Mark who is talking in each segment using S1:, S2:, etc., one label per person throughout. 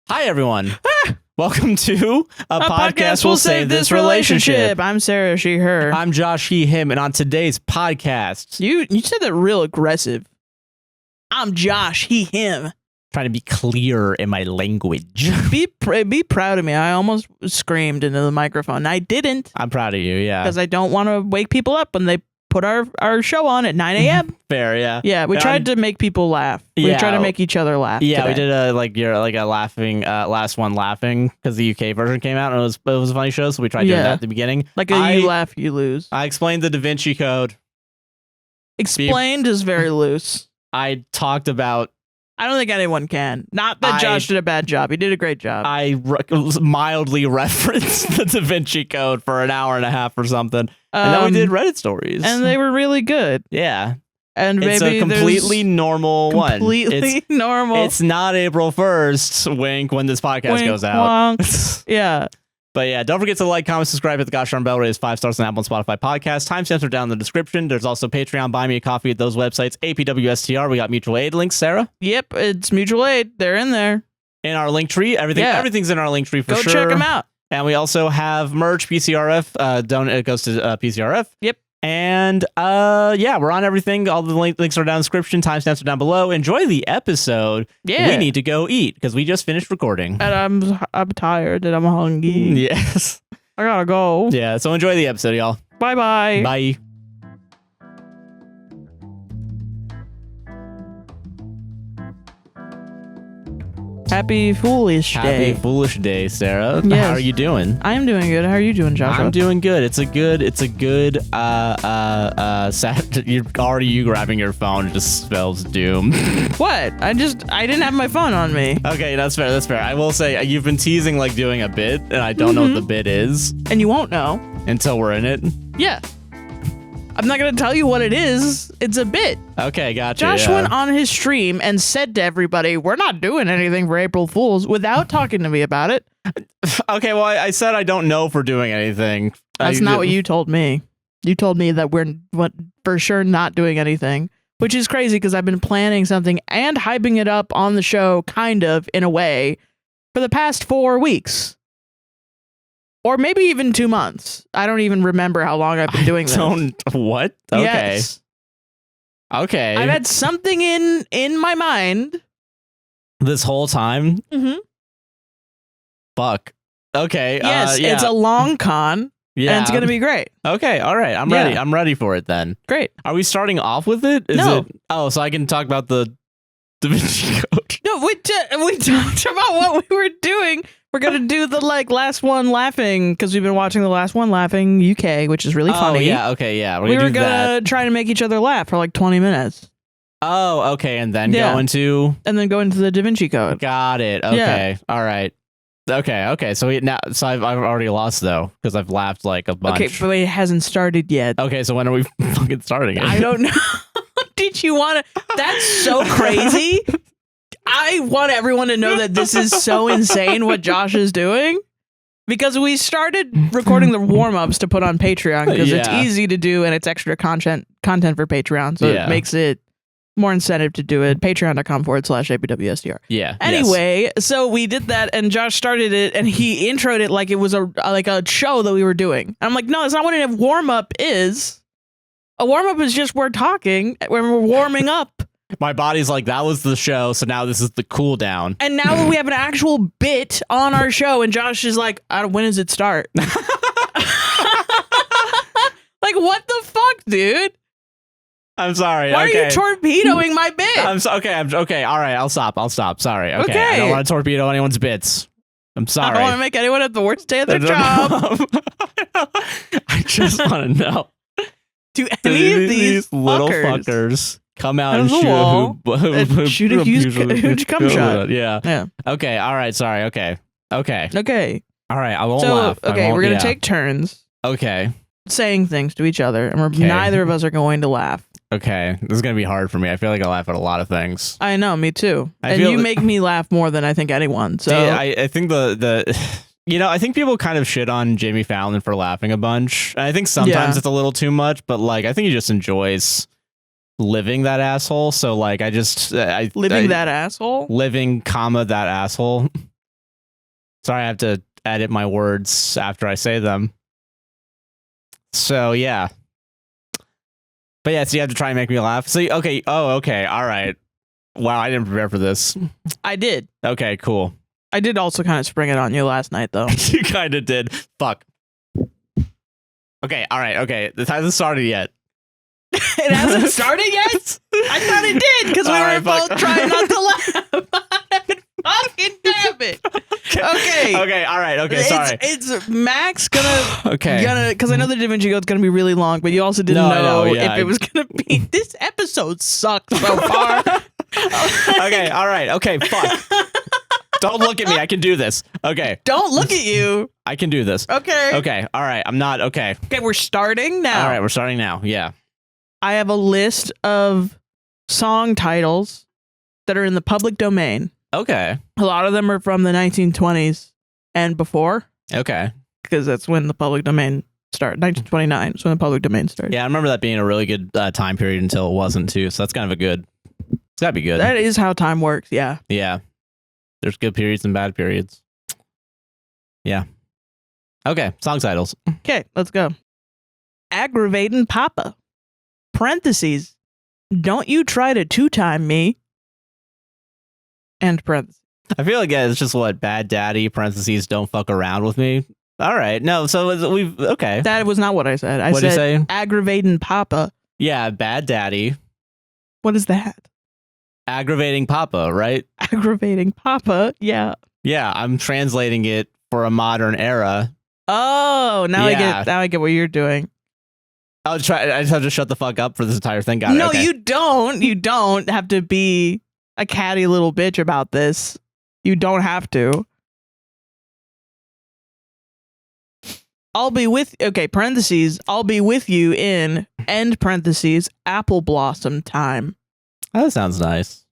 S1: Hi, everyone. Welcome to a podcast will save this relationship.
S2: I'm Sarah, she, her.
S1: I'm Josh, he, him, and on today's podcast,
S2: You said that real aggressive. I'm Josh, he, him.
S1: trying to be clear in my language.
S2: Be proud of me. I almost screamed into the microphone. I didn't
S1: I'm proud of you, yeah.
S2: because I don't want to wake people up when they put our show on at 9 a.m.
S1: Fair, yeah.
S2: Yeah, we tried to make people laugh. We
S1: Yeah.
S2: tried to make each other laugh.
S1: Yeah,
S2: today.
S1: we did a laughing last one laughing because the UK version came out and it was a funny show, so we tried doing that at the beginning.
S2: Like you laugh, you lose.
S1: I explained the Da Vinci Code.
S2: Explained is very loose.
S1: I talked about.
S2: I don't think anyone can. Not that Josh did a bad job. He did a great job.
S1: I mildly referenced the Da Vinci Code for an hour and a half or something. And then we did Reddit stories.
S2: And they were really good.
S1: Yeah.
S2: And
S1: it's
S2: maybe
S1: a completely normal one.
S2: Completely normal.
S1: It's not April 1st, wink, when this podcast
S2: Wink,
S1: goes out.
S2: wonk. Yeah.
S1: But yeah, don't forget to like, comment, subscribe, hit the gosh darn bell, rate us 5 stars on Apple and Spotify podcast. Timestamps are down in the description. There's also Patreon, Buy Me a Coffee at those websites. APWSTR, we got mutual aid links, Sarah.
S2: Yep, it's mutual aid. They're in there.
S1: In our link tree. Everything's in our link tree for sure.
S2: Go check them out.
S1: And we also have merch, PCRF. It goes to PCRF.
S2: Yep.
S1: And yeah, we're on everything. All the links are down in the description. Timestamps are down below. Enjoy the episode.
S2: Yeah.
S1: We need to go eat because we just finished recording.
S2: And I'm tired and I'm hungry.
S1: Yes.
S2: I gotta go.
S1: Yeah, so enjoy the episode, y'all.
S2: Bye-bye.
S1: Bye.
S2: Happy Foolish Day.
S1: Happy Foolish Day, Sarah.
S2: Yes.
S1: How are you doing?
S2: I am doing good. How are you doing, Joshua?
S1: I'm doing good. It's a good you grabbing your phone just spells doom.
S2: What? I didn't have my phone on me.
S1: Okay, that's fair. I will say you've been teasing like doing a bit, and I don't know what the bit is
S2: And you won't know.
S1: until we're in it.
S2: Yeah. I'm not going to tell you what it is. It's a bit.
S1: Okay, gotcha.
S2: Josh
S1: yeah.
S2: went on his stream and said to everybody, we're not doing anything for April Fools without talking to me about it.
S1: Okay, well, I said I don't know if we're doing anything.
S2: That's not what you told me. You told me that we're for sure not doing anything, which is crazy because I've been planning something and hyping it up on the show, kind of, in a way, for the past 4 weeks. Or maybe even 2 months. I don't even remember how long I've been doing this.
S1: What? Okay.
S2: Yes.
S1: Okay.
S2: I've had something in my mind.
S1: This whole time?
S2: Mm-hmm.
S1: Fuck. Okay.
S2: Yes,
S1: yeah.
S2: it's a long con.
S1: Yeah.
S2: And it's going to be great.
S1: Okay. All right. I'm ready. I'm ready for it then.
S2: Great.
S1: Are we starting off with it?
S2: No.
S1: Oh, so I can talk about the Da Vinci Code.
S2: No, we talked about what we were doing. We're going to do the last one laughing because we've been watching the last one laughing UK, which is really funny.
S1: Oh, yeah. Okay. Yeah.
S2: We were going to try to make each other laugh for 20 minutes.
S1: Oh, okay. And then go into
S2: the Da Vinci Code.
S1: Got it. Okay. All right. Okay. So I've already lost though because I've laughed a bunch.
S2: Okay, but it hasn't started yet.
S1: Okay. So when are we fucking starting it?
S2: I don't know. Did you want to? That's so crazy. I want everyone to know that this is so insane what Josh is doing. Because we started recording the warm-ups to put on Patreon because it's easy to do and it's extra content for Patreon. So it makes it more incentive to do it. Patreon.com/APWSTR.
S1: Yeah.
S2: Anyway, so we did that and Josh started it and he introed it like it was a show that we were doing. And I'm like, no, that's not what a warm-up is. A warm-up is just we're talking when we're warming up.
S1: My body's like, that was the show, so now this is the cool down.
S2: And now we have an actual bit on our show, and Josh is like, when does it start? Like, what the fuck, dude?
S1: I'm sorry.
S2: Why are you torpedoing my bit?
S1: Okay. All right, I'll stop. Sorry. Okay. I don't want to torpedo anyone's bits. I'm sorry.
S2: I don't want to make anyone have the worst day of their job.
S1: I just want to know.
S2: Do any of these
S1: little fuckers come out and
S2: shoot a huge cum shot?
S1: Yeah. Okay. All right. Sorry. Okay. All right. I won't laugh.
S2: Okay, we're gonna take turns.
S1: Okay.
S2: Saying things to each other, and neither of us are going to laugh.
S1: Okay. This is gonna be hard for me. I feel like I laugh at a lot of things.
S2: I know. Me too. And you make me laugh more than I think anyone. So
S1: I think I think people kind of shit on Jimmy Fallon for laughing a bunch. And I think sometimes it's a little too much, but I think he just enjoys living that asshole. So that asshole? Living, that asshole. Sorry, I have to edit my words after I say them. So, yeah. But yeah, so you have to try and make me laugh. So, okay. Oh, okay. All right. Wow, I didn't prepare for this.
S2: I did.
S1: Okay, cool.
S2: I did also kind of spring it on you last night, though.
S1: You kind of did. Fuck. Okay, all right, okay. This hasn't started yet.
S2: It hasn't started yet? I thought it did, because we were both trying not to laugh. Fucking damn it. Okay.
S1: Okay, all right, okay, sorry.
S2: It's Max gonna...
S1: Okay.
S2: Because I know the Da Vinci Code's gonna be really long, but you also didn't know if it was gonna be... This episode sucks so far.
S1: Okay, all right, okay, fuck. Don't look at me, I can do this. Okay.
S2: Don't look at you.
S1: I can do this.
S2: Okay.
S1: Okay, all right, I'm not... Okay.
S2: Okay, we're starting now.
S1: All right, we're starting now, yeah.
S2: I have a list of song titles that are in the public domain.
S1: Okay.
S2: A lot of them are from the 1920s and before.
S1: Okay.
S2: Because that's when the public domain started. 1929 is when the public domain started.
S1: Yeah, I remember that being a really good time period until it wasn't too. So that's kind of a good. It's gotta be good.
S2: That is how time works. Yeah.
S1: Yeah. There's good periods and bad periods. Yeah. Okay. Song titles.
S2: Okay, let's go. Aggravating Papa. Parentheses. Don't you try to two-time me. End parentheses.
S1: I feel like it's just what bad daddy parentheses don't fuck around with me. All right. No. So we've okay.
S2: That was not what I said. I
S1: What'd
S2: said
S1: you say?
S2: aggravating Papa.
S1: Yeah. Bad daddy.
S2: What is that?
S1: Aggravating Papa, right?
S2: Aggravating Papa. Yeah.
S1: Yeah. I'm translating it for a modern era.
S2: Oh, now I get what you're doing.
S1: I'll try. I just have to shut the fuck up for this entire thing. Got it.
S2: No,
S1: Okay.
S2: you don't. You don't have to be a catty little bitch about this. You don't have to. I'll be with... Okay, parentheses. I'll be with you in... End parentheses. Apple blossom time.
S1: Oh, that sounds nice.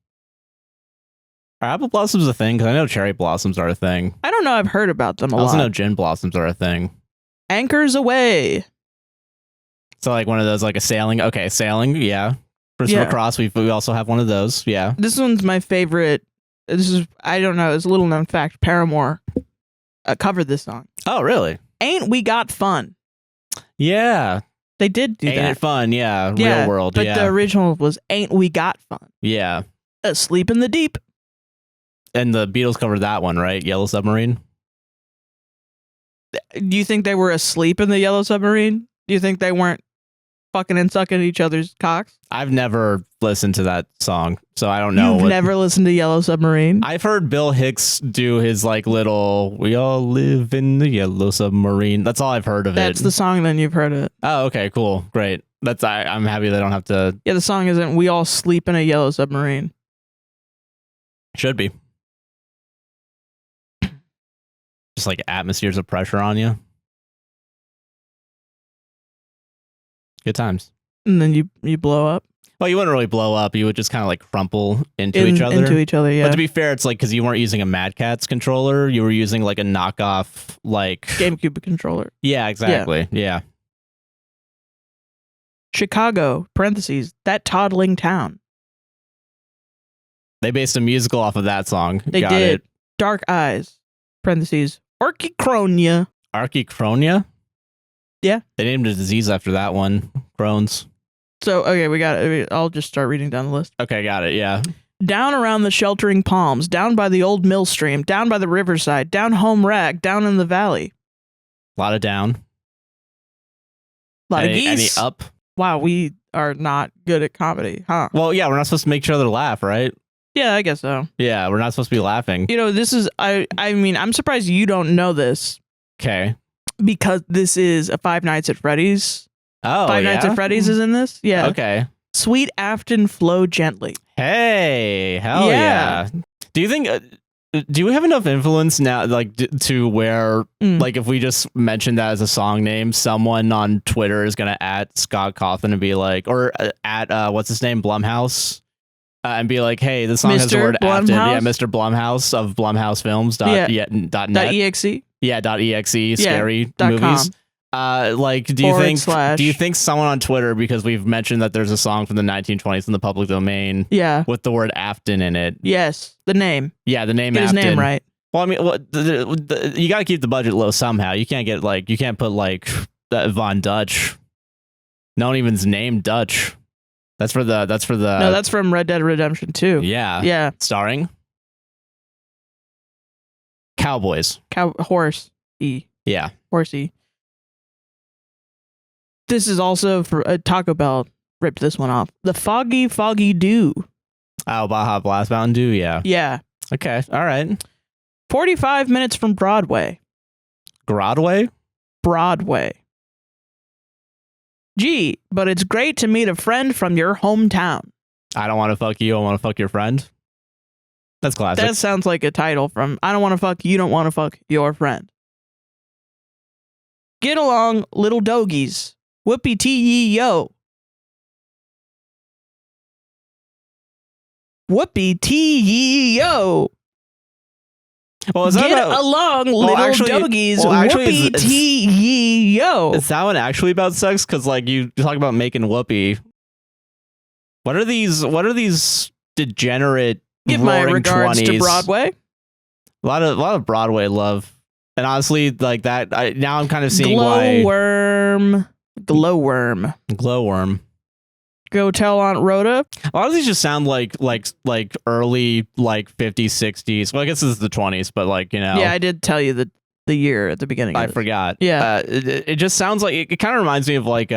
S1: Are apple blossoms a thing? Because I know cherry blossoms are a thing.
S2: I don't know. I've heard about them a
S1: I also
S2: lot.
S1: know gin blossoms are a thing.
S2: Anchors away.
S1: So like one of those, like a sailing. Okay, sailing. Yeah. Christopher Cross. We also have one of those. Yeah.
S2: This one's my favorite. This is... I don't know. It's a little known fact. Paramore covered this song.
S1: Oh, really?
S2: Ain't We Got Fun.
S1: Yeah.
S2: They did do
S1: Ain't
S2: that.
S1: it fun? Yeah.
S2: Yeah,
S1: Real world.
S2: But
S1: yeah.
S2: the original was Ain't We Got Fun.
S1: Yeah.
S2: Asleep in the Deep.
S1: And the Beatles covered that one, right? Yellow Submarine.
S2: Do you think they were asleep in the Yellow Submarine? Do you think they weren't fucking and sucking each other's cocks?
S1: I've never listened to that song, so I don't know.
S2: You've never listened to Yellow Submarine?
S1: I've heard Bill Hicks do his like little "We all live in the Yellow Submarine." That's all I've heard of it.
S2: That's the song, then you've heard it.
S1: Oh, okay, cool, great. I'm happy they don't have to.
S2: Yeah, the song isn't "We All Sleep in a Yellow Submarine."
S1: Should be. Just like atmospheres of pressure on you. Good times.
S2: And then you blow up.
S1: Well, you wouldn't really blow up. You would just kind of like crumple into each other.
S2: Into each other, yeah.
S1: But to be fair, it's like because you weren't using a Mad Catz controller. You were using like a knockoff, like...
S2: GameCube controller.
S1: Yeah, exactly. Yeah.
S2: Chicago, parentheses, that toddling town.
S1: They based a musical off of that song.
S2: They
S1: Got
S2: did.
S1: it.
S2: Dark Eyes, parentheses, Orchicronia.
S1: Archicronia?
S2: Yeah.
S1: They named a disease after that one. Crohn's.
S2: So, okay, we got it. I'll just start reading down the list.
S1: Okay, got it. Yeah.
S2: Down around the sheltering palms, down by the old mill stream, down by the riverside, down home rag, down in the valley.
S1: A lot of down.
S2: A lot of geese.
S1: Any up?
S2: Wow, we are not good at comedy, huh?
S1: Well, yeah, we're not supposed to make each other laugh, right?
S2: Yeah, I guess so.
S1: Yeah, we're not supposed to be laughing.
S2: You know, this is, I mean, I'm surprised you don't know this.
S1: Okay.
S2: Because this is a Five Nights at Freddy's.
S1: Oh,
S2: Five Nights at Freddy's is in this? Yeah.
S1: Okay.
S2: Sweet Afton Flow Gently.
S1: Hey, hell yeah. Do you think... do we have enough influence now, like, to where, like, if we just mention that as a song name, someone on Twitter is going to at Scott Cawthon and be like, or at, what's his name, Blumhouse, and be like, hey, this song has the word Afton. Yeah, Mr. Blumhouse of Blumhouse Films. .net.
S2: .exe.
S1: Yeah, .exe, scary
S2: .com.
S1: movies. Like, do you think someone on Twitter, because we've mentioned that there's a song from the 1920s in the public domain, with the word Afton in it?
S2: Yes, the name.
S1: Yeah, the name.
S2: Get
S1: Afton.
S2: his name right.
S1: Well, I mean, you got to keep the budget low somehow. You can't put like Von Dutch. No one even's named Dutch. That's for the.
S2: No, that's from Red Dead Redemption 2.
S1: Yeah.
S2: Yeah.
S1: Starring Cowboys.
S2: Horse E.
S1: Yeah.
S2: Horsey. This is also for Taco Bell. Ripped this one off. The Foggy Dew.
S1: Oh, Baja Blast Mountain Dew. Yeah.
S2: Yeah.
S1: Okay. All right.
S2: 45 minutes from Broadway.
S1: Broadway.
S2: Gee, but it's great to meet a friend from your hometown.
S1: I don't want to fuck you. I want to fuck your friend. That's classic.
S2: That sounds like a title from I don't want to fuck you, don't want to fuck your friend. Get along, little dogies. Whoopie tee yo. Whoopie tee yo.
S1: Well, is that
S2: Get along, little dogies. Whoopie tee yo.
S1: Is that one actually about sex? Because like you talk about making whoopee. What are these degenerate?
S2: Give my regards
S1: 20s?
S2: to Broadway.
S1: A lot of Broadway love, and honestly, like that. Now I'm kind of seeing why.
S2: Glowworm. Go tell Aunt Rhoda.
S1: A lot of these just sound like early like 50s, 60s. Well, I guess this is the 20s, but like, you know.
S2: Yeah, I did tell you the year at the beginning.
S1: I forgot.
S2: Yeah.
S1: It just sounds like it kind of reminds me of like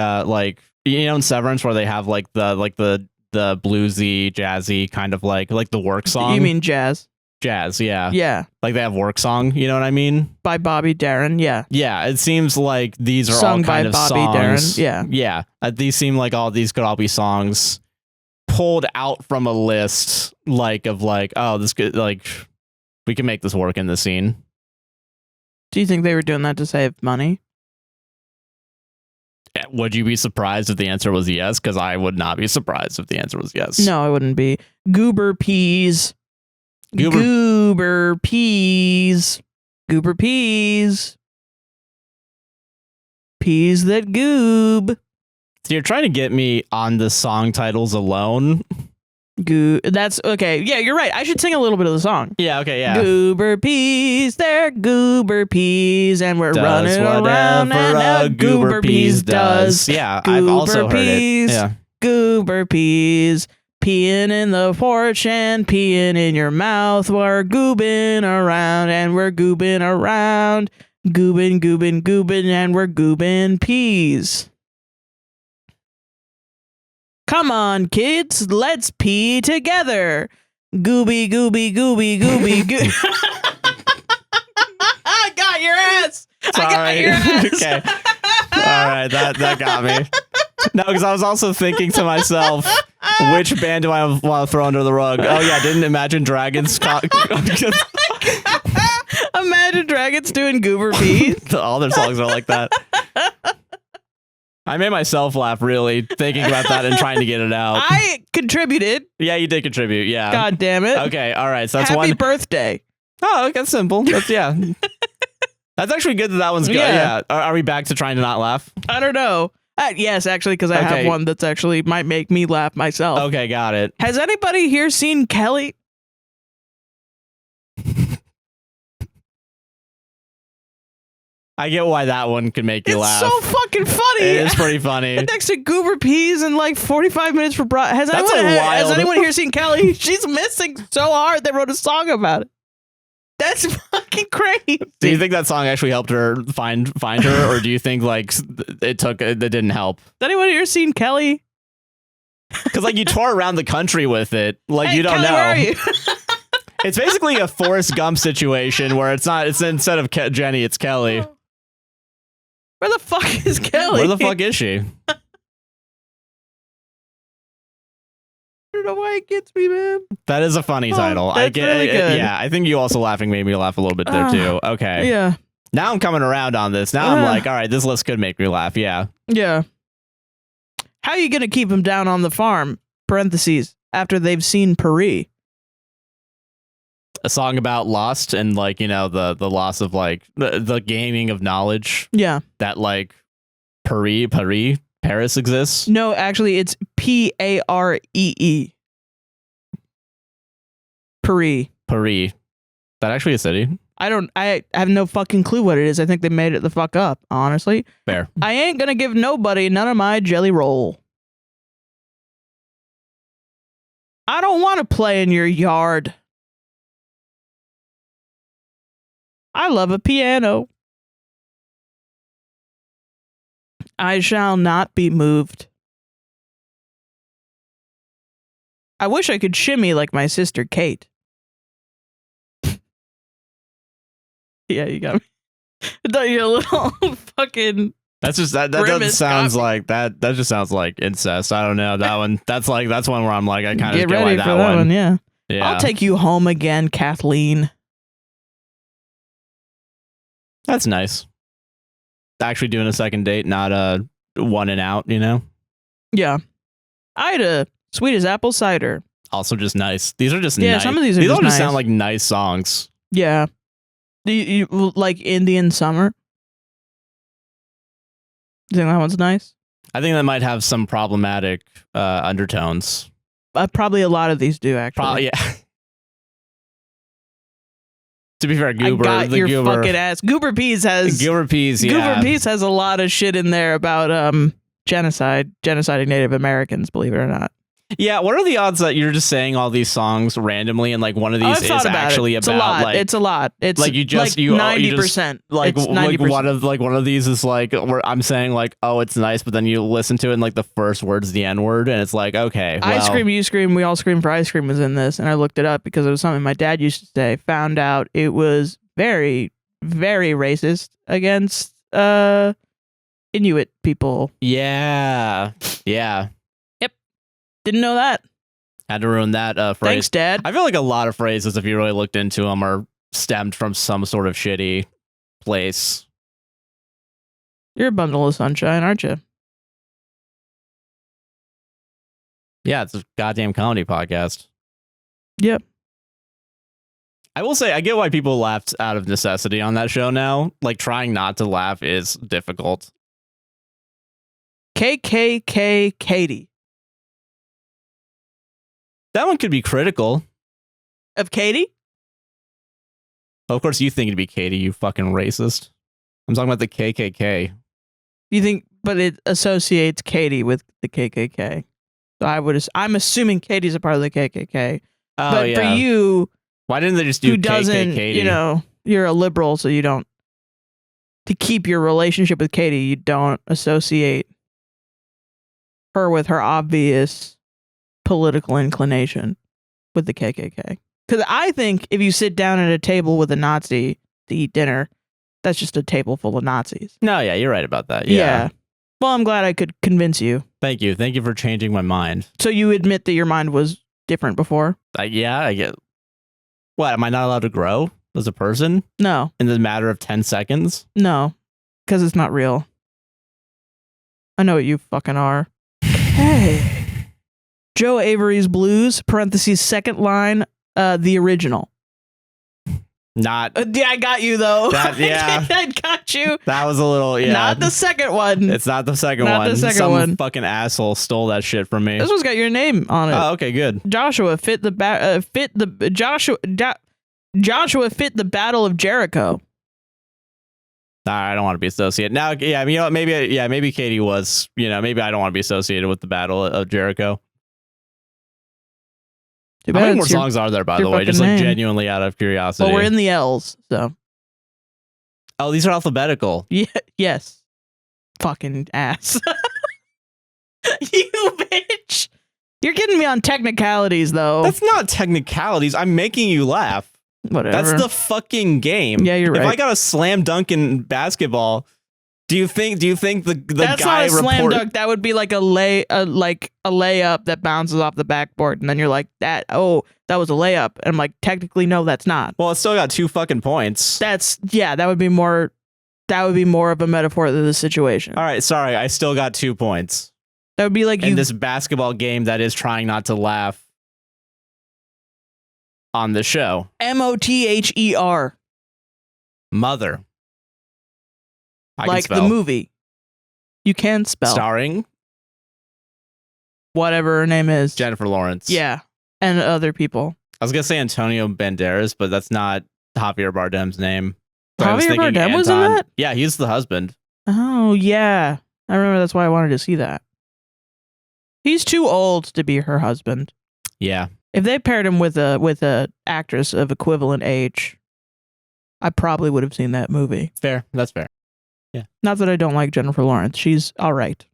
S1: in Severance where they have like the bluesy, jazzy kind of like the work song.
S2: You mean jazz?
S1: Jazz, yeah.
S2: Yeah.
S1: Like they have work song, you know what I mean?
S2: By Bobby Darin, yeah.
S1: Yeah, it seems like these are
S2: sung
S1: all kind
S2: by
S1: of
S2: Bobby
S1: songs.
S2: Darin, yeah.
S1: Yeah. These seem like these could all be songs pulled out from a list oh, this could we can make this work in the scene.
S2: Do you think they were doing that to save money?
S1: Would you be surprised if the answer was yes? Because I would not be surprised if the answer was yes.
S2: No, I wouldn't be. Goober peas. Goober peas. Peas that goob.
S1: So you're trying to get me on the song titles alone.
S2: That's okay. Yeah, you're right. I should sing a little bit of the song.
S1: Yeah, okay, yeah.
S2: Goober peas, they're goober peas, and we're running around and a goober peas does.
S1: Yeah, I've also heard it. Yeah.
S2: Goober peas, peeing in the porch and peeing in your mouth. We're goobing around and we're goobing around. Goobing, and we're goobing peas. Come on, kids, let's pee together. Gooby. I got your ass.
S1: Sorry.
S2: I got your ass.
S1: Okay. All right, that got me. No, because I was also thinking to myself, which band do I want to throw under the rug? Oh yeah, didn't Imagine Dragons?
S2: Imagine Dragons doing goober peas.
S1: All their songs are like that. I made myself laugh really thinking about that and trying to get it out.
S2: I contributed.
S1: Yeah, you did contribute. Yeah.
S2: God damn it.
S1: Okay. All right. So that's
S2: Happy birthday.
S1: Oh, that's simple. That's That's actually good that one's good. Yeah. Are we back to trying to not laugh?
S2: I don't know. Yes, actually, because I have one that's actually might make me laugh myself.
S1: Okay, got it.
S2: Has anybody here seen Kelly?
S1: I get why that one could make you laugh.
S2: It's so fucking funny.
S1: It is pretty funny.
S2: Next to Goober Peas and like 45 minutes for Has anyone here seen Kelly? She's missing so hard they wrote a song about it. That's fucking crazy.
S1: Do you think that song actually helped her find her, or do you think like it didn't help?
S2: Has anyone here seen Kelly?
S1: Because like you tour around the country with it, like you don't
S2: Kelly,
S1: know.
S2: Where are you?
S1: It's basically a Forrest Gump situation where it's instead of Jenny, it's Kelly.
S2: Where the fuck is Kelly?
S1: Where the fuck is she?
S2: I don't know why it gets me, man.
S1: That is a funny title.
S2: I get really good.
S1: Yeah, I think you also laughing made me laugh a little bit there too. Okay.
S2: Yeah.
S1: Now I'm coming around on this. Now I'm like, all right, this list could make me laugh. Yeah.
S2: Yeah. How are you going to keep them down on the farm? Parentheses. After they've seen Brie.
S1: A song about lost and like, you know, the loss of like the gaining of knowledge.
S2: Yeah.
S1: That like Paris exists.
S2: No, actually it's Paree.
S1: Paris. That actually a city?
S2: I have no fucking clue what it is. I think they made it the fuck up, honestly.
S1: Fair.
S2: I ain't gonna give nobody none of my jelly roll. I don't want to play in your yard. I love a piano. I shall not be moved. I wish I could shimmy like my sister Kate. Yeah, you got me. I thought you were a little fucking.
S1: That's just that doesn't sounds like that. That just sounds like incest. I don't know that one. That's one where I'm like, I kind of
S2: get
S1: get
S2: ready
S1: why
S2: for
S1: that
S2: that
S1: one.
S2: Yeah.
S1: Yeah.
S2: I'll take you home again, Kathleen.
S1: That's nice. Actually doing a second date, not a one and out, you know?
S2: Yeah. AITA, sweet as apple cider.
S1: Also just nice. These are just nice.
S2: Yeah, some of these are
S1: these
S2: just
S1: all just
S2: nice.
S1: sound like nice songs.
S2: Yeah. Do you like Indian Summer? Do you think that one's nice?
S1: I think that might have some problematic undertones.
S2: Probably a lot of these do, actually.
S1: Yeah. To be fair, Goober,
S2: I got your fucking ass. Goober Peas has a lot of shit in there about genociding Native Americans, believe it or not.
S1: Yeah, what are the odds that you're just saying all these songs randomly and like one of these is actually
S2: it's
S1: about
S2: a lot.
S1: like
S2: It's a lot. It's
S1: like you just you
S2: 90%.
S1: Like
S2: it's 90%.
S1: like one of these is like where I'm saying like, oh, it's nice, but then you listen to it and like the first word's the N-word and it's like, okay, well,
S2: I scream, you scream, we all scream for ice cream was in this, and I looked it up because it was something my dad used to say. Found out it was very, very racist against Inuit people.
S1: Yeah. Yeah.
S2: Yep. Didn't know that.
S1: Had to ruin that phrase.
S2: Thanks, Dad.
S1: I feel like a lot of phrases, if you really looked into them, are stemmed from some sort of shitty place.
S2: You're a bundle of sunshine, aren't you?
S1: Yeah, it's a goddamn comedy podcast.
S2: Yep.
S1: I will say, I get why people laughed out of necessity on that show now. Like, trying not to laugh is difficult.
S2: KKK Katie.
S1: That one could be critical.
S2: Of Katie?
S1: Of course, you think it'd be Katie, you fucking racist. I'm talking about the KKK.
S2: You think, but it associates Katie with the KKK. So I'm assuming Katie's a part of the KKK.
S1: Oh,
S2: but
S1: yeah.
S2: for you,
S1: why didn't they just do
S2: who doesn't,
S1: KKK?
S2: you know, you're a liberal, so you don't, to keep your relationship with Katie, you don't associate her with her obvious political inclination with the KKK. Because I think if you sit down at a table with a Nazi to eat dinner, that's just a table full of Nazis.
S1: No, yeah, you're right about that. Yeah.
S2: Well, I'm glad I could convince you.
S1: Thank you. Thank you for changing my mind.
S2: So you admit that your mind was different before?
S1: Yeah, I get. What, am I not allowed to grow as a person?
S2: No.
S1: In the matter of 10 seconds?
S2: No. Because it's not real. I know what you fucking are. Hey. Joe Avery's Blues, parentheses, second line, the original.
S1: Not.
S2: Yeah, I got you, though.
S1: Yeah.
S2: I got you.
S1: That was a little, yeah.
S2: Not the second one.
S1: It's not the second
S2: Not
S1: one.
S2: the second
S1: Some
S2: one.
S1: fucking asshole stole that shit from me.
S2: This one's got your name on it.
S1: Oh, okay, good.
S2: Joshua fit the Joshua fit the Battle of Jericho.
S1: I don't want to be associated. Now, yeah, you know what, maybe Katie was, you know, maybe I don't want to be associated with the Battle of Jericho. How many more songs are there, by the way? Just like genuinely out of curiosity.
S2: Well, we're in the L's, so.
S1: Oh, these are alphabetical.
S2: Yeah, yes. Fucking ass. You bitch. You're getting me on technicalities, though.
S1: That's not technicalities. I'm making you laugh.
S2: Whatever.
S1: That's the fucking game.
S2: Yeah, you're right.
S1: If I got a slam dunk in basketball, do you think the
S2: That's
S1: guy
S2: not a slam dunk. That would be like a layup that bounces off the backboard, and then you're like, that was a layup. And I'm like, technically, no, that's not.
S1: Well, it still got 2 fucking points.
S2: That would be more of a metaphor than the situation.
S1: All right, sorry, I still got 2 points.
S2: That would be like
S1: in this basketball game that is trying not to laugh on the show.
S2: MOTHER.
S1: Mother.
S2: Like the movie. You can spell.
S1: Starring
S2: whatever her name is.
S1: Jennifer Lawrence.
S2: Yeah. And other people.
S1: I was going to say Antonio Banderas, but that's not Javier Bardem's name. So
S2: Javier Bardem was in that?
S1: Yeah, he's the husband.
S2: Oh, yeah. I remember that's why I wanted to see that. He's too old to be her husband.
S1: Yeah.
S2: If they paired him with a actress of equivalent age, I probably would have seen that movie.
S1: Fair. That's fair. Yeah.
S2: Not that I don't like Jennifer Lawrence. She's all right.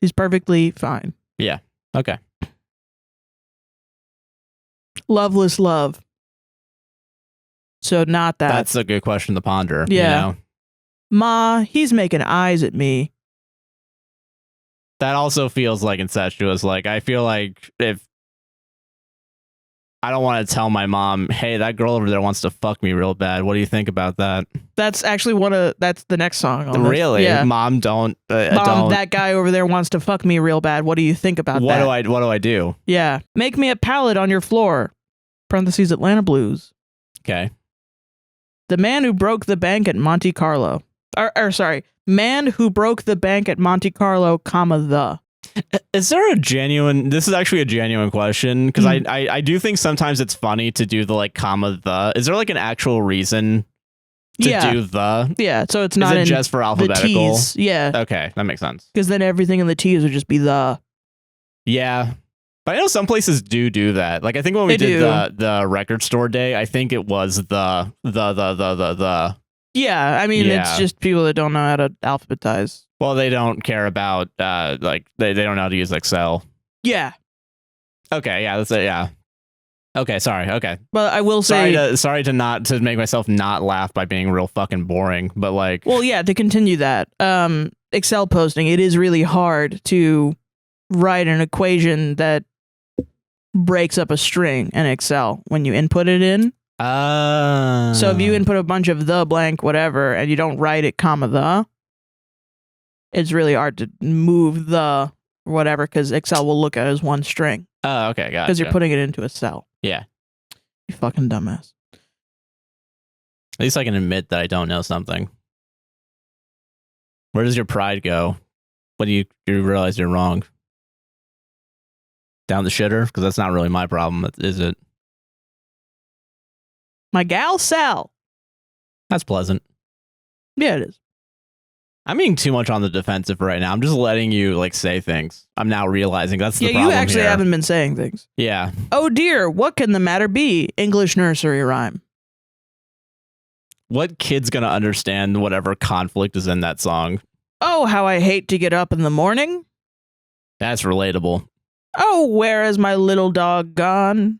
S2: She's perfectly fine.
S1: Yeah. Okay.
S2: Loveless love. So not that.
S1: That's a good question to ponder.
S2: Yeah.
S1: You know?
S2: Ma, he's making eyes at me.
S1: That also feels like incestuous. Like, I feel like if I don't want to tell my mom, hey, that girl over there wants to fuck me real bad. What do you think about that?
S2: That's actually that's the next song. On this.
S1: Really?
S2: Yeah.
S1: Mom, don't.
S2: Mom,
S1: don't.
S2: that guy over there wants to fuck me real bad. What do you think about that?
S1: What do I do?
S2: Yeah. Make me a pallet on your floor. Parentheses Atlanta Blues.
S1: Okay.
S2: The man who broke the bank at Monte Carlo. Sorry. Man who broke the bank at Monte Carlo, comma, the.
S1: Is there a genuine... This is actually a genuine question, because I do think sometimes it's funny to do the, like, comma, the. Is there, like, an actual reason to do the?
S2: Yeah, so it's not
S1: Is it just for alphabetical?
S2: The T's. Yeah.
S1: Okay, that makes sense.
S2: Because then everything in the T's would just be the.
S1: Yeah. But I know some places do that. Like, I think when we did the record store day, I think it was the.
S2: Yeah, I mean, it's just people that don't know how to alphabetize.
S1: Well, they don't care about, like, they don't know how to use Excel.
S2: Yeah.
S1: Okay, yeah, that's it, yeah. Okay, sorry, okay.
S2: But I will say...
S1: Sorry to make myself not laugh by being real fucking boring, but like...
S2: Well, yeah, to continue that, Excel posting, it is really hard to write an equation that breaks up a string in Excel when you input it in. So if you input a bunch of the blank whatever and you don't write it comma the, it's really hard to move the whatever because Excel will look at it as one string.
S1: Oh, okay, got it.
S2: Because you're putting it into a cell.
S1: Yeah.
S2: You fucking dumbass.
S1: At least I can admit that I don't know something. Where does your pride go when you realize you're wrong? Down the shitter? Because that's not really my problem, is it?
S2: My gal Sal.
S1: That's pleasant.
S2: Yeah, it is.
S1: I'm being too much on the defensive right now. I'm just letting you, like, say things. I'm now realizing that's the problem.
S2: Yeah, you actually haven't been saying things.
S1: Yeah.
S2: Oh dear, what can the matter be? English nursery rhyme.
S1: What kid's gonna understand whatever conflict is in that song?
S2: Oh, how I hate to get up in the morning.
S1: That's relatable.
S2: Oh, where is my little dog gone?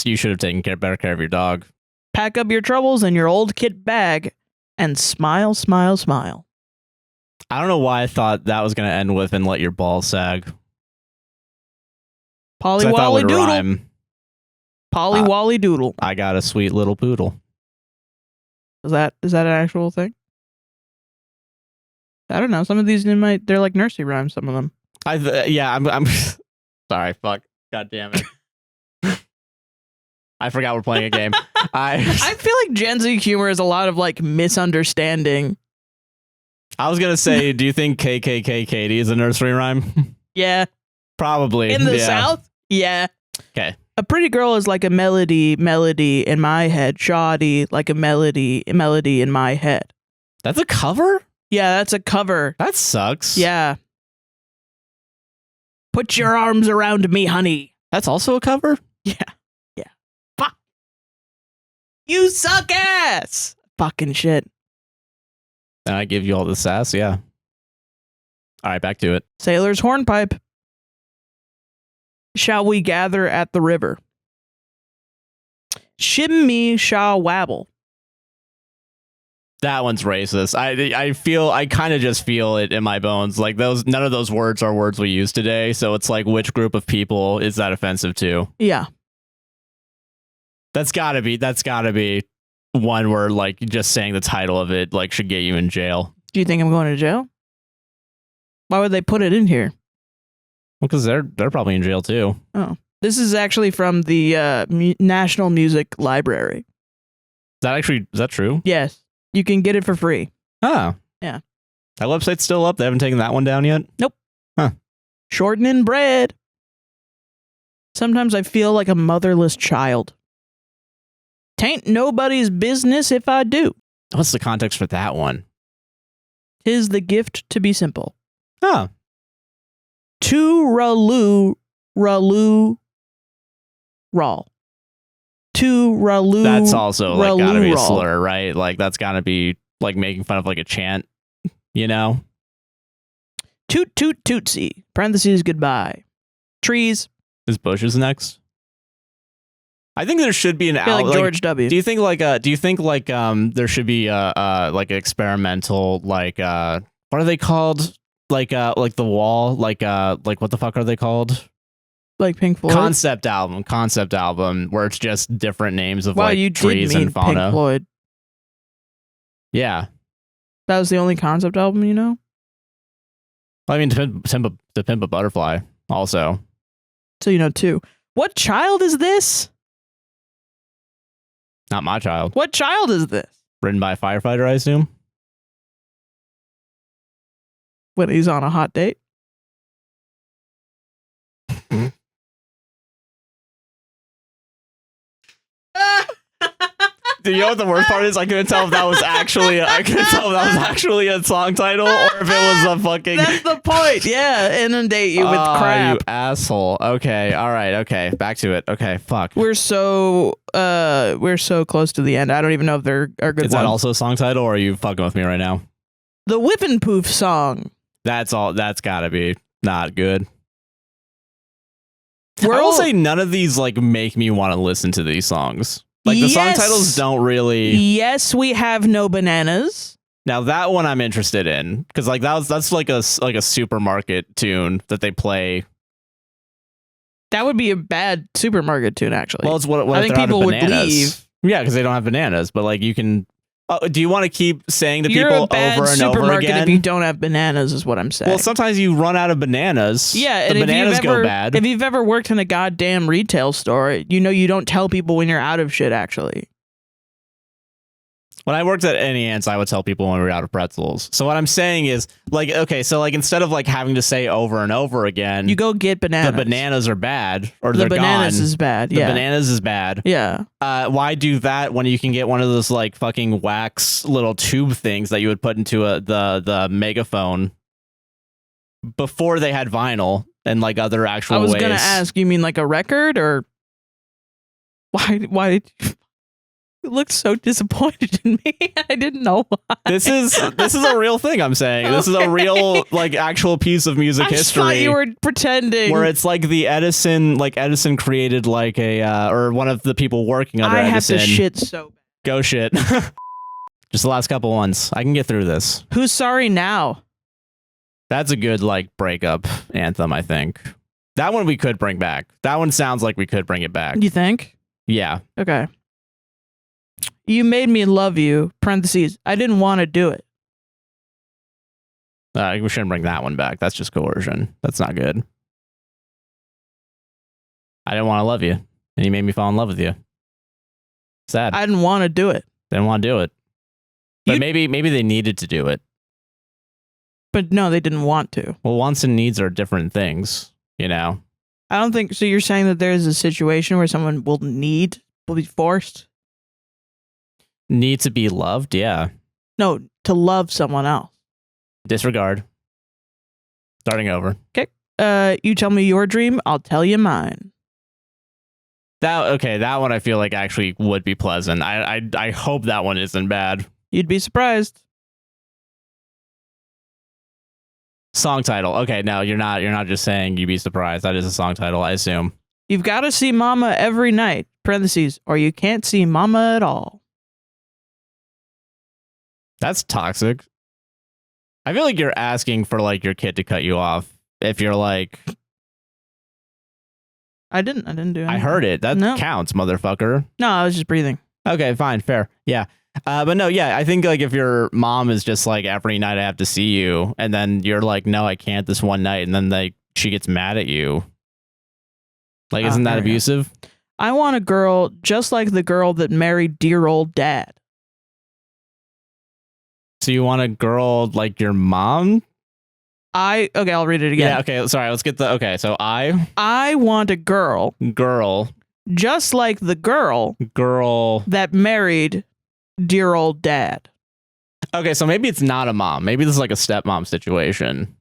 S1: You should have taken better care of your dog.
S2: Pack up your troubles in your old kit bag and smile, smile, smile.
S1: I don't know why I thought that was going to end with and let your balls sag.
S2: Polly Wally Doodle. Polly Wally Doodle.
S1: I got a sweet little poodle.
S2: Is that an actual thing? I don't know. Some of these they're like nursery rhymes. Some of them.
S1: I'm sorry. Fuck. God damn it. I forgot we're playing a game. I
S2: feel like Gen Z humor is a lot of like misunderstanding.
S1: I was gonna say, do you think KKK Katie is a nursery rhyme?
S2: Yeah.
S1: Probably.
S2: In the South? Yeah.
S1: Okay.
S2: A pretty girl is like a melody in my head. Shoddy, like a melody in my head.
S1: That's a cover?
S2: Yeah, that's a cover.
S1: That sucks.
S2: Yeah. Put your arms around me, honey.
S1: That's also a cover?
S2: Yeah. Yeah. Fuck. You suck ass. Fucking shit.
S1: And I give you all the sass, yeah. All right, back to it.
S2: Sailor's hornpipe. Shall we gather at the river? Shimmy shall wabble.
S1: That one's racist. I kind of just feel it in my bones. Like none of those words are words we use today. So it's like, which group of people is that offensive to?
S2: Yeah.
S1: That's gotta be one where like just saying the title of it like should get you in jail.
S2: Do you think I'm going to jail? Why would they put it in here?
S1: Well, because they're probably in jail too.
S2: Oh, this is actually from the National Music Library.
S1: Is that true?
S2: Yes. You can get it for free.
S1: Oh.
S2: Yeah.
S1: That website's still up. They haven't taken that one down yet?
S2: Nope.
S1: Huh.
S2: Shortening bread. Sometimes I feel like a motherless child. 'Tain't nobody's business if I do.
S1: What's the context for that one?
S2: 'Tis the gift to be simple.
S1: Huh.
S2: To ralu rawl. To ralu.
S1: That's also like gotta be a
S2: raw.
S1: slur, right? Like that's gotta be like making fun of like a chant, you know?
S2: Toot toot tootsie. Parentheses goodbye. Trees.
S1: Is Bush's next? I think there should be an
S2: I feel like George W.
S1: Do you think like there should be like experimental like what are they called? Like the wall, like what the fuck are they called?
S2: Like Pink Floyd?
S1: Concept album where it's just different names of
S2: wow,
S1: like
S2: you
S1: trees
S2: did mean
S1: and fauna.
S2: Pink Floyd.
S1: Yeah.
S2: That was the only concept album, you know?
S1: I mean, to Pimp a Butterfly also.
S2: So you know too. What child is this?
S1: Not my child.
S2: What child is this?
S1: Written by a firefighter, I assume.
S2: When he's on a hot date?
S1: Do you know what the worst part is? I couldn't tell if that was actually a song title or if it was a fucking.
S2: That's the point. Yeah, inundate you with crap.
S1: You asshole. Okay, all right. Okay, back to it. Okay, fuck.
S2: We're so close to the end. I don't even know if there are good
S1: Is
S2: ones.
S1: that also a song title, or are you fucking with me right now?
S2: The Whippin' Poof song.
S1: That's all. That's gotta be not good.
S2: I
S1: will say none of these like make me want to listen to these songs. Like the song titles don't really.
S2: Yes, we have no bananas.
S1: Now that one I'm interested in because like that's like a supermarket tune that they play.
S2: That would be a bad supermarket tune, actually.
S1: Well, it's what
S2: I think people would leave.
S1: Yeah, because they don't have bananas. But like you can. Do you want to keep saying to
S2: You're
S1: people
S2: a bad
S1: over and
S2: supermarket
S1: over again?
S2: If you don't have bananas, is what I'm saying.
S1: Well, sometimes you run out of bananas.
S2: Yeah, and
S1: the bananas go bad.
S2: If you've ever worked in a goddamn retail store, you know you don't tell people when you're out of shit, actually.
S1: When I worked at Any Ants, I would tell people when we were out of pretzels. So what I'm saying is, like, okay, so like instead of like having to say over and over again,
S2: you go get bananas.
S1: The bananas are bad, or
S2: the
S1: they're
S2: bananas
S1: gone.
S2: Is bad.
S1: The
S2: yeah.
S1: bananas is bad.
S2: Yeah.
S1: Why do that when you can get one of those like fucking wax little tube things that you would put into the megaphone before they had vinyl and like other actual ways?
S2: I was gonna ask, you mean like a record or why did you? You looked so disappointed in me. I didn't know why.
S1: This is a real thing. I'm saying this is a real like actual piece of music history.
S2: I thought you were pretending.
S1: Where it's like the Edison created like a or one of the people working under Edison.
S2: I have to shit so bad.
S1: Go shit. Just the last couple ones. I can get through this.
S2: Who's sorry now?
S1: That's a good like breakup anthem. I think that one we could bring back. That one sounds like we could bring it back.
S2: You think?
S1: Yeah.
S2: Okay. You made me love you, parentheses, I didn't want to do it.
S1: We shouldn't bring that one back. That's just coercion. That's not good. I didn't want to love you, and you made me fall in love with you. Sad.
S2: I didn't want to do it.
S1: Didn't want to do it. But maybe they needed to do it.
S2: But no, they didn't want to.
S1: Well, wants and needs are different things, you know?
S2: I don't think, so you're saying that there's a situation where someone will be forced?
S1: Need to be loved, yeah.
S2: No, to love someone else.
S1: Disregard. Starting over.
S2: Okay. You tell me your dream, I'll tell you mine.
S1: That one I feel like actually would be pleasant. I hope that one isn't bad.
S2: You'd be surprised.
S1: Song title. Okay, no, you're not just saying you'd be surprised. That is a song title, I assume.
S2: You've got to see Mama every night, parentheses, or you can't see Mama at all.
S1: That's toxic. I feel like you're asking for like your kid to cut you off if you're like
S2: I didn't do anything.
S1: I heard it. That counts, motherfucker.
S2: No, I was just breathing. Okay,
S1: fine, fair. Yeah. But no, yeah, I think like if your mom is just like every night I have to see you, and then you're like, no, I can't this one night, and then she gets mad at you. Like, isn't that abusive?
S2: I want a girl just like the girl that married dear old dad.
S1: So you want a girl like your mom?
S2: Okay, I'll read it again.
S1: Yeah, okay, sorry, let's get so I
S2: want a girl just like the girl that married dear old dad.
S1: Okay, so maybe it's not a mom. Maybe this is like a stepmom situation.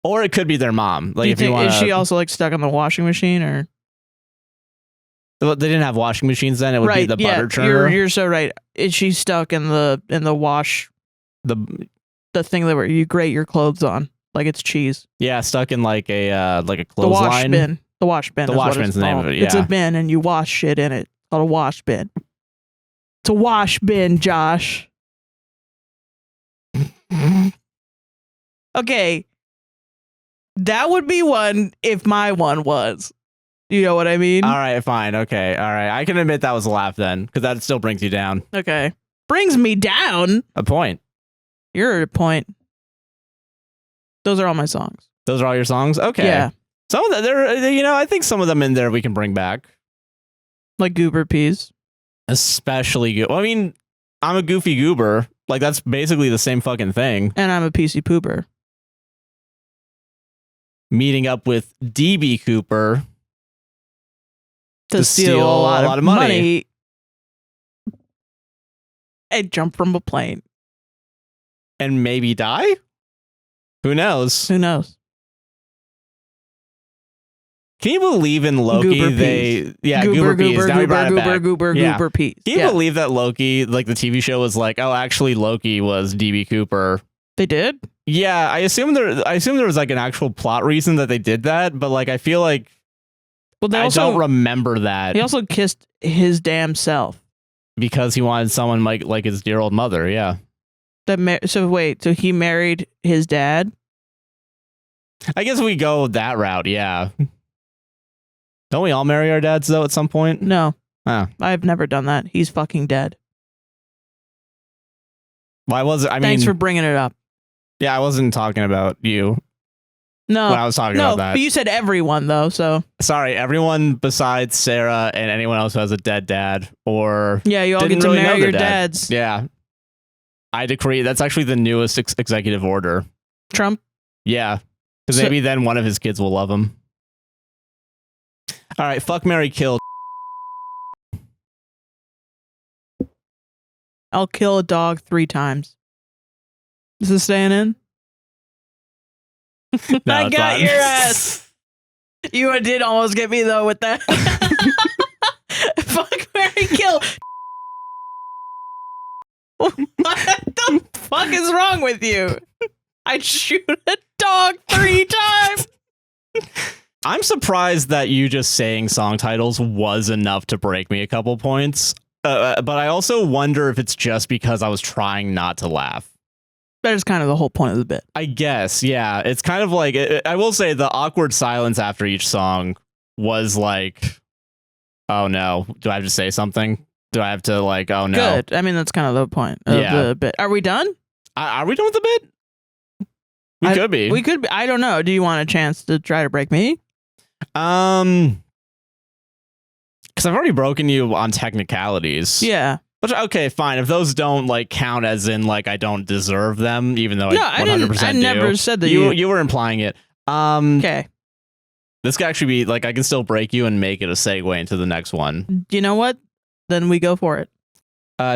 S1: Or it could be their mom. Like, if you want,
S2: is she also like stuck on the washing machine, or
S1: they didn't have washing machines then? It would be the butter churner.
S2: You're so right. Is she stuck in the wash the thing that where you grate your clothes on like it's cheese?
S1: Yeah, stuck in like a clothesline.
S2: The wash bin.
S1: The wash bin's the name of it. Yeah,
S2: it's a bin and you wash shit in it. It's called a wash bin. It's a wash bin, Josh. Okay. That would be one if my one was. You know what I mean?
S1: All right, fine. Okay. All right. I can admit that was a laugh then, because that still brings you down.
S2: Okay. Brings me down?
S1: A point.
S2: You're at a point. Those are all my songs.
S1: Those are all your songs? Okay.
S2: Yeah.
S1: Some of them, I think some of them in there we can bring back.
S2: Like Goober Peas.
S1: Especially good. Well, I mean, I'm a goofy goober. Like, that's basically the same fucking thing.
S2: And I'm a PC pooper.
S1: Meeting up with DB Cooper
S2: to steal a lot of money and jump from a plane.
S1: And maybe die? Who knows?
S2: Who knows?
S1: Can you believe in Loki?
S2: Goober peas.
S1: Goober peas.
S2: Goober peas.
S1: Can you believe that Loki, like the TV show, was like, oh, actually Loki was DB Cooper?
S2: They did?
S1: Yeah, I assume there was like an actual plot reason that they did that, but like I feel like I don't remember that.
S2: He also kissed his damn self
S1: because he wanted someone like his dear old mother. Yeah.
S2: So he married his dad?
S1: I guess we go that route. Yeah. Don't we all marry our dads though at some point?
S2: No.
S1: Oh.
S2: I've never done that. He's fucking dead.
S1: Why was it?
S2: Thanks for bringing it up.
S1: Yeah, I wasn't talking about you.
S2: No.
S1: When I was talking about that.
S2: But you said everyone though, so.
S1: Sorry, everyone besides Sarah and anyone else who has a dead dad or
S2: yeah, you all get to marry your dads.
S1: Yeah. I decree. That's actually the newest executive order.
S2: Trump?
S1: Yeah. Because maybe then one of his kids will love him. All right, fuck, marry, kill.
S2: I'll kill a dog 3 times. Is this staying in?
S1: No,
S2: I got your ass. You did almost get me though with that. Fuck, marry, kill. What the fuck is wrong with you? I'd shoot a dog 3 times.
S1: I'm surprised that you just saying song titles was enough to break me a couple points. But I also wonder if it's just because I was trying not to laugh.
S2: That is kind of the whole point of the bit.
S1: I guess, yeah. It's kind of like, I will say the awkward silence after each song was like, oh no, do I have to say something? Do I have to like, oh no?
S2: Good. I mean, that's kind of the point of the bit. Are we done?
S1: Are we done with the bit? We could be.
S2: We could be. I don't know. Do you want a chance to try to break me?
S1: Because I've already broken you on technicalities.
S2: Yeah.
S1: But okay, fine. If those don't like count as in like I don't deserve them, even though I 100% do.
S2: I never said that.
S1: You were implying it.
S2: Okay.
S1: This could actually be like I can still break you and make it a segue into the next one.
S2: You know what? Then we go for it.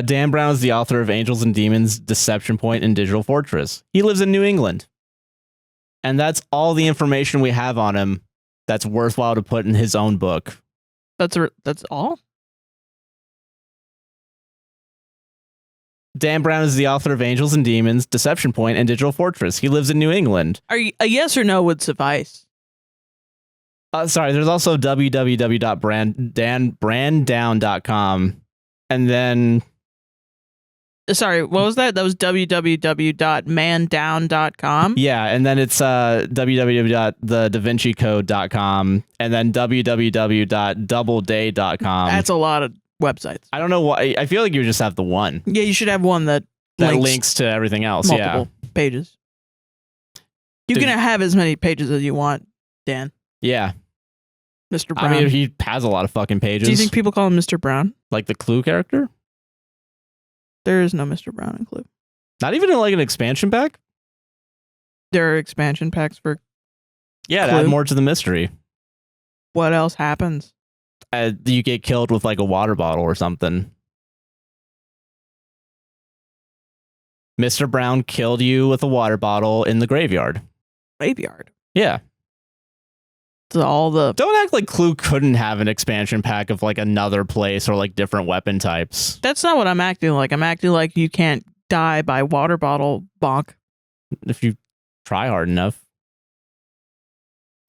S1: Dan Brown is the author of Angels and Demons, Deception Point, and Digital Fortress. He lives in New England. And that's all the information we have on him that's worthwhile to put in his own book.
S2: That's all?
S1: Dan Brown is the author of Angels and Demons, Deception Point, and Digital Fortress. He lives in New England.
S2: A yes or no would suffice.
S1: Sorry, there's also www.branddown.com. And then...
S2: Sorry, what was that? That was www.mandown.com?
S1: Yeah, and then it's www.thedavincicode.com, and then www.doubleday.com.
S2: That's a lot of websites.
S1: I don't know why. I feel like you just have the one.
S2: Yeah, you should have one that
S1: links to everything else.
S2: Multiple pages. You can have as many pages as you want, Dan.
S1: Yeah.
S2: Mr. Brown.
S1: I mean, he has a lot of fucking pages.
S2: Do you think people call him Mr. Brown?
S1: Like the Clue character?
S2: There is no Mr. Brown in Clue.
S1: Not even in like an expansion pack?
S2: There are expansion packs for
S1: to add more to the mystery.
S2: what else happens?
S1: You get killed with like a water bottle or something. Mr. Brown killed you with a water bottle in the graveyard.
S2: Graveyard.
S1: Yeah.
S2: So all the
S1: Don't act like Clue couldn't have an expansion pack of like another place or like different weapon types.
S2: That's not what I'm acting like. I'm acting like you can't die by water bottle bonk.
S1: If you try hard enough.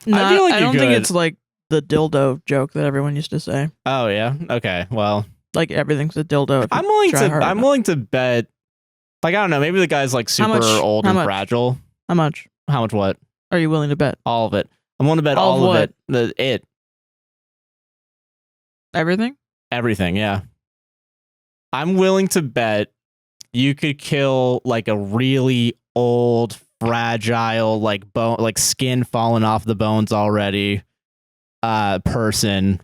S2: No,
S1: I feel like
S2: I
S1: you're
S2: don't think
S1: good.
S2: it's like the dildo joke that everyone used to say.
S1: Oh yeah. Okay. Well,
S2: Like everything's a dildo. if you
S1: I'm willing
S2: try hard enough.
S1: willing to bet. Like I don't know. Maybe the guy's like super
S2: much?
S1: old
S2: How
S1: and
S2: much?
S1: fragile.
S2: How much
S1: How much? What?
S2: are you willing to bet?
S1: All of it. I'm willing to bet
S2: All of
S1: all of
S2: what?
S1: it.
S2: Everything?
S1: Everything. Yeah. I'm willing to bet you could kill like a really old, fragile, like bone, like skin falling off the bones already, person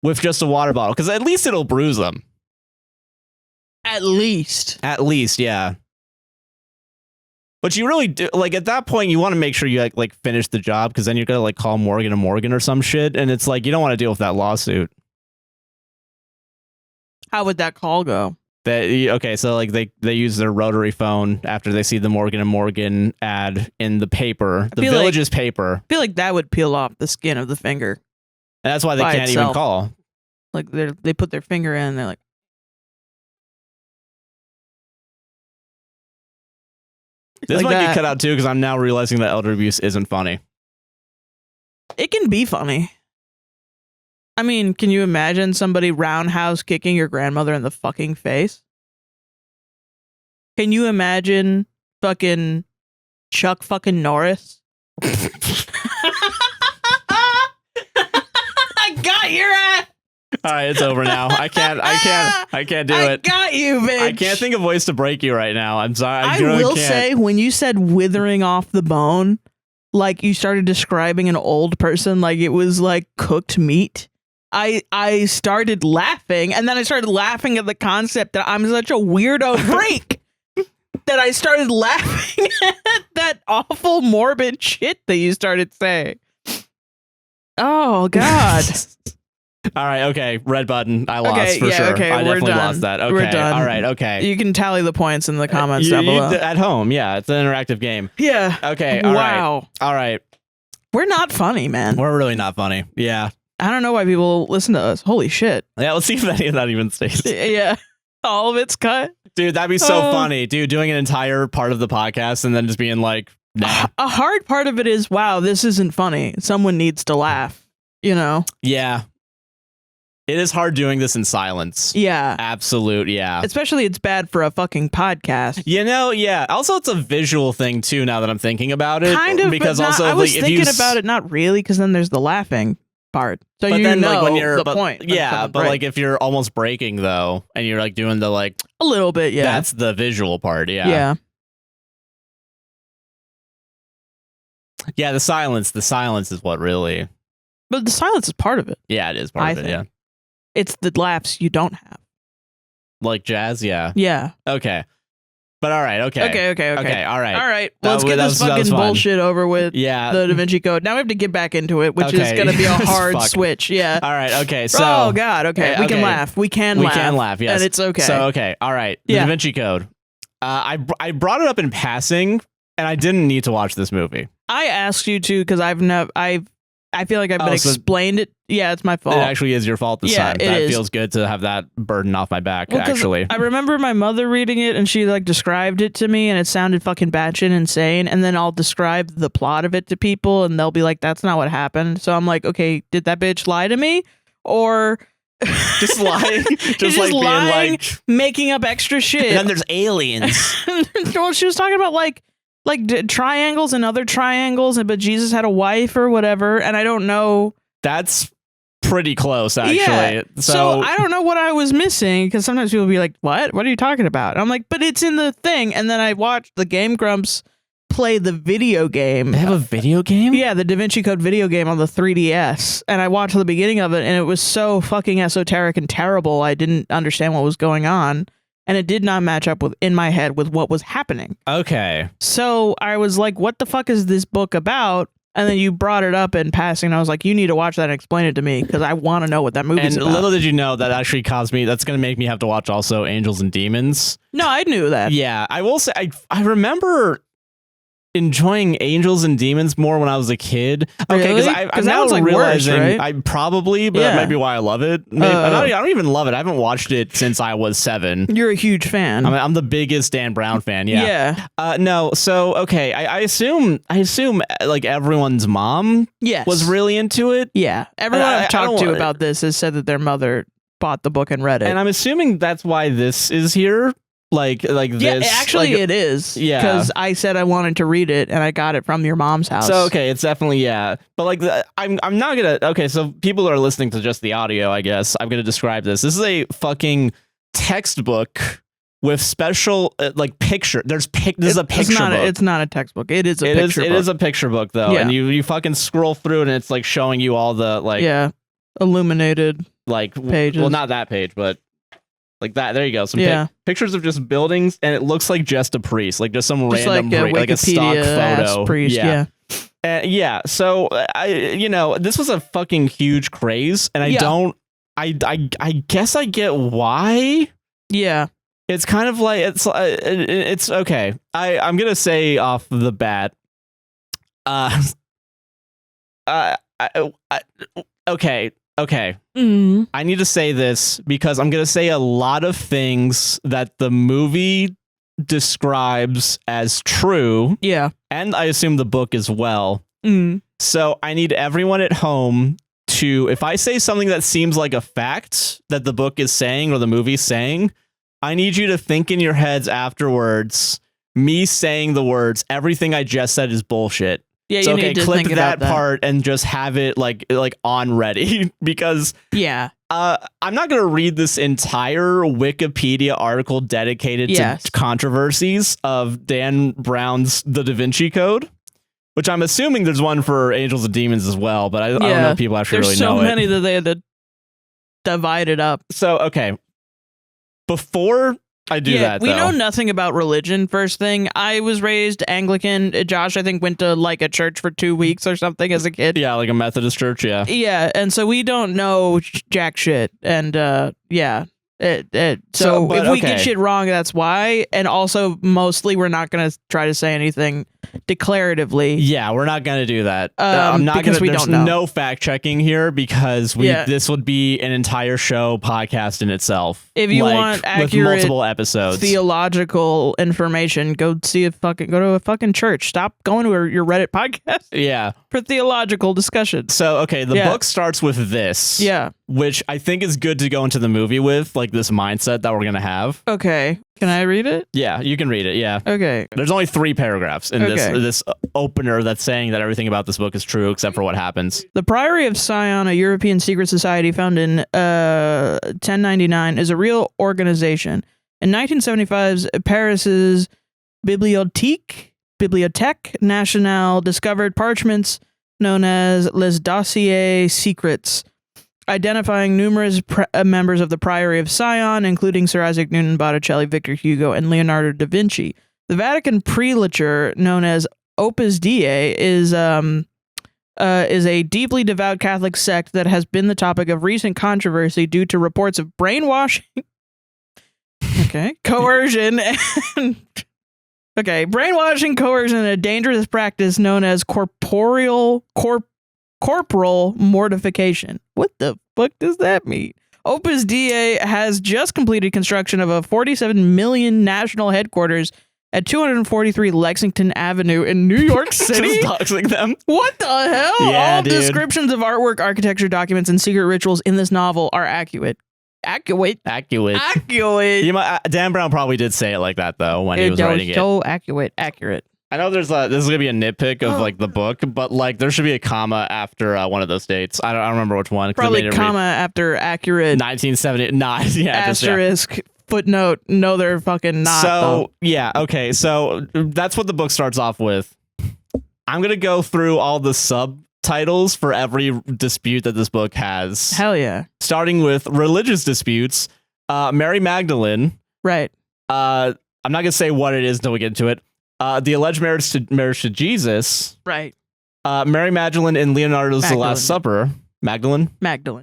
S1: with just a water bottle, because at least it'll bruise them.
S2: At least.
S1: At least, yeah. But you really do, like, at that point, you want to make sure you like finish the job, because then you're gonna like call Morgan and Morgan or some shit, and it's like you don't want to deal with that lawsuit.
S2: How would that call go?
S1: Okay, so like they use their rotary phone after they see the Morgan and Morgan ad in the paper, the
S2: feel like-
S1: Village's paper,
S2: I feel like that would peel off the skin of the finger.
S1: and that's why they
S2: by
S1: can't even
S2: itself.
S1: call.
S2: Like they put their finger in and they're like,
S1: This
S2: like
S1: might
S2: that.
S1: get cut out too, because I'm now realizing that elder abuse isn't funny.
S2: It can be funny. I mean, can you imagine somebody roundhouse kicking your grandmother in the fucking face? Can you imagine fucking Chuck fucking Norris? I got your ass.
S1: All right, it's over now. I can't do
S2: I
S1: it.
S2: got you, bitch.
S1: I can't think of ways to break you right now. I'm sorry. I
S2: I
S1: really
S2: will
S1: can't.
S2: say, when you said withering off the bone, like you started describing an old person like it was like cooked meat, I started laughing, and then I started laughing at the concept that I'm such a weirdo freak that I started laughing at that awful morbid shit that you started saying. Oh God.
S1: All right, okay, red button. I lost
S2: Okay,
S1: for
S2: yeah,
S1: sure.
S2: okay,
S1: I
S2: we're
S1: definitely
S2: done.
S1: lost that. Okay,
S2: We're done.
S1: all right, okay.
S2: You can tally the points in the comments down below.
S1: At home, yeah, it's an interactive game.
S2: Yeah.
S1: Okay, all right.
S2: Wow.
S1: All right.
S2: We're not funny, man.
S1: We're really not funny. Yeah.
S2: I don't know why people listen to us. Holy shit.
S1: Yeah, let's see if any of that even stays.
S2: Yeah. All of it's cut.
S1: Dude, that'd be so
S2: Oh.
S1: funny. Dude, doing an entire part of the podcast and then just being like, nah.
S2: A hard part of it is, wow, this isn't funny. Someone needs to laugh, you know?
S1: Yeah. It is hard doing this in silence.
S2: Yeah.
S1: Absolute, yeah.
S2: Especially it's bad for a fucking podcast.
S1: You know, yeah. Also, it's a visual thing too. Now that I'm thinking about it,
S2: Kind of,
S1: because
S2: but not,
S1: also,
S2: I was
S1: like, if you
S2: thinking about it, not really, because then there's the laughing part. So
S1: But
S2: you
S1: then,
S2: know
S1: like, when you're,
S2: the
S1: but,
S2: point. when
S1: yeah.
S2: someone
S1: But
S2: breaks.
S1: like, if you're almost breaking though, and you're like doing the like,
S2: a little bit, yeah.
S1: that's the visual part. Yeah.
S2: Yeah.
S1: Yeah. The silence is what really.
S2: But the silence is part of it.
S1: Yeah, it is part
S2: I
S1: of it. Yeah.
S2: think. It's the laughs you don't have.
S1: Like jazz. Yeah.
S2: Yeah.
S1: Okay. But all right. Okay.
S2: Okay.
S1: Okay. All right.
S2: All right.
S1: That
S2: Let's
S1: was-
S2: get
S1: that
S2: this
S1: was
S2: fucking
S1: fun.
S2: bullshit over with.
S1: Yeah.
S2: The Da Vinci Code. Now we have to get back into it, which is
S1: Okay.
S2: going to be a hard
S1: Fuck.
S2: switch. Yeah.
S1: All right. Okay. So.
S2: oh God. Okay. We can
S1: okay.
S2: laugh. We can
S1: We
S2: laugh.
S1: can laugh. Yes.
S2: And it's okay.
S1: So okay. All right. The
S2: Yeah.
S1: Da Vinci Code. I brought it up in passing, and I didn't need to watch this movie.
S2: I asked you to because I feel like I've been
S1: Oh, so-
S2: explained it. Yeah, it's my fault.
S1: It actually is your fault this
S2: Yeah,
S1: time.
S2: it
S1: That
S2: is.
S1: feels good to have that burden off my back.
S2: Well, 'cause
S1: Actually.
S2: I remember my mother reading it and she like described it to me and it sounded fucking batshit insane. And then I'll describe the plot of it to people and they'll be like, that's not what happened. So I'm like, okay, did that bitch lie to me? Or
S1: just lying, just like
S2: lying,
S1: being like,
S2: making up extra shit.
S1: and then there's aliens.
S2: Well, she was talking about like triangles and other triangles, but Jesus had a wife or whatever. And I don't know.
S1: That's pretty close, actually.
S2: Yeah. So I don't know what I was missing because sometimes people be like, what are you talking about? And I'm like, but it's in the thing. And then I watched the Game Grumps play the video game.
S1: They have a video game?
S2: Yeah, the Da Vinci Code video game on the 3DS. And I watched the beginning of it and it was so fucking esoteric and terrible. I didn't understand what was going on. And it did not match up with in my head with what was happening.
S1: Okay.
S2: So I was like, what the fuck is this book about? And then you brought it up in passing, and I was like, you need to watch that and explain it to me, because I want to know what that movie's
S1: about. And little did you know, that actually caused me, that's going to make me have to watch also Angels and Demons.
S2: No, I knew that.
S1: Yeah, I will say, I remember enjoying Angels and Demons more when I was a kid. Okay,
S2: Really?
S1: because I'm
S2: that
S1: now
S2: one's like
S1: realizing
S2: worse, right?
S1: I probably, but that might be why I love it. Maybe, I don't even love it. I haven't watched it since I was 7.
S2: You're a huge fan.
S1: I'm the biggest Dan Brown fan. Yeah. No. So okay, I assume like everyone's mom was really into it.
S2: Yeah. Everyone I've talked to about this has said that their mother bought the book and read it.
S1: And I'm assuming that's why this is here. Like this.
S2: Yeah, actually it is.
S1: Yeah.
S2: Because I said I wanted to read it and I got it from your mom's house.
S1: So okay, it's definitely But like I'm not gonna so people are listening to just the audio, I guess. I'm gonna describe this. This is a fucking textbook with special like picture. This is a picture book.
S2: It's not a textbook. It is a picture book.
S1: It is a picture book though.
S2: Yeah.
S1: And you fucking scroll through it and it's like showing you all the like
S2: illuminated
S1: like
S2: pages.
S1: Well, not that page, but like that. There you go. Some pictures of just buildings, and it looks like just a priest, like just some random priest, like a stock photo.
S2: Priest,
S1: yeah. So this was a fucking huge craze, and I guess I get why.
S2: Yeah.
S1: It's kind of like it's okay. I'm gonna say off the bat. Okay. I need to say this because I'm going to say a lot of things that the movie describes as true.
S2: Yeah.
S1: And I assume the book as well. So I need everyone at home to, if I say something that seems like a fact that the book is saying or the movie's saying, I need you to think in your heads afterwards, me saying the words, everything I just said is bullshit.
S2: Yeah,
S1: so,
S2: you need to
S1: clip
S2: think
S1: that
S2: about that
S1: part and just have it like on ready because I'm not going to read this entire Wikipedia article dedicated to controversies of Dan Brown's The Da Vinci Code, which I'm assuming there's one for Angels and Demons as well, but I don't know if people actually really know it.
S2: There's so many that they had to divide it up.
S1: So, okay. Before I do that,
S2: we know nothing about religion, first thing. I was raised Anglican. Josh, I think, went to like a church for 2 weeks or something as a kid.
S1: Yeah, like a Methodist church, yeah.
S2: Yeah, and so we don't know jack shit. And so if we get shit wrong, that's why. And also, mostly, we're not going to try to say anything declaratively.
S1: Yeah, we're not going to do that. I'm not going to. There's no fact checking here because this would be an entire show podcast in itself.
S2: If you want accurate
S1: with multiple episodes,
S2: theological information, go to a fucking church. Stop going to your Reddit podcast.
S1: Yeah,
S2: for theological discussion.
S1: So the book starts with this.
S2: Yeah,
S1: which I think is good to go into the movie with, like this mindset that we're gonna have.
S2: Okay. Can I read it?
S1: Yeah, you can read it. Yeah.
S2: Okay.
S1: There's only 3 paragraphs in this opener that's saying that everything about this book is true except for what happens.
S2: The Priory of Sion, a European secret society founded in 1099, is a real organization. In 1975, Paris's Bibliothèque Nationale discovered parchments known as Les Dossiers Secrets, identifying numerous members of the Priory of Sion, including Sir Isaac Newton, Botticelli, Victor Hugo, and Leonardo da Vinci. The Vatican prelature, known as Opus Dei, is a deeply devout Catholic sect that has been the topic of recent controversy due to reports of brainwashing, coercion, and brainwashing, coercion, and a dangerous practice known as corporal mortification. What the fuck does that mean? Opus Dei has just completed construction of a $47 million national headquarters at 243 Lexington Avenue in New York City.
S1: Just doxing them.
S2: What the hell?
S1: Yeah,
S2: all
S1: dude.
S2: descriptions of artwork, architecture, documents, and secret rituals in this novel are accurate.
S1: Accurate. Dan Brown probably did say it like that though when he was writing it.
S2: So accurate.
S1: I know this is gonna be a nitpick of like the book, but like there should be a comma after one of those dates. I don't remember which one.
S2: Probably comma after accurate.
S1: 1979. Yeah.
S2: Asterisk. Footnote. No, they're fucking not.
S1: So okay. So that's what the book starts off with. I'm gonna go through all the subtitles for every dispute that this book has.
S2: Hell yeah.
S1: Starting with religious disputes. Mary Magdalene.
S2: Right.
S1: I'm not gonna say what it is until we get into it. The alleged marriage to Jesus.
S2: Right.
S1: Mary Magdalene in Leonardo's The Last Supper. Magdalene,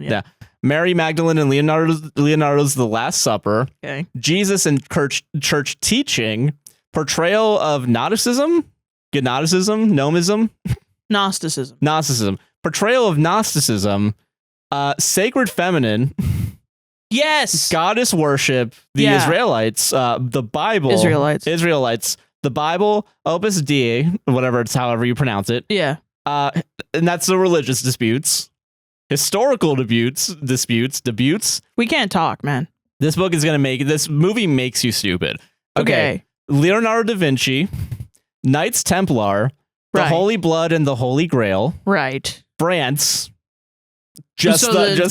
S2: yeah.
S1: Mary Magdalene in Leonardo's The Last Supper.
S2: Okay.
S1: Jesus and church teaching. Portrayal of Gnosticism. Gnosticism. Portrayal of Gnosticism. Sacred feminine.
S2: Yes.
S1: Goddess worship. The Israelites. The Bible. Israelites. The Bible. Opus Dei. Whatever it's however you pronounce it.
S2: Yeah.
S1: And that's the religious disputes. Historical disputes.
S2: We can't talk, man.
S1: This movie makes you stupid. Okay. Leonardo da Vinci, Knights Templar, the Holy Blood and the Holy Grail.
S2: Right.
S1: France. The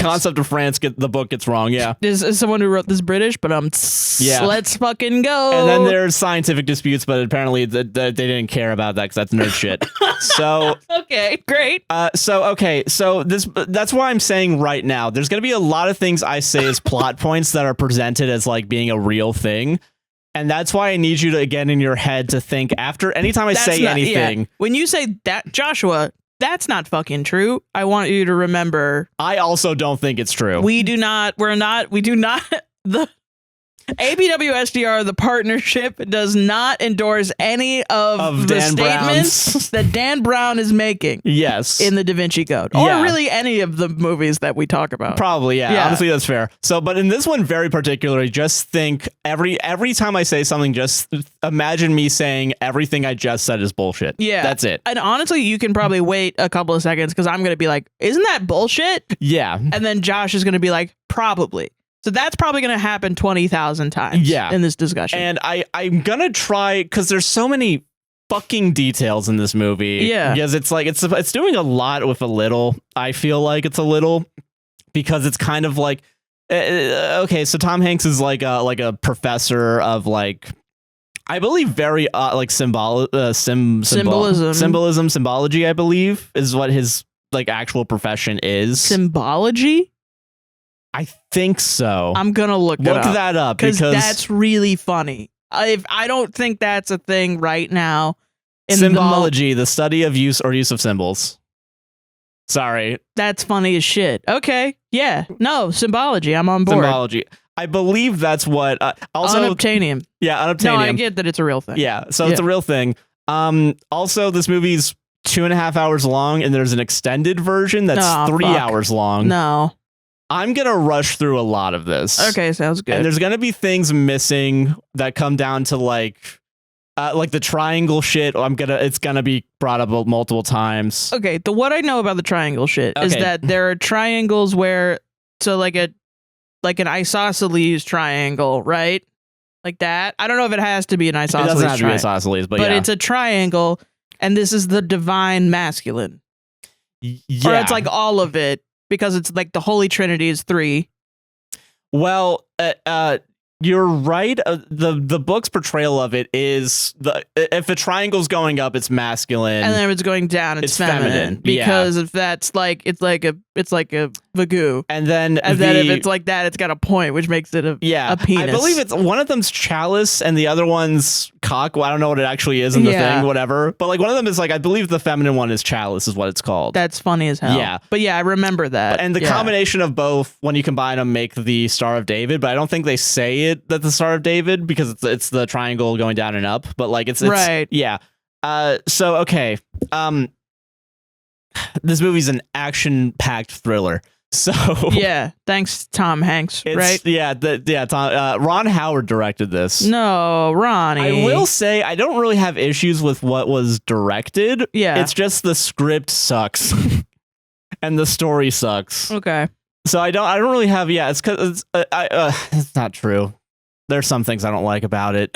S1: concept of France. The book gets wrong. Yeah.
S2: Is someone who wrote this British? But let's fucking go.
S1: And then there's scientific disputes, but apparently they didn't care about that because that's nerd shit. So
S2: okay, great.
S1: So that's why I'm saying right now there's gonna be a lot of things I say as plot points that are presented as like being a real thing. And that's why I need you to, again, in your head to think after anytime I say anything.
S2: Yeah. When you say that, Joshua, that's not fucking true. I want you to remember.
S1: I also don't think it's true.
S2: We do not. The APWSTR, the partnership, does not endorse any of the
S1: Dan
S2: statements that Dan Brown is making.
S1: Yes.
S2: In the Da Vinci Code. Or really any of the movies that we talk about.
S1: Probably, yeah. Honestly, that's fair. So, but in this one very particularly, just think every time I say something, just imagine me saying everything I just said is bullshit.
S2: Yeah.
S1: That's it.
S2: And honestly, you can probably wait a couple of seconds because I'm going to be like, isn't that bullshit?
S1: Yeah.
S2: And then Josh is going to be like, probably. So that's probably going to happen 20,000 times in this discussion.
S1: And I'm going to try, because there's so many fucking details in this movie.
S2: Yeah.
S1: Because it's like, it's doing a lot with a little. I feel like it's a little, because it's kind of like, okay, so Tom Hanks is like a professor of like, I believe very like symbolism, symbology, I believe is what his like actual profession is.
S2: Symbology?
S1: I think so.
S2: I'm gonna look
S1: that up because
S2: that's really funny. If I don't think that's a thing right now.
S1: Symbology, the study of use of symbols. Sorry,
S2: that's funny as shit. Okay, yeah, no, symbology. I'm on board.
S1: Symbology. I believe that's what. Also,
S2: unobtainium.
S1: Yeah, unobtainium.
S2: No, I get that it's a real thing.
S1: Yeah, so it's a real thing. Also, this movie's 2.5 hours long, and there's an extended version that's 3 hours long.
S2: No.
S1: I'm going to rush through a lot of this.
S2: Okay, sounds good.
S1: And there's going to be things missing that come down to like the triangle shit. It's going to be brought up multiple times.
S2: Okay, what I know about the triangle shit is that there are triangles where, so like an isosceles triangle, right? Like that. I don't know if it has to be an isosceles triangle.
S1: It doesn't have to be isosceles, but
S2: it's a triangle, and this is the divine masculine.
S1: Yeah.
S2: Or it's like all of it. Because it's like the Holy Trinity is 3.
S1: Well, you're right. The book's portrayal of it is if the triangle's going up, it's masculine,
S2: and then if it's going down, it's feminine. Because if that's like it's like a vagoo,
S1: and then
S2: if it's like that, it's got a point, which makes it a penis.
S1: I believe it's one of them's chalice and the other one's cock. Well, I don't know what it actually is in the thing, whatever. But like one of them is like I believe the feminine one is chalice, is what it's called.
S2: That's funny as hell.
S1: Yeah,
S2: but I remember that.
S1: And the combination of both, when you combine them, make the Star of David. But I don't think they say that the Star of David because it's the triangle going down and up, but like it's
S2: right.
S1: Yeah. So okay. This movie's an action-packed thriller. So
S2: yeah, thanks Tom Hanks, right?
S1: Tom. Ron Howard directed this.
S2: No, Ronnie.
S1: I will say I don't really have issues with what was directed.
S2: Yeah,
S1: it's just the script sucks, and the story sucks.
S2: Okay.
S1: So I don't really have. Yeah, it's because it's not true. There's some things I don't like about it.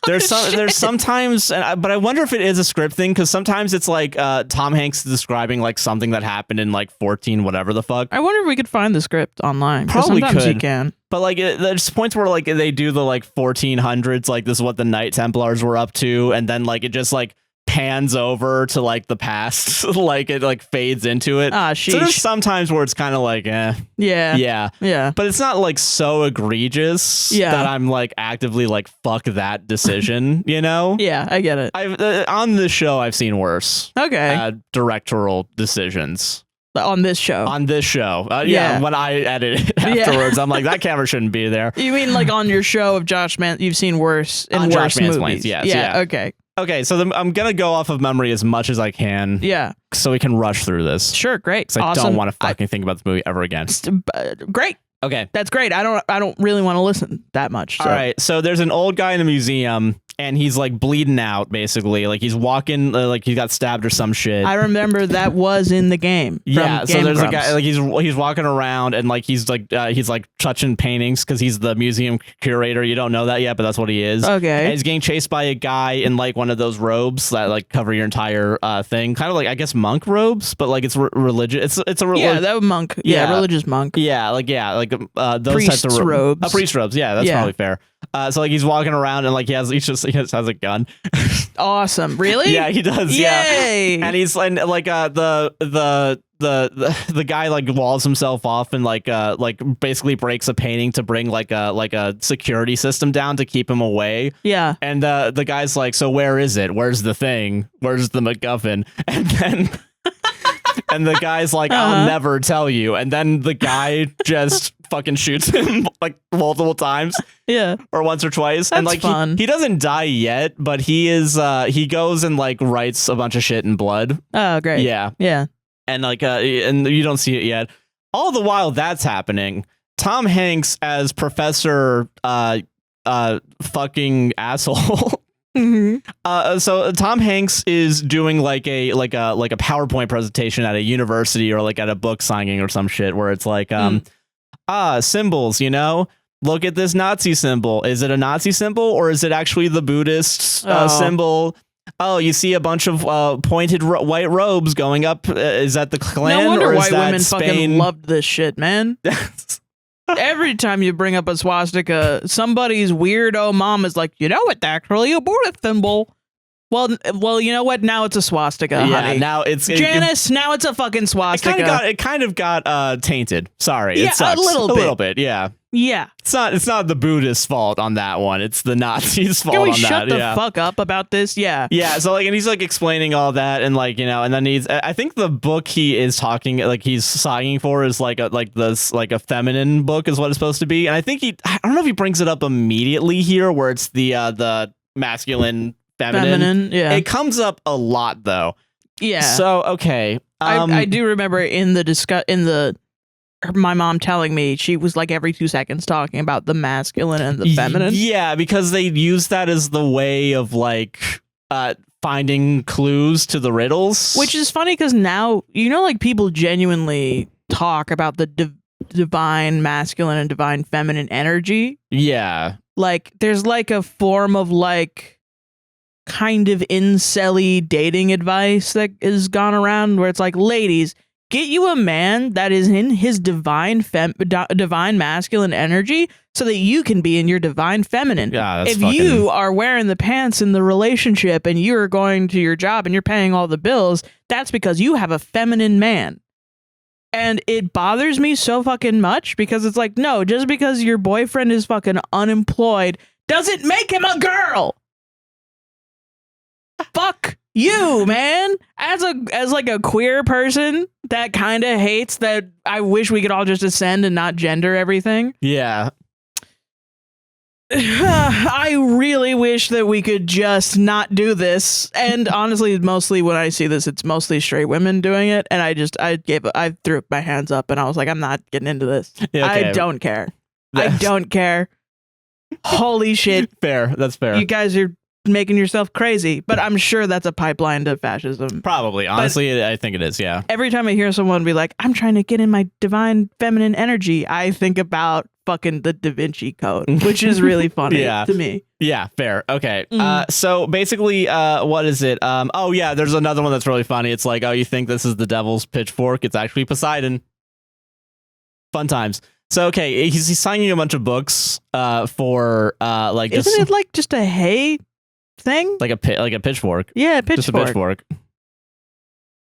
S1: There's sometimes, but I wonder if it is a script thing because sometimes it's like Tom Hanks describing like something that happened in like 14 whatever the fuck.
S2: I wonder if we could find the script online.
S1: Probably
S2: sometimes
S1: could.
S2: You can.
S1: But like there's points where like they do the like 1400s, like this is what the Knight Templars were up to, and then like it just like pans over to like the past, like it like fades into it.
S2: sheesh.
S1: So there's sometimes where it's kind of like, yeah, but it's not like so egregious that I'm like actively like fuck that decision, you know?
S2: Yeah, I get it.
S1: I've on this show I've seen worse.
S2: Okay,
S1: directorial decisions.
S2: On this show.
S1: When I edit it afterwards, I'm like, that camera shouldn't be there.
S2: You mean like on your show of Josh you've seen worse in worse movies?
S1: Yes,
S2: yeah. Okay,
S1: so I'm going to go off of memory as much as I can.
S2: Yeah.
S1: So we can rush through this.
S2: Sure, great.
S1: So I don't want to fucking think about this movie ever again.
S2: Great.
S1: Okay.
S2: That's great. I don't really want to listen that much. So.
S1: All right. So there's an old guy in a museum and he's like bleeding out basically. Like he's walking like he got stabbed or some shit.
S2: I remember that was in the game.
S1: Yeah. So there's a guy like he's walking around and like he's like touching paintings because he's the museum curator. You don't know that yet, but that's what he is.
S2: Okay.
S1: And he's getting chased by a guy in like one of those robes that like cover your entire thing. Kind of like I guess monk robes, but like it's religious. It's a
S2: that monk. Yeah, religious monk.
S1: Yeah, like those
S2: priest's
S1: types of
S2: robes.
S1: Priest robes. Yeah, that's probably fair. So like he's walking around and like he just has a gun.
S2: Awesome. Really?
S1: Yeah, he does.
S2: Yay!
S1: Yeah. And he's like the guy like walls himself off and like basically breaks a painting to bring like a security system down to keep him away.
S2: Yeah.
S1: And the guy's like, so where is it? Where's the thing? Where's the MacGuffin? And then and the guy's like, I'll never tell you. And then the guy just fucking shoots him like multiple times.
S2: Yeah.
S1: Or once or twice.
S2: That's
S1: and like
S2: fun.
S1: He doesn't die yet, but he is he goes and like writes a bunch of shit in blood.
S2: Oh, great.
S1: Yeah.
S2: Yeah.
S1: And like and you don't see it yet. All the while that's happening, Tom Hanks as Professor fucking asshole.
S2: Mm-hmm.
S1: So Tom Hanks is doing like a PowerPoint presentation at a university or like at a book signing or some shit where it's like symbols, you know, look at this Nazi symbol. Is it a Nazi symbol or is it actually the Buddhist symbol? Oh, you see a bunch of pointed white robes going up. Is that the Klan?
S2: No wonder
S1: or is
S2: white
S1: that
S2: women
S1: Spain?
S2: fucking loved this shit, man. Every time you bring up a swastika, somebody's weirdo mom is like, you know, it's actually a Buddhist symbol. Well, you know what? Now it's a swastika, honey.
S1: Now it's
S2: Janice. Now it's a fucking swastika.
S1: It kind of got tainted. Sorry,
S2: yeah,
S1: it sucks.
S2: a little bit.
S1: Yeah.
S2: Yeah.
S1: It's not the Buddhist fault on that one. It's the Nazis' fault
S2: on that.
S1: Can we shut
S2: the fuck up about this? Yeah.
S1: Yeah. So like, and he's like explaining all that, and like, you know, and then I think the book he is talking, like he's sighing for is like a feminine book is what it's supposed to be, and I think I don't know if he brings it up immediately here where it's the masculine feminine.
S2: Yeah.
S1: It comes up a lot though.
S2: Yeah.
S1: So okay.
S2: I do remember in the my mom telling me she was like every 2 seconds talking about the masculine and the feminine.
S1: Yeah, because they use that as the way of like finding clues to the riddles.
S2: Which is funny because now, you know, like people genuinely talk about the divine masculine and divine feminine energy.
S1: Yeah.
S2: Like there's like a form of like kind of incel-y dating advice that has gone around where it's like, ladies, get you a man that is in his divine masculine energy so that you can be in your divine feminine.
S1: Yeah,
S2: if you are wearing the pants in the relationship and you're going to your job and you're paying all the bills, that's because you have a feminine man. And it bothers me so fucking much because it's like, no, just because your boyfriend is fucking unemployed doesn't make him a girl. Fuck you, man. As like a queer person that kind of hates that, I wish we could all just ascend and not gender everything.
S1: Yeah.
S2: I really wish that we could just not do this. And honestly, mostly when I see this, it's mostly straight women doing it. And I threw my hands up and I was like, I'm not getting into this. Yeah, okay. I don't care. I don't care. Holy shit.
S1: Fair. That's fair.
S2: You guys are making yourself crazy, but I'm sure that's a pipeline to fascism.
S1: Probably. Honestly, I think it is, yeah.
S2: Every time I hear someone be like, I'm trying to get in my divine feminine energy, I think about fucking the Da Vinci Code, which is really funny to me.
S1: Yeah, fair. Okay. So basically, what is it? Oh yeah, there's another one that's really funny. It's like, oh, you think this is the devil's pitchfork? It's actually Poseidon. Fun times. So okay, he's signing a bunch of books for like.
S2: Isn't it like just a hay thing?
S1: Like a pitchfork.
S2: Yeah, pitchfork.
S1: Just a pitchfork.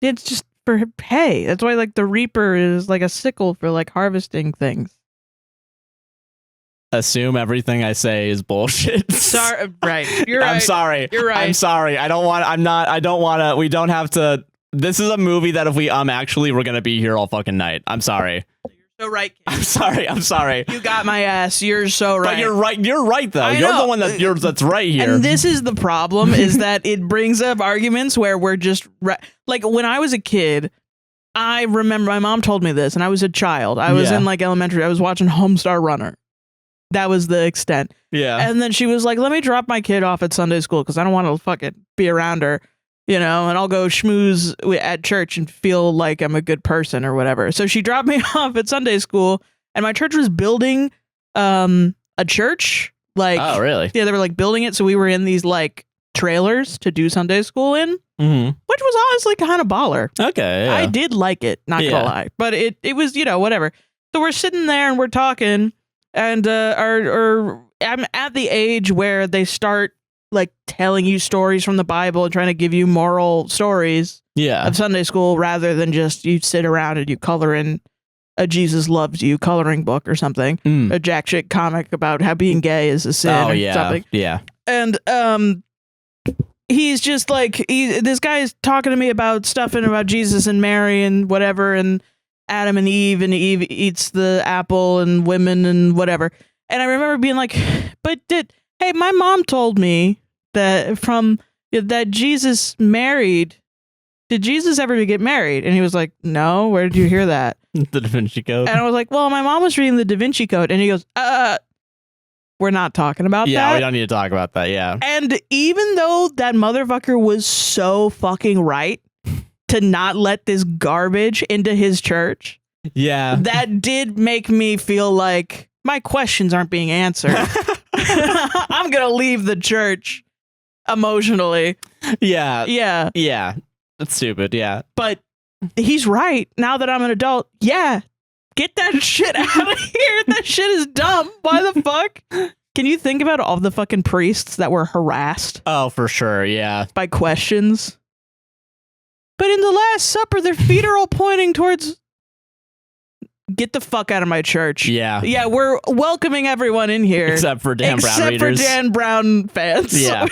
S2: It's just for hay. That's why like the reaper is like a sickle for like harvesting things.
S1: Assume everything I say is bullshit.
S2: Sorry, right. You're right.
S1: I'm sorry.
S2: You're right.
S1: I'm sorry. I don't want to. We don't have to. This is a movie that if we actually we're gonna be here all fucking night. I'm sorry.
S2: You're so right. Kid.
S1: I'm sorry.
S2: You got my ass. You're so right.
S1: But you're right. You're right though. You're the one that's right here.
S2: And this is the problem: is that it brings up arguments where we're just like when I was a kid. I remember my mom told me this, and I was a child. I was in like elementary. I was watching Homestar Runner. That was the extent.
S1: Yeah.
S2: And then she was like, let me drop my kid off at Sunday school because I don't want to fucking be around her, and I'll go schmooze at church and feel like I'm a good person or whatever. So she dropped me off at Sunday school, and my church was building a church. Like,
S1: oh, really?
S2: Yeah, they were like building it. So we were in these like trailers to do Sunday school in, which was honestly kind of baller.
S1: Okay. Yeah.
S2: I did like it, not gonna lie. But it was, whatever. So we're sitting there and we're talking. And I'm at the age where they start like telling you stories from the Bible and trying to give you moral stories of Sunday school rather than just you sit around and you color in a Jesus Loves You coloring book or something, a jack shit comic about how being gay is a sin or something.
S1: Yeah.
S2: And he's just like this guy is talking to me about stuff and about Jesus and Mary and whatever and Adam and Eve eats the apple and women and whatever. And I remember being like, but hey, my mom told me that that Jesus married. Did Jesus ever get married? And he was like, no, where did you hear that?
S1: The Da Vinci Code.
S2: And I was like, well, my mom was reading the Da Vinci Code. And he goes, we're not talking about that.
S1: Yeah, we don't need to talk about that. Yeah.
S2: And even though that motherfucker was so fucking right, to not let this garbage into his church.
S1: Yeah.
S2: That did make me feel like my questions aren't being answered. I'm going to leave the church emotionally.
S1: Yeah.
S2: Yeah.
S1: Yeah. That's stupid. Yeah.
S2: But he's right. Now that I'm an adult, yeah. Get that shit out of here. That shit is dumb. Why the fuck? Can you think about all the fucking priests that were harassed?
S1: Oh, for sure. Yeah.
S2: By questions? But in the Last Supper, their feet are all pointing towards... Get the fuck out of my church.
S1: Yeah.
S2: Yeah, we're welcoming everyone in here.
S1: Except for Dan Brown readers.
S2: Except for Dan Brown fans.
S1: Yeah.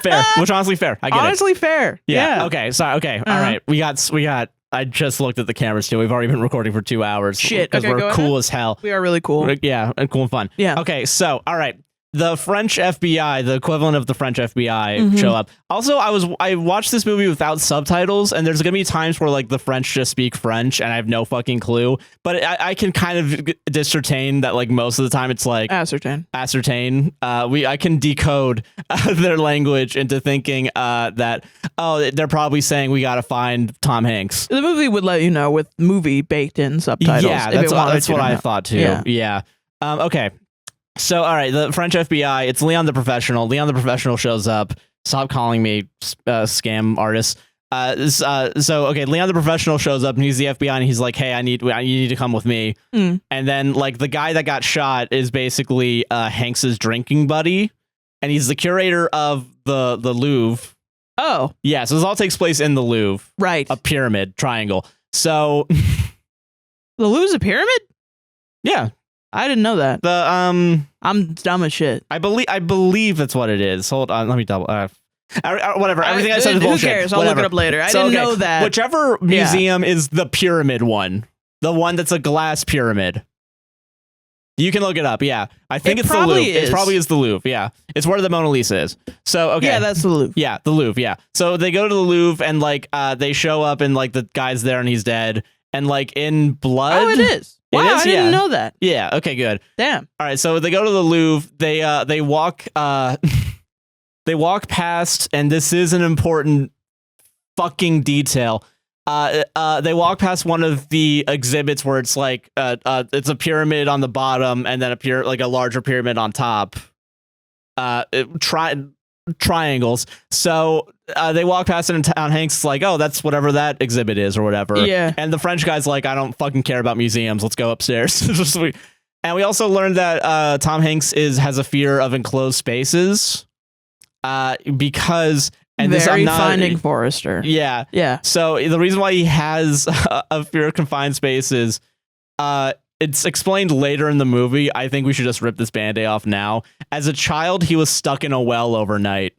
S1: Fair. Which honestly fair. I get
S2: honestly fair. Yeah.
S1: Okay. So, okay. All right. We got... I just looked at the cameras too. We've already been recording for 2 hours.
S2: Shit.
S1: Because we're cool as hell.
S2: We are really cool.
S1: Yeah. And cool and fun.
S2: Yeah.
S1: Okay. So, all right. The French FBI, the equivalent of the French FBI, show up. Also, I watched this movie without subtitles, and there's gonna be times where like the French just speak French, and I have no fucking clue. But I can kind of discern that like most of the time it's like
S2: ascertain.
S1: I can decode their language into thinking that they're probably saying we gotta find Tom Hanks.
S2: The movie would let you know with movie baked in subtitles.
S1: Yeah, that's what I thought too. Yeah. Okay. So, all right, the French FBI, it's Leon the Professional. Leon the Professional shows up. Stop calling me scam artist. Okay, Leon the Professional shows up, and he's the FBI, and he's like, hey, you need to come with me. And then, like, the guy that got shot is basically Hanks's drinking buddy, and he's the curator of the Louvre.
S2: Oh.
S1: Yeah, so this all takes place in the Louvre.
S2: Right.
S1: A pyramid, triangle. So...
S2: The Louvre's a pyramid?
S1: Yeah.
S2: I didn't know that. I'm dumb as shit.
S1: I believe that's what it is. Hold on, let me double. Whatever. Everything I said is bullshit.
S2: Who cares? I'll look it up later. I didn't know that.
S1: Whichever museum is the pyramid one, the one that's a glass pyramid. You can look it up. Yeah, I think it's the Louvre. It probably is the Louvre. Yeah, it's where the Mona Lisa is. So okay.
S2: Yeah, that's the Louvre.
S1: Yeah, the Louvre. Yeah. So they go to the Louvre and like they show up and like the guy's there and he's dead and like in blood.
S2: Oh, it is. Wow, I didn't know that.
S1: Yeah. Okay. Good.
S2: Damn.
S1: All right. So they go to the Louvre. They walk. They walk past, and this is an important fucking detail. They walk past one of the exhibits where it's like it's a pyramid on the bottom, and then like a larger pyramid on top. Triangles. So they walk past it, and Tom Hanks is like, oh, that's whatever that exhibit is or whatever.
S2: Yeah.
S1: And the French guy's like, I don't fucking care about museums. Let's go upstairs. And we also learned that Tom Hanks has a fear of enclosed spaces. because and
S2: Very Finding Forrester.
S1: Yeah.
S2: Yeah.
S1: So the reason why he has a fear of confined space is it's explained later in the movie. I think we should just rip this Band-Aid off now. As a child, he was stuck in a well overnight.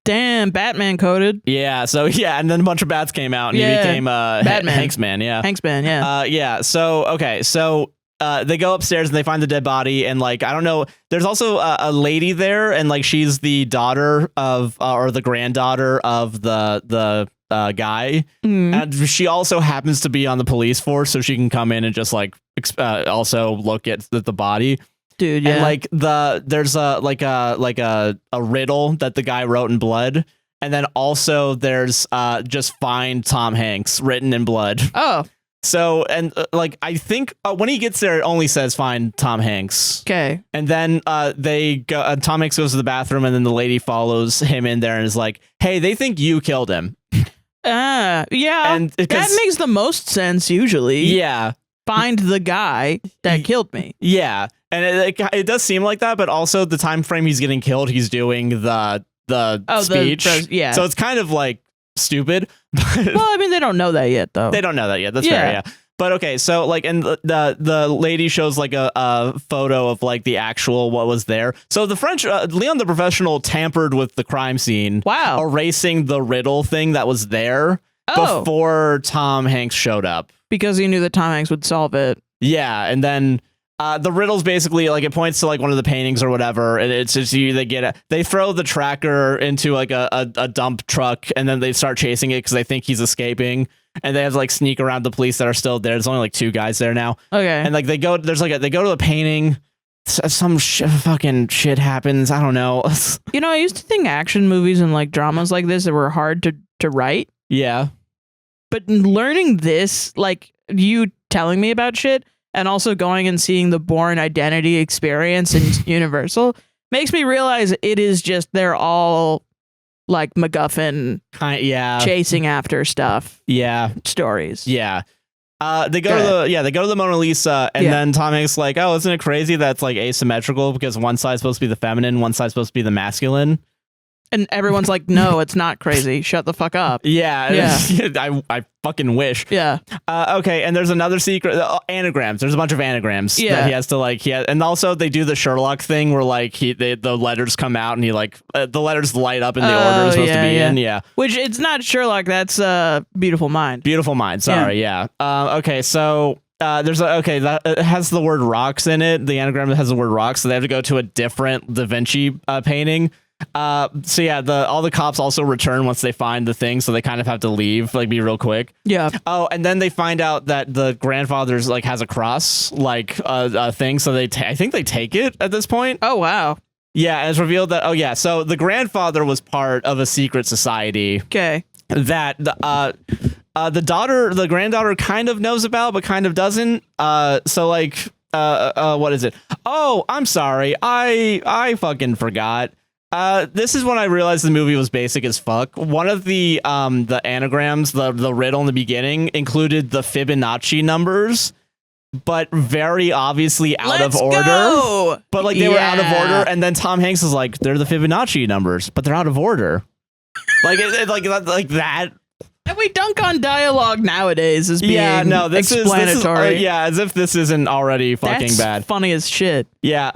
S2: Damn, Batman coded.
S1: Yeah, so yeah, and then a bunch of bats came out and he became
S2: Batman.
S1: Hanksman, yeah.
S2: Hanksman, yeah.
S1: Yeah, so, okay, so they go upstairs and they find the dead body and like, I don't know, there's also a lady there and like she's the daughter of, or the granddaughter of the guy. And she also happens to be on the police force so she can come in and just like also look at the body.
S2: Dude, yeah.
S1: And like there's a riddle that the guy wrote in blood, and then also there's just find Tom Hanks written in blood.
S2: Oh,
S1: so and like I think when he gets there, it only says find Tom Hanks.
S2: Okay,
S1: and then they go. Tom Hanks goes to the bathroom, and then the lady follows him in there and is like, "Hey, they think you killed him."
S2: Yeah,
S1: and
S2: that makes the most sense usually.
S1: Yeah,
S2: find the guy that killed me.
S1: Yeah. And it does seem like that, but also the time frame he's getting killed, he's doing the speech.
S2: Yeah.
S1: So it's kind of like stupid.
S2: Well, I mean, they don't know that yet, though.
S1: They don't know that yet. That's fair, yeah. But okay, so like, and the lady shows like a photo of like the actual what was there. So the French Leon the Professional tampered with the crime scene.
S2: Wow.
S1: Erasing the riddle thing that was there before Tom Hanks showed up.
S2: Because he knew that Tom Hanks would solve it.
S1: Yeah, and then the riddle's basically like it points to like one of the paintings or whatever, and it's just they throw the tracker into like a dump truck, and then they start chasing it because they think he's escaping, and they have to like sneak around the police that are still there. There's only like 2 guys there now.
S2: Okay,
S1: and like they go to the painting. Some fucking shit happens. I don't know.
S2: You know, I used to think action movies and like dramas like this that were hard to write.
S1: Yeah,
S2: but learning this, like you telling me about shit. And also going and seeing the Bourne Identity experience in Universal makes me realize it is just they're all like MacGuffin chasing after stuff.
S1: Yeah.
S2: Stories.
S1: Yeah. They go to the Mona Lisa and then Tom Hanks like, oh, isn't it crazy that's like asymmetrical because one side's supposed to be the feminine, one side's supposed to be the masculine.
S2: And everyone's like, no, it's not crazy. Shut the fuck up.
S1: Yeah. I fucking wish.
S2: Yeah.
S1: Okay. And there's another secret. Anagrams. There's a bunch of anagrams that he has to like. And also they do the Sherlock thing where like the letters come out and he like the letters light up in the order it's supposed to be in. Yeah.
S2: Which it's not Sherlock. That's Beautiful Mind.
S1: Beautiful Mind. Sorry. Yeah. Okay. So. There's that it has the word rocks in it. The anagram has the word rocks, so they have to go to a different Da Vinci painting. So yeah, all the cops also return once they find the thing, so they kind of have to leave, like be real quick.
S2: Yeah.
S1: Oh, and then they find out that the grandfather's like has a cross like thing, so I think they take it at this point.
S2: Oh wow.
S1: Yeah, and it's revealed that so the grandfather was part of a secret society.
S2: Okay.
S1: That the granddaughter kind of knows about, but kind of doesn't. So like, what is it? Oh, I'm sorry, I fucking forgot. This is when I realized the movie was basic as fuck. One of the anagrams, the riddle in the beginning included the Fibonacci numbers, but very obviously out of order.
S2: Go!
S1: But like they were out of order, and then Tom Hanks is like, they're the Fibonacci numbers, but they're out of order. like that.
S2: And we dunk on dialogue nowadays as being
S1: this
S2: explanatory.
S1: Is as if this isn't already fucking
S2: That's
S1: bad.
S2: Funny as shit.
S1: Yeah,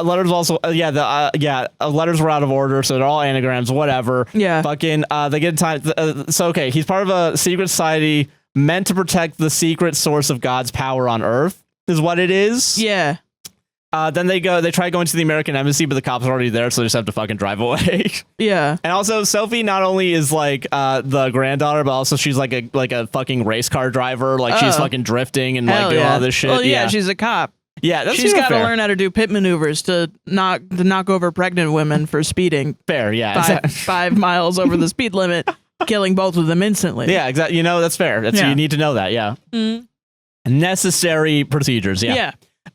S1: letters also. Letters were out of order, so they're all anagrams. Whatever.
S2: Yeah.
S1: Fucking. They get time. So okay, he's part of a secret society meant to protect the secret source of God's power on Earth. Is what it is.
S2: Yeah.
S1: Then they try going to the American embassy, but the cops are already there, so they just have to fucking drive away.
S2: Yeah.
S1: And also, Sophie not only is like the granddaughter, but also she's like a fucking race car driver. Like she's fucking drifting and like doing all this shit.
S2: Well, yeah, she's a cop.
S1: Yeah,
S2: she's got to learn how to do pit maneuvers to knock over pregnant women for speeding.
S1: Fair, yeah.
S2: 5 miles over the speed limit, killing both of them instantly.
S1: Yeah, exactly. You know, that's fair. You need to know that. Yeah. Necessary procedures. Yeah.
S2: Yeah.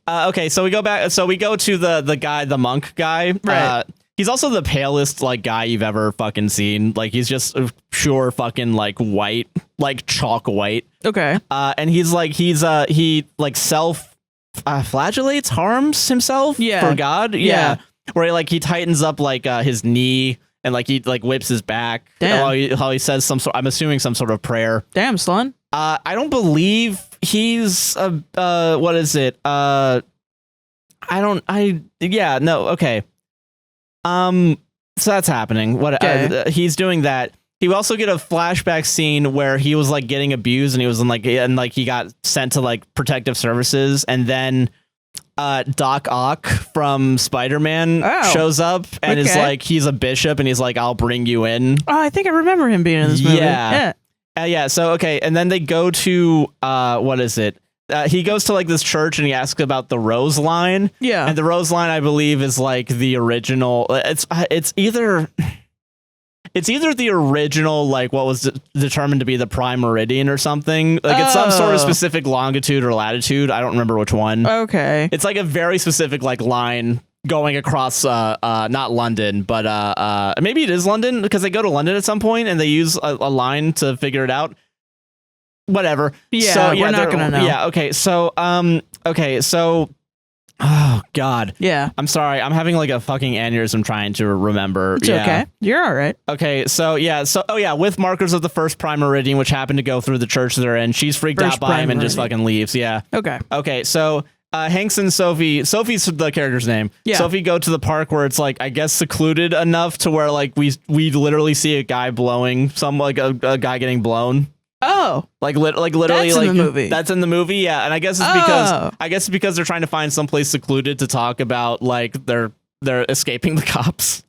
S1: Okay, so we go back. So we go to the guy, the monk guy.
S2: Right.
S1: He's also the palest like guy you've ever fucking seen. Like he's just pure fucking like white, like chalk white.
S2: Okay.
S1: And he self flagellates, harms himself for God. Yeah. Where he tightens up like his knee and like he like whips his back.
S2: Damn.
S1: How he says I'm assuming some sort of prayer.
S2: Damn, son.
S1: I don't believe he's what is it? Okay. So that's happening. He's doing that. He also get a flashback scene where he was like getting abused and he was in he got sent to like protective services, and then Doc Ock from Spider-Man shows up and is like, he's a bishop and he's like, I'll bring you in.
S2: Oh, I think I remember him being in this movie.
S1: Yeah. So okay, and then they go to what is it? He goes to like this church and he asks about the Rose line.
S2: Yeah.
S1: And the Rose line, I believe, is like the original. It's either the original, like what was determined to be the prime meridian or something. Like it's some sort of specific longitude or latitude. I don't remember which one.
S2: Okay.
S1: It's like a very specific like line going across not London, but maybe it is London, because they go to London at some point and they use a line to figure it out. Whatever.
S2: Yeah,
S1: so,
S2: we're not gonna know.
S1: Yeah. Okay. So oh God.
S2: Yeah.
S1: I'm sorry. I'm having like a fucking aneurysm trying to remember.
S2: It's okay. You're all right.
S1: Okay. So with markers of the first prime meridian, which happened to go through the church they're in, she's freaked out by him and just fucking leaves. Yeah. Okay. So Hanks and Sophie's the character's name. Yeah. Sophie go to the park where it's like, I guess, secluded enough to where like we literally see a guy blowing a guy getting blown.
S2: Oh,
S1: literally,
S2: that's in the movie.
S1: That's in the movie, yeah. And I guess it's because they're trying to find someplace secluded to talk about like they're escaping the cops.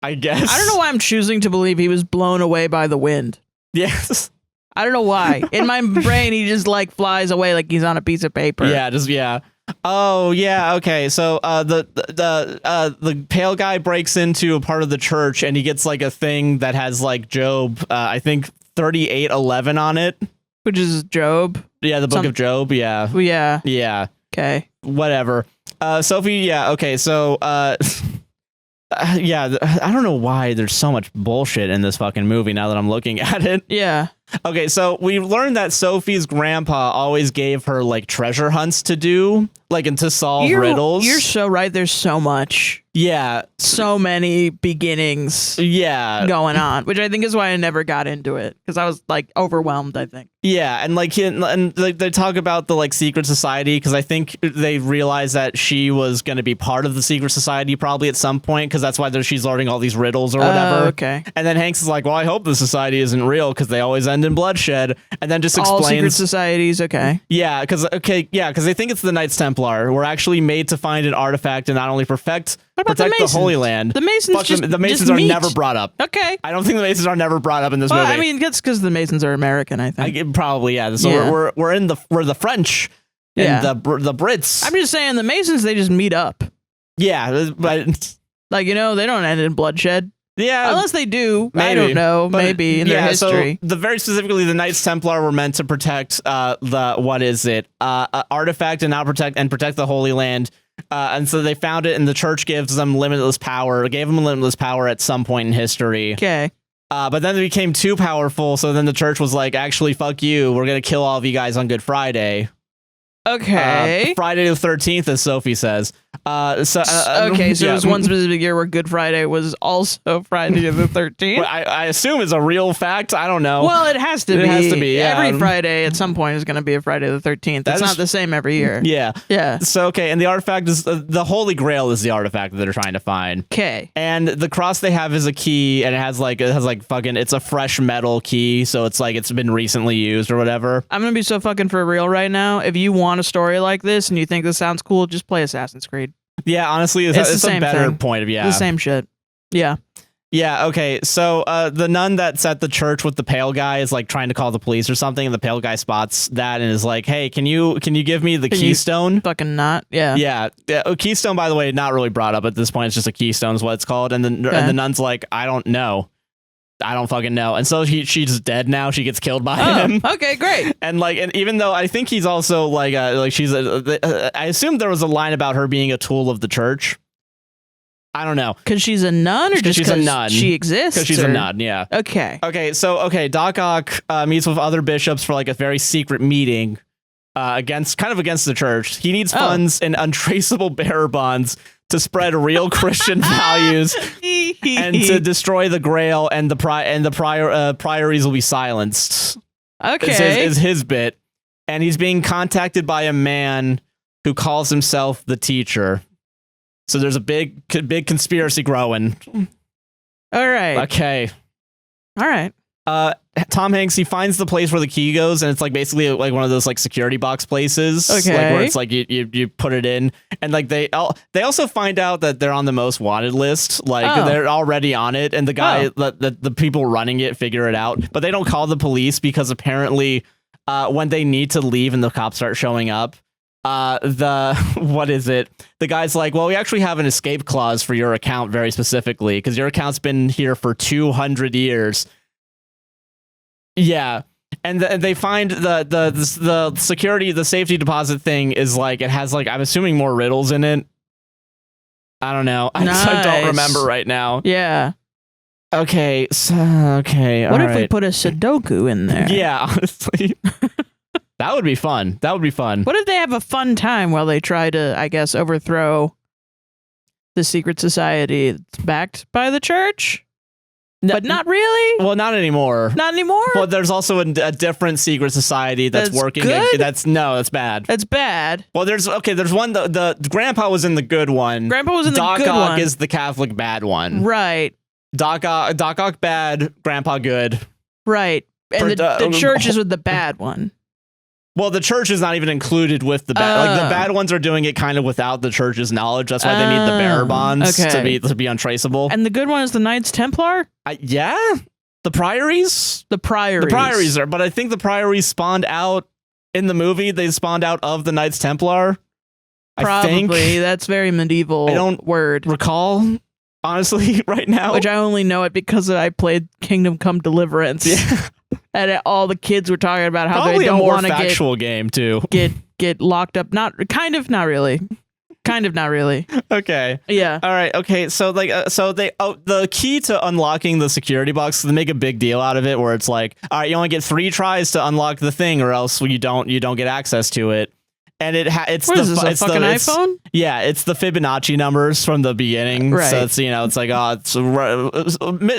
S1: I guess.
S2: I don't know why I'm choosing to believe he was blown away by the wind.
S1: Yes.
S2: I don't know why. In my brain, he just like flies away like he's on a piece of paper.
S1: Yeah. Oh yeah. Okay. So the pale guy breaks into a part of the church and he gets like a thing that has like Job. I think 38:11 on it,
S2: which is Job.
S1: Yeah, the book of Job. Yeah.
S2: Yeah. Okay.
S1: Whatever. Sophie. Yeah. Okay. So yeah, I don't know why there's so much bullshit in this fucking movie now that I'm looking at it.
S2: Yeah.
S1: Okay, so we learned that Sophie's grandpa always gave her like treasure hunts to do, like, and to solve riddles.
S2: You're so right. There's so much.
S1: Yeah.
S2: So many beginnings.
S1: Yeah.
S2: Going on, which I think is why I never got into it, because I was like overwhelmed, I think.
S1: Yeah, and like they talk about the like secret society, because I think they realized that she was going to be part of the secret society probably at some point, because that's why she's learning all these riddles or whatever.
S2: Okay.
S1: And then Hanks is like, well, I hope the society isn't real, because they always end in bloodshed. And then just explains
S2: all secret societies. Okay.
S1: Yeah, because they think it's the Knights Templar. We're actually made to find an artifact and not only protect the Holy Land.
S2: The Masons
S1: the Masons are never brought up.
S2: Okay.
S1: I don't think the Masons are never brought up in this movie.
S2: I mean, that's because the Masons are American, I think.
S1: Probably, yeah. So we're the French and the Brits.
S2: I'm just saying the Masons, they just meet up.
S1: Yeah, but
S2: like, they don't end in bloodshed.
S1: Yeah,
S2: unless they do.
S1: Maybe.
S2: I don't know. Maybe in their history.
S1: So very specifically, the Knights Templar were meant to protect artifact and protect the Holy Land. And so they found it, and the church gave them limitless power at some point in history.
S2: Okay.
S1: But then they became too powerful, so then the church was like, actually, fuck you. We're going to kill all of you guys on Good Friday.
S2: Okay.
S1: Friday the 13th, as Sophie says. So
S2: there's one specific year where Good Friday was also Friday the 13th.
S1: I assume it's a real fact. I don't know.
S2: Well, it has to be.
S1: It has to be. Yeah.
S2: Every Friday at some point is going to be a Friday the 13th. It's not the same every year.
S1: Yeah.
S2: Yeah.
S1: So, okay. And the artifact is the Holy Grail is the artifact that they're trying to find.
S2: Okay.
S1: And the cross they have is a key, and it's a fresh metal key. So it's like it's been recently used or whatever.
S2: I'm going to be so fucking for real right now. If you want a story like this and you think this sounds cool, just play Assassin's Creed.
S1: Yeah, honestly, it's a better point of
S2: the same shit. Yeah.
S1: Yeah, okay. So the nun that's at the church with the pale guy is like trying to call the police or something, and the pale guy spots that and is like, "Hey, can you give me the keystone?"
S2: Fucking not. Yeah.
S1: Yeah. Keystone, by the way, not really brought up at this point. It's just a keystone is what it's called. And then the nun's like, "I don't know. I don't fucking know." And so she's dead now. She gets killed by him.
S2: Okay, great.
S1: And even though I think he's also I assume there was a line about her being a tool of the church. I don't know.
S2: Because she's a nun, or just because she exists?
S1: Because she's a nun, yeah.
S2: Okay.
S1: So Doc Ock meets with other bishops for like a very secret meeting against the church. He needs funds and untraceable bearer bonds to spread real Christian values and to destroy the Grail, and the priories will be silenced.
S2: Okay.
S1: Is his bit. And he's being contacted by a man who calls himself the Teacher. So there's a big conspiracy growing.
S2: All right.
S1: Okay.
S2: All right.
S1: Tom Hanks, he finds the place where the key goes, and it's like basically like one of those like security box places,
S2: okay,
S1: like where it's like you put it in, and like they also find out that they're on the most wanted list, like they're already on it, and the guy the people running it figure it out, but they don't call the police because apparently when they need to leave and the cops start showing up, the guy's like, well, we actually have an escape clause for your account very specifically because your account's been here for 200 years. Yeah, and they find the security, the safety deposit thing is like, it has like, I'm assuming more riddles in it. I don't know.
S2: Nice.
S1: I don't remember right now.
S2: Yeah.
S1: Okay. So, okay.
S2: What if we put a Sudoku in there?
S1: Yeah, honestly. That would be fun. That would be fun.
S2: What if they have a fun time while they try to, I guess, overthrow the secret society that's backed by the church? But not really?
S1: Well, not anymore.
S2: Not anymore?
S1: Well, there's also a different secret society that's working.
S2: Good?
S1: That's bad.
S2: That's bad.
S1: Well, there's one, the grandpa was in the good one.
S2: Grandpa was in the
S1: Doc
S2: good
S1: Ock
S2: one.
S1: is the Catholic bad one.
S2: Right.
S1: Doc Ock bad, grandpa good.
S2: Right. And the church is with the bad one.
S1: Well, the church is not even included with the bad. Like the bad ones are doing it kind of without the church's knowledge. That's why they need the bearer bonds to be untraceable.
S2: And the good one is the Knights Templar?
S1: Yeah, the priories. The priories are, but I think the priories spawned out in the movie. They spawned out of the Knights Templar.
S2: Probably.
S1: I think.
S2: That's very medieval.
S1: I don't recall, honestly, right now.
S2: Which I only know it because I played Kingdom Come Deliverance. Yeah. And all the kids were talking about how
S1: probably
S2: they don't want to
S1: get factual game too.
S2: Get locked up. Not really. Kind of not really.
S1: Okay.
S2: Yeah.
S1: All right. Okay. So like, the key to unlocking the security box, they make a big deal out of it, where it's like, all right, you only get 3 tries to unlock the thing, or else you don't get access to it. And it's
S2: what is this, a fucking iPhone?
S1: Yeah, it's the Fibonacci numbers from the beginning.
S2: Right.
S1: So it's it's like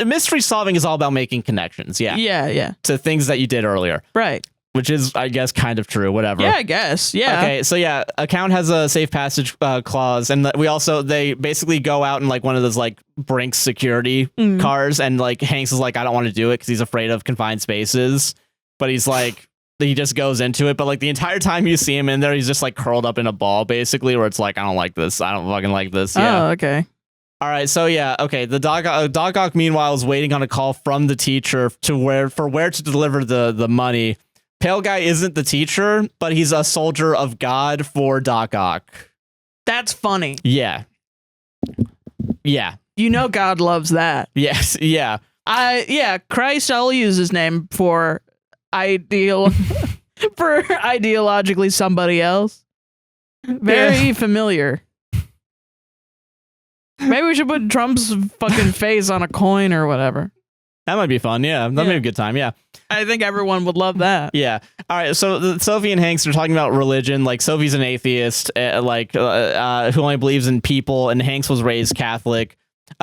S1: mystery solving is all about making connections. Yeah.
S2: Yeah.
S1: To things that you did earlier.
S2: Right.
S1: Which is, I guess, kind of true. Whatever.
S2: Yeah, I guess. Yeah.
S1: Okay. So yeah, account has a safe passage clause, and they basically go out in like one of those like Brinks security cars, and like Hanks is like, I don't want to do it because he's afraid of confined spaces, but he's like. He just goes into it, but like the entire time you see him in there, he's just like curled up in a ball, basically, where it's like, I don't like this. I don't fucking like this. Yeah.
S2: Oh, okay.
S1: All right. So yeah. Okay. The Doc Ock, meanwhile, is waiting on a call from the Teacher to where to deliver the money. Pale guy isn't the Teacher, but he's a soldier of God for Doc Ock.
S2: That's funny.
S1: Yeah. Yeah.
S2: You know God loves that.
S1: Yes. Yeah.
S2: Christ, I'll use his name for ideologically somebody else. Very familiar. Maybe we should put Trump's fucking face on a coin or whatever.
S1: That might be fun. Yeah, that'd be a good time. Yeah,
S2: I think everyone would love that.
S1: Yeah. All right. So Sophie and Hanks are talking about religion. Like Sophie's an atheist, who only believes in people, and Hanks was raised Catholic.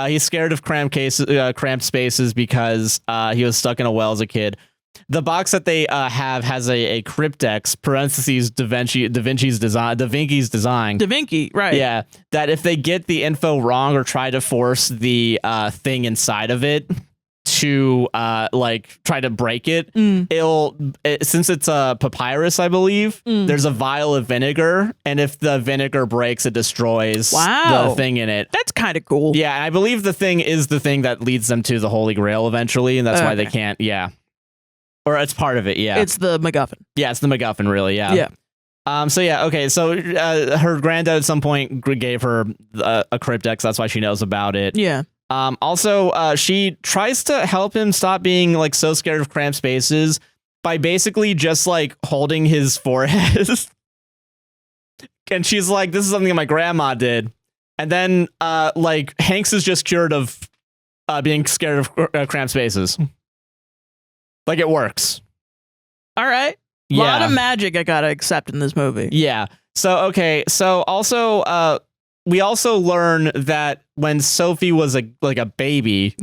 S1: He's scared of cramped spaces because he was stuck in a well as a kid. The box that they have has a cryptex, parentheses, Da Vinci's design. Da Vinci,
S2: right.
S1: Yeah. That if they get the info wrong or try to force the thing inside of it to try to break it, since it's a papyrus, I believe, there's a vial of vinegar, and if the vinegar breaks, it destroys the thing in it.
S2: That's kind of cool.
S1: Yeah, and I believe the thing is the thing that leads them to the Holy Grail eventually, and that's why they can't, or it's part of it, yeah.
S2: It's the MacGuffin.
S1: Yeah, it's the MacGuffin, really, yeah. Yeah. So her granddad at some point gave her a cryptex, that's why she knows about it.
S2: Yeah.
S1: Also, she tries to help him stop being like so scared of cramped spaces by basically just like holding his forehead. And she's like, this is something that my grandma did. And then Hanks is just cured of being scared of cramped spaces. Like, it works.
S2: All right. Yeah. A lot of magic I gotta accept in this movie.
S1: Yeah. So, okay. So, also, we also learn that when Sophie was a baby,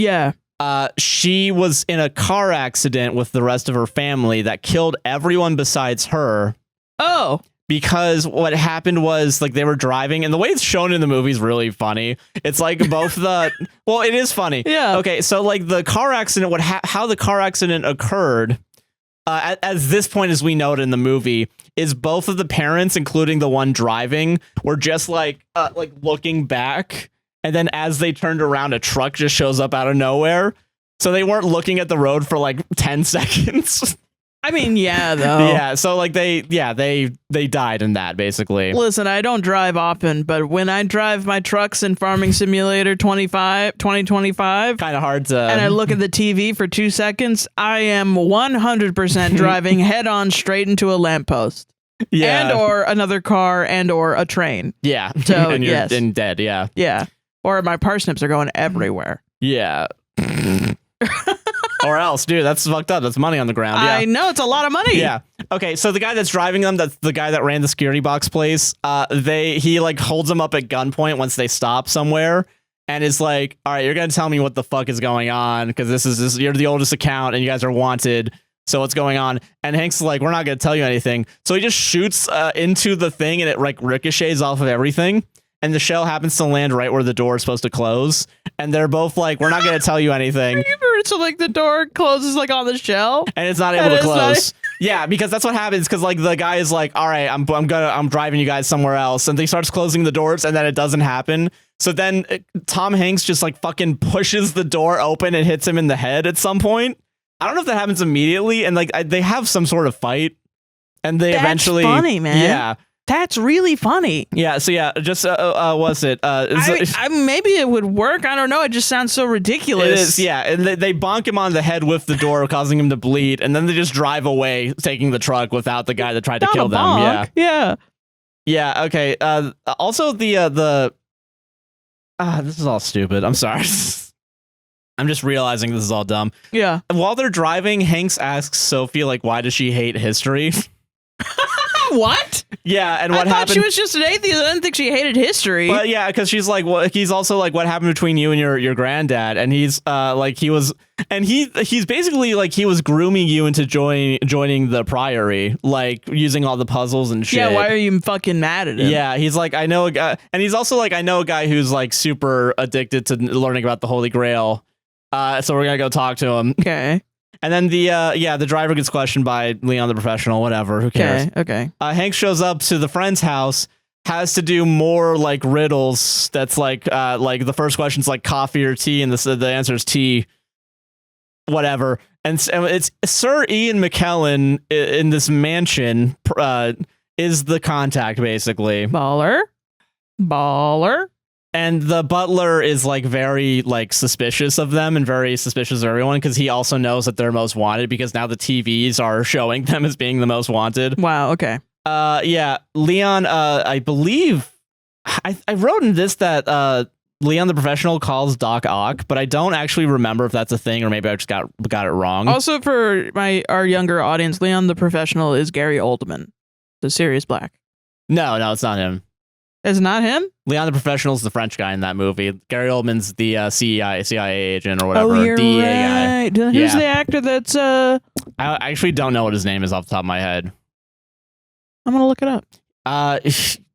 S1: she was in a car accident with the rest of her family that killed everyone besides her.
S2: Oh.
S1: Because what happened was like they were driving, and the way it's shown in the movie is really funny. It's like both well, it is funny.
S2: Yeah.
S1: Okay, so like the car accident, how the car accident occurred, at this point, as we know it in the movie, is both of the parents, including the one driving, were just like looking back, and then as they turned around, a truck just shows up out of nowhere. So they weren't looking at the road for like 10 seconds.
S2: I mean, yeah, though.
S1: Yeah, so like they died in that, basically.
S2: Listen, I don't drive often, but when I drive my trucks in Farming Simulator 2025,
S1: kind of hard to...
S2: and I look at the TV for 2 seconds, I am 100% driving head on straight into a lamppost.
S1: Yeah.
S2: And or another car and or a train.
S1: Yeah.
S2: So,
S1: and you're
S2: yes.
S1: dead, yeah.
S2: Yeah. Or my parsnips are going everywhere.
S1: Yeah. Or else, dude, that's fucked up. That's money on the ground. Yeah.
S2: I know, it's a lot of money.
S1: Yeah. Okay, so the guy that's driving them, that's the guy that ran the security box place. He like holds them up at gunpoint once they stop somewhere, and is like, "All right, you're gonna tell me what the fuck is going on, because you're the oldest account, and you guys are wanted. So what's going on?" And Hank's like, "We're not gonna tell you anything." So he just shoots into the thing, and it like ricochets off of everything. And the shell happens to land right where the door is supposed to close. And they're both like, "We're not going to tell you anything."
S2: So like the door closes like on the shell,
S1: and it's not able to close. Yeah, because that's what happens. Because like the guy is like, "All right, I'm driving you guys somewhere else," and he starts closing the doors, and then it doesn't happen. So then Tom Hanks just like fucking pushes the door open and hits him in the head at some point. I don't know if that happens immediately, and like they have some sort of fight, and they eventually.
S2: That's funny, man.
S1: Yeah.
S2: That's really funny.
S1: Yeah, so yeah, just what's it?
S2: Maybe it would work. I don't know. It just sounds so ridiculous.
S1: It is, yeah. And they bonk him on the head with the door, causing him to bleed, and then they just drive away, taking the truck without the guy that tried to kill them.
S2: Bonk.
S1: Yeah. Yeah, okay. Also this is all stupid. I'm sorry. I'm just realizing this is all dumb.
S2: Yeah.
S1: While they're driving, Hanks asks Sophie, like, why does she hate history?
S2: What?
S1: Yeah, and what
S2: I thought
S1: happened?
S2: She was just an atheist. I didn't think she hated history.
S1: But yeah, because she's like, well, he's also like, what happened between you and your granddad? And he's like, he's basically like he was grooming you into joining the priory, like using all the puzzles and shit.
S2: Yeah, why are you fucking mad at him?
S1: Yeah, he's like, I know a guy, and he's also like, I know a guy who's like super addicted to learning about the Holy Grail. So we're gonna go talk to him.
S2: Okay.
S1: And then the driver gets questioned by Leon the professional, whatever, who cares?
S2: Okay.
S1: Hank shows up to the friend's house, has to do more like riddles. That's like the first question's like coffee or tea, and the answer is tea, whatever. And it's Sir Ian McKellen in this mansion is the contact, basically.
S2: Baller.
S1: And the butler is like very like suspicious of them and very suspicious of everyone, because he also knows that they're most wanted, because now the TVs are showing them as being the most wanted.
S2: Wow. Okay.
S1: Yeah. Leon, I believe I wrote in this that Leon the professional calls Doc Ock, but I don't actually remember if that's a thing, or maybe I just got it wrong.
S2: Also, for our younger audience, Leon the professional is Gary Oldman, the Sirius Black.
S1: No, it's not him.
S2: It's not him?
S1: Leon the professional is the French guy in that movie. Gary Oldman's the CIA agent or whatever.
S2: Oh, you're
S1: DEA
S2: right.
S1: guy.
S2: Who's the actor that's...
S1: I actually don't know what his name is off the top of my head.
S2: I'm going to look it up.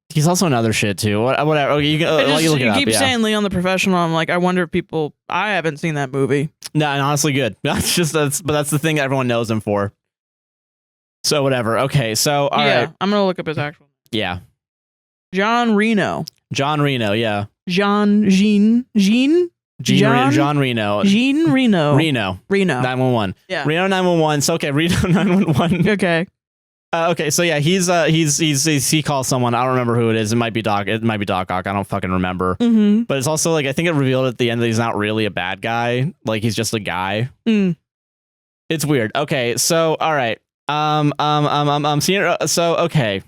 S1: He's also in other shit too. Whatever. Okay, you look it up.
S2: You keep saying Leon the professional. I'm like, I wonder if people... I haven't seen that movie.
S1: No, and honestly, good. But that's the thing everyone knows him for. So whatever. Okay, so all right.
S2: I'm going to look up his actual name.
S1: Yeah.
S2: John Reno,
S1: yeah.
S2: Jean Reno.
S1: Jean Reno. 911.
S2: Yeah.
S1: Reno 911. So okay, Reno 911.
S2: Okay.
S1: Okay, so yeah, he calls someone. I don't remember who it is. It might be Doc Ock. I don't fucking remember.
S2: Mm-hmm.
S1: But it's also like, I think it revealed at the end that he's not really a bad guy. Like, he's just a guy. It's weird. Okay, so all right. I'm seeing. So okay.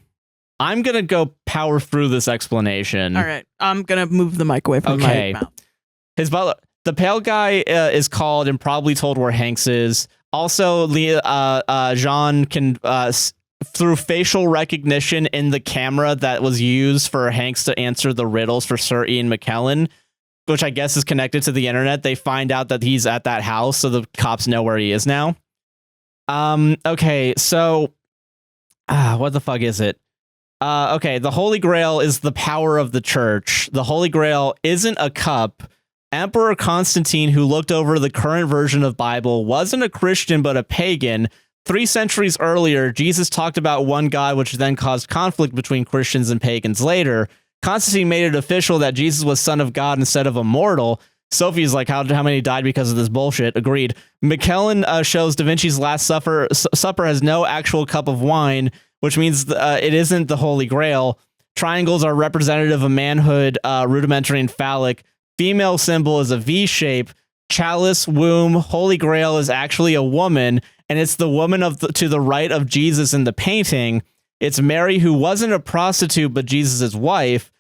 S1: I'm going to go power through this explanation.
S2: All right. I'm going to move the mic away from my mouth.
S1: His butler, the pale guy is called and probably told where Hanks is. Also, Jean can through facial recognition in the camera that was used for Hanks to answer the riddles for Sir Ian McKellen, which I guess is connected to the internet. They find out that he's at that house, so the cops know where he is now. Okay, so what the fuck is it? Okay, the Holy Grail is the power of the church. The Holy Grail isn't a cup. Emperor Constantine, who looked over the current version of Bible, wasn't a Christian but a pagan. 3 centuries earlier, Jesus talked about one God, which then caused conflict between Christians and pagans later. Constantine made it official that Jesus was son of God instead of a mortal. Sophie's like, how many died because of this bullshit? Agreed. McKellen shows Da Vinci's Last Supper has no actual cup of wine, which means it isn't the Holy Grail. Triangles are representative of manhood, rudimentary and phallic. Female symbol is a V shape. Chalice, womb, Holy Grail is actually a woman, and it's the woman to the right of Jesus in the painting. It's Mary, who wasn't a prostitute, but Jesus' wife.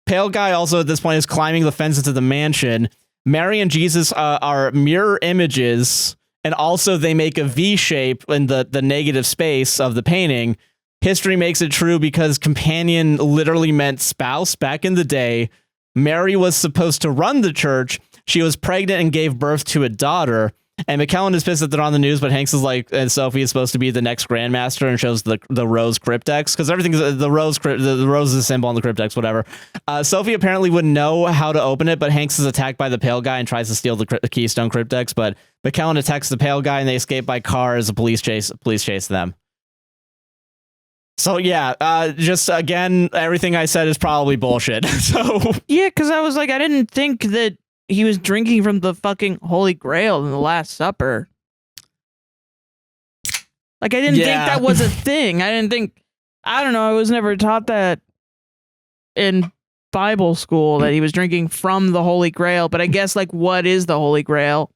S1: Pale guy also at this point is climbing the fence into the mansion. Mary and Jesus are mirror images, and also they make a V shape in the negative space of the painting. History makes it true because companion literally meant spouse back in the day. Mary was supposed to run the church. She was pregnant and gave birth to a daughter. And McKellen is pissed that they're on the news, but Hanks is like, and Sophie is supposed to be the next Grandmaster and shows the rose cryptex because everything's the rose is a symbol on the cryptex, whatever. Sophie apparently would know how to open it, but Hanks is attacked by the pale guy and tries to steal the Keystone cryptex. But McKellen attacks the pale guy and they escape by car as the police chase them. So yeah, just again, everything I said is probably bullshit. So
S2: yeah, because I was like, I didn't think that he was drinking from the fucking Holy Grail in the Last Supper. Like, I didn't think that was a thing. I don't know, I was never taught that in Bible school that he was drinking from the Holy Grail, but I guess, like, what is the Holy Grail?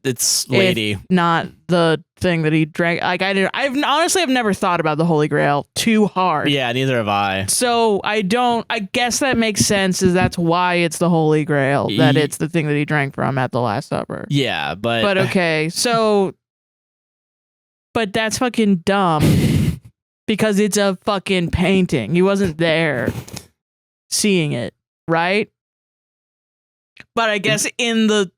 S1: It's lady.
S2: If not the thing that he drank. Like, I've never thought about the Holy Grail too hard.
S1: Yeah, neither have I.
S2: So I guess that makes sense, is that's why it's the Holy Grail, that it's the thing that he drank from at the Last Supper.
S1: Yeah, but
S2: okay, so but that's fucking dumb because it's a fucking painting. He wasn't there seeing it, right? But I guess in the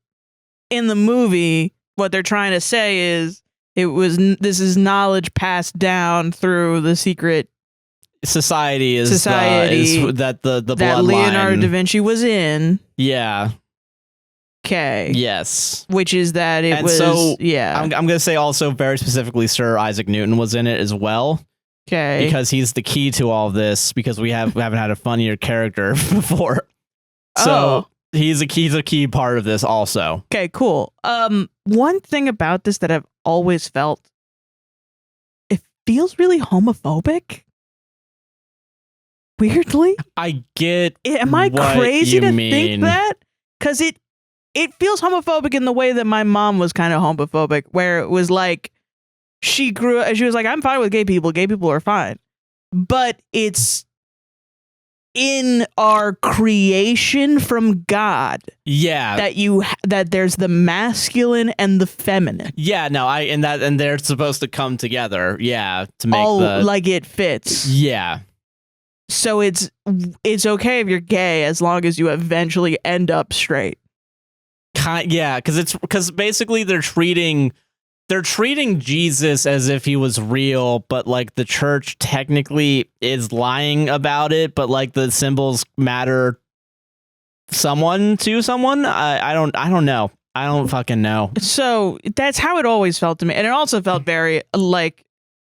S2: movie, what they're trying to say is this is knowledge passed down through the secret
S1: society is that the
S2: that
S1: bloodline
S2: Leonardo da Vinci was in.
S1: Yeah.
S2: Okay.
S1: Yes.
S2: Which is that it
S1: and
S2: was.
S1: So
S2: yeah.
S1: I'm gonna say also very specifically, Sir Isaac Newton was in it as well.
S2: Okay.
S1: Because he's the key to all of this. Because we haven't had a funnier character before. So. He's a key part of this also.
S2: Okay, cool. One thing about this that I've always felt, it feels really homophobic. Weirdly.
S1: I get.
S2: Am I crazy to think that? Because it feels homophobic in the way that my mom was kind of homophobic, where it was like she was like, I'm fine with gay people. Gay people are fine. But it's in our creation from God.
S1: Yeah.
S2: That there's the masculine and the feminine.
S1: Yeah, no, and they're supposed to come together. Yeah, to make
S2: like it fits.
S1: Yeah.
S2: So it's okay if you're gay as long as you eventually end up straight.
S1: Yeah, because basically they're treating Jesus as if he was real, but like the church technically is lying about it, but like the symbols matter to someone. I don't know. I don't fucking know.
S2: So that's how it always felt to me. And it also felt very like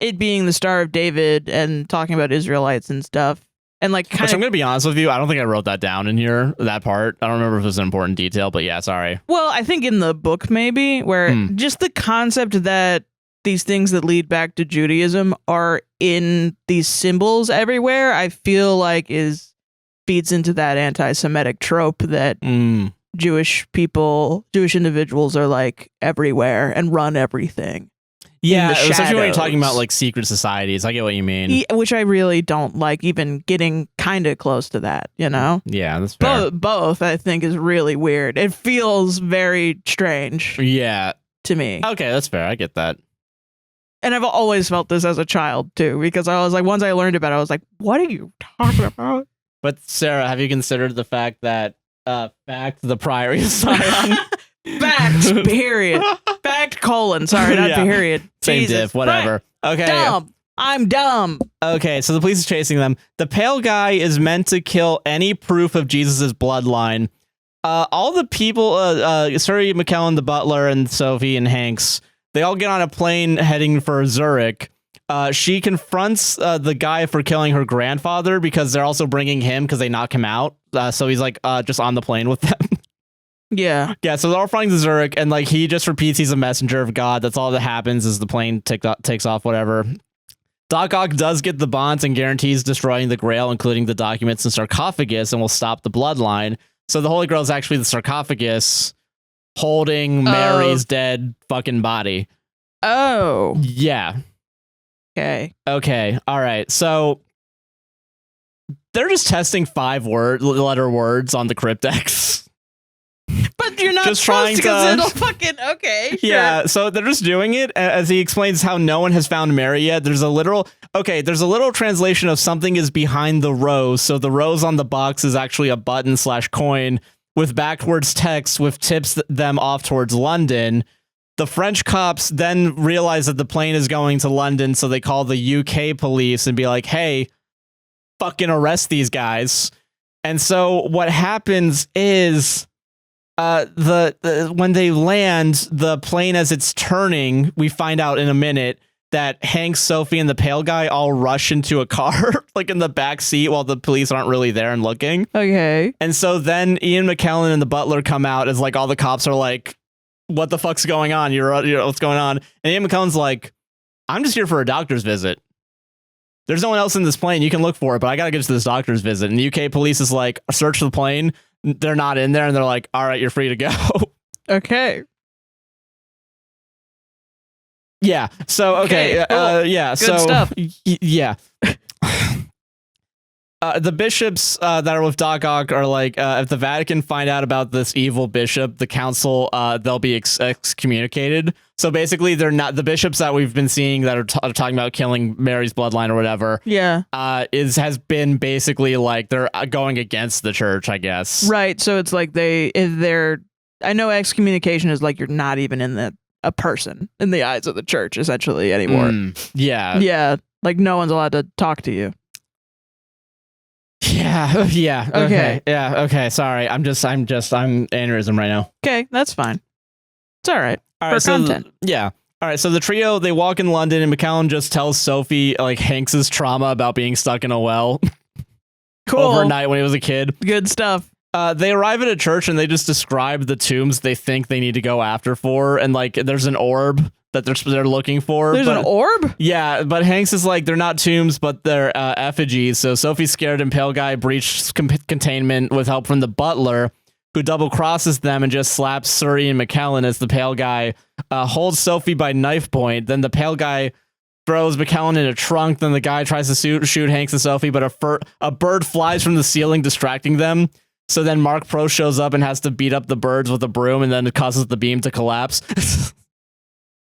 S2: it being the Star of David and talking about Israelites and stuff. And like,
S1: I'm going to be honest with you, I don't think I wrote that down in here, that part. I don't remember if it was an important detail, but yeah, sorry.
S2: Well, I think in the book maybe, where just the concept that these things that lead back to Judaism are in these symbols everywhere, I feel like feeds into that anti-Semitic trope that Jewish individuals are like everywhere and run everything.
S1: Yeah, especially when you're talking about like secret societies. I get what you mean.
S2: Yeah, which I really don't like, even getting kind of close to that, you know?
S1: Yeah, that's fair.
S2: Both, I think, is really weird. It feels very strange.
S1: Yeah.
S2: To me.
S1: Okay, that's fair. I get that.
S2: And I've always felt this as a child too, because I was like, once I learned about it, I was like, what are you talking about?
S1: But Sarah, have you considered the fact that the Priory is Zion?
S2: Fact, period. Fact, colon. Sorry, not period.
S1: Same
S2: Jesus.
S1: diff, whatever. Okay.
S2: Dumb. I'm dumb.
S1: Okay, so the police is chasing them. The pale guy is meant to kill any proof of Jesus's bloodline. All the people, Suri, McKellen, the butler, and Sophie and Hanks, they all get on a plane heading for Zurich. She confronts the guy for killing her grandfather because they're also bringing him because they knock him out. So he's like just on the plane with them.
S2: Yeah.
S1: Yeah, so they're all flying to Zurich, and like he just repeats he's a messenger of God. That's all that happens is the plane takes off, whatever. Doc Ock does get the bonds and guarantees destroying the Grail, including the documents and sarcophagus, and will stop the bloodline. So the Holy Grail is actually the sarcophagus holding Mary's dead fucking body.
S2: Oh.
S1: Yeah.
S2: Okay.
S1: All right. So they're just testing 5-letter words on the cryptex.
S2: But you're not
S1: just
S2: supposed
S1: trying
S2: to, because it'll fucking, okay. Sure.
S1: Yeah, so they're just doing it as he explains how no one has found Mary yet. There's a literal translation of something is behind the rose. So the rose on the box is actually a button/coin with backwards text with tips them off towards London. The French cops then realize that the plane is going to London, so they call the UK police and be like, hey, fucking arrest these guys. And so what happens is when they land the plane, as it's turning, we find out in a minute that Hank, Sophie, and the pale guy all rush into a car like in the back seat while the police aren't really there and looking.
S2: Okay.
S1: And so then Ian McKellen and the butler come out as like all the cops are like, what the fuck's going on? You're what's going on? And Ian McKellen's like, I'm just here for a doctor's visit. There's no one else in this plane. You can look for it, but I got to get to this doctor's visit. And the UK police is like, search the plane. They're not in there, and they're like, all right, you're free to go.
S2: Okay.
S1: Yeah. So, okay.
S2: Cool.
S1: Yeah.
S2: Good stuff.
S1: Yeah. The bishops that are with Doc Ock are like, if the Vatican find out about this evil bishop, the council, they'll be excommunicated. So basically, they're not the bishops that we've been seeing that are talking about killing Mary's bloodline or whatever.
S2: Yeah.
S1: Has been basically like they're going against the church, I guess.
S2: Right. So it's like I know excommunication is like you're not even in a person in the eyes of the church essentially anymore.
S1: Yeah.
S2: Yeah. Like no one's allowed to talk to you.
S1: Yeah. Yeah. Okay. Yeah. Okay. Sorry. I'm aneurysm right now.
S2: Okay. That's fine. It's all right.
S1: All right.
S2: For content.
S1: Yeah. All right. So the trio, they walk in London and McCallum just tells Sophie like Hanks's trauma about being stuck in a well.
S2: Cool.
S1: Overnight when he was a kid.
S2: Good stuff.
S1: They arrive at a church and they just describe the tombs they think they need to go after for. And like, there's an orb that they're looking for.
S2: There's an orb?
S1: Yeah, but Hanks is like, they're not tombs, but they're effigies. So Sophie's scared and pale guy breached containment with help from the butler, who double crosses them and just slaps Suri and McKellen as the pale guy holds Sophie by knife point. Then the pale guy throws McKellen in a trunk. Then the guy tries to shoot Hanks and Sophie, but a bird flies from the ceiling, distracting them. So then Mark Pro shows up and has to beat up the birds with a broom, and then it causes the beam to collapse.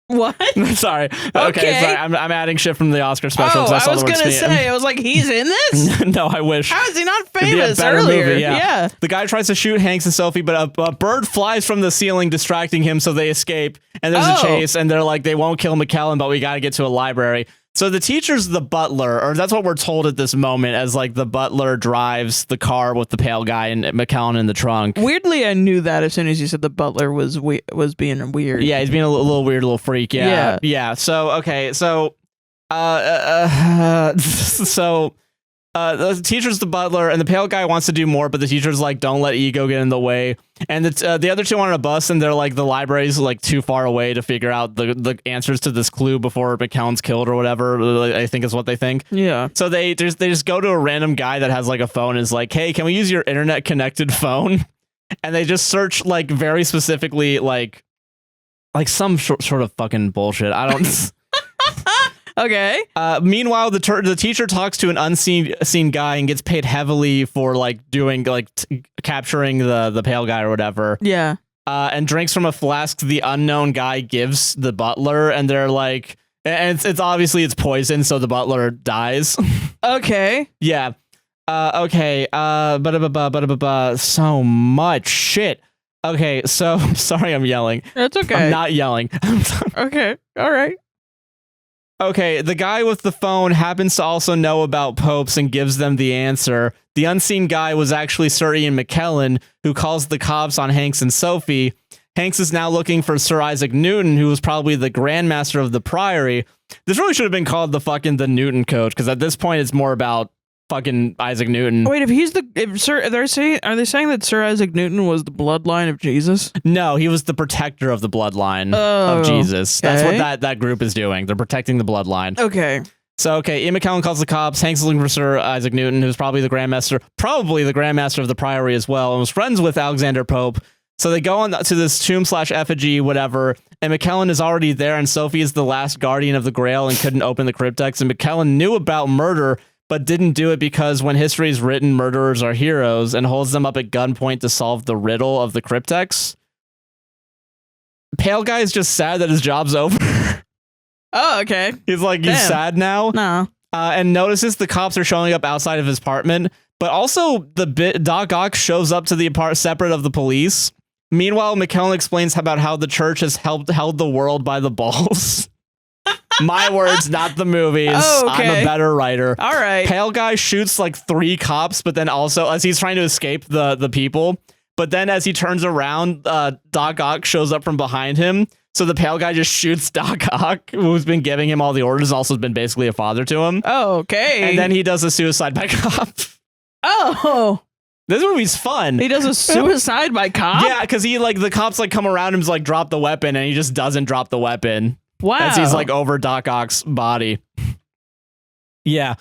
S2: What?
S1: Sorry. Okay. Sorry. I'm adding shit from the Oscar special.
S2: Oh, I was gonna say. I was like, he's in this?
S1: No, I wish.
S2: How is he not famous earlier?
S1: Movie,
S2: yeah.
S1: The guy tries to shoot Hanks and Sophie, but a bird flies from the ceiling, distracting him, so they escape. And there's a chase, and they're like, they won't kill McKellen, but we got to get to a library. So the teacher's the butler, or that's what we're told at this moment, as like the butler drives the car with the pale guy and McKellen in the trunk.
S2: Weirdly, I knew that as soon as you said the butler was being weird.
S1: Yeah, he's being a little weird, little freak. Yeah. Yeah. So, okay. So, the teacher's the butler, and the pale guy wants to do more, but the teacher's like, don't let ego get in the way. And the other two are on a bus, and they're like, the library's like too far away to figure out the answers to this clue before McKellen's killed or whatever, I think is what they think.
S2: Yeah.
S1: So they just go to a random guy that has like a phone and is like, hey, can we use your internet connected phone? And they just search like very specifically like some sort of fucking bullshit. I don't...
S2: Okay.
S1: Meanwhile, the teacher talks to an unseen guy and gets paid heavily for like doing capturing the pale guy or whatever.
S2: Yeah.
S1: And drinks from a flask the unknown guy gives the butler, and they're like, And it's obviously it's poison, so the butler dies.
S2: Okay.
S1: Yeah. Okay. So much shit. Okay, so sorry I'm yelling.
S2: That's okay.
S1: I'm not yelling.
S2: Okay. All right.
S1: Okay, the guy with the phone happens to also know about popes and gives them the answer. The unseen guy was actually Sir Ian McKellen, who calls the cops on Hanks and Sophie. Hanks is now looking for Sir Isaac Newton, who was probably the Grandmaster of the Priory. This really should have been called the Newton Code, because at this point it's more about fucking Isaac Newton.
S2: Wait, are they saying that Sir Isaac Newton was the bloodline of Jesus?
S1: No, he was the protector of the bloodline of Jesus.
S2: Okay.
S1: That's what that group is doing. They're protecting the bloodline.
S2: Okay.
S1: So, okay, Ian McKellen calls the cops. Hanks is looking for Sir Isaac Newton, who's probably the Grandmaster of the Priory as well, and was friends with Alexander Pope. So they go on to this tomb/effigy, whatever, and McKellen is already there, and Sophie is the last guardian of the Grail and couldn't open the cryptex, and McKellen knew about murder, but didn't do it because when history is written, murderers are heroes, and holds them up at gunpoint to solve the riddle of the cryptex. Pale guy is just sad that his job's over.
S2: Oh, okay.
S1: He's like, he's sad now?
S2: No.
S1: And notices the cops are showing up outside of his apartment, but also Doc Ock shows up to the apartment separate of the police. Meanwhile, McKellen explains about how the church has held the world by the balls. My words, not the movies.
S2: Oh, okay.
S1: I'm a better writer.
S2: All right.
S1: Pale guy shoots like 3 cops, but then also as he's trying to escape the people. But then as he turns around, Doc Ock shows up from behind him. So the pale guy just shoots Doc Ock, who's been giving him all the orders, also has been basically a father to him.
S2: Oh, okay.
S1: And then he does a suicide by cop.
S2: Oh.
S1: This movie's fun.
S2: He does a suicide by cop?
S1: Yeah, because the cops come around him to drop the weapon, and he just doesn't drop the weapon.
S2: Wow.
S1: As he's over Doc Ock's body. Yeah.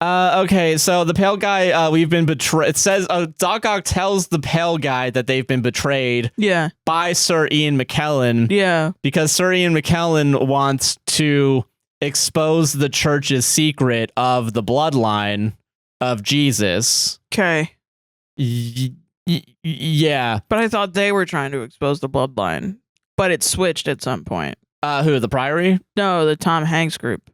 S1: Okay, so the pale guy, we've been betrayed. It says Doc Ock tells the pale guy that they've been betrayed.
S2: Yeah.
S1: By Sir Ian McKellen.
S2: Yeah.
S1: Because Sir Ian McKellen wants to expose the church's secret of the bloodline of Jesus.
S2: Okay.
S1: Yeah.
S2: But I thought they were trying to expose the bloodline. But it switched at some point.
S1: Who, the Priory?
S2: No, the Tom Hanks group.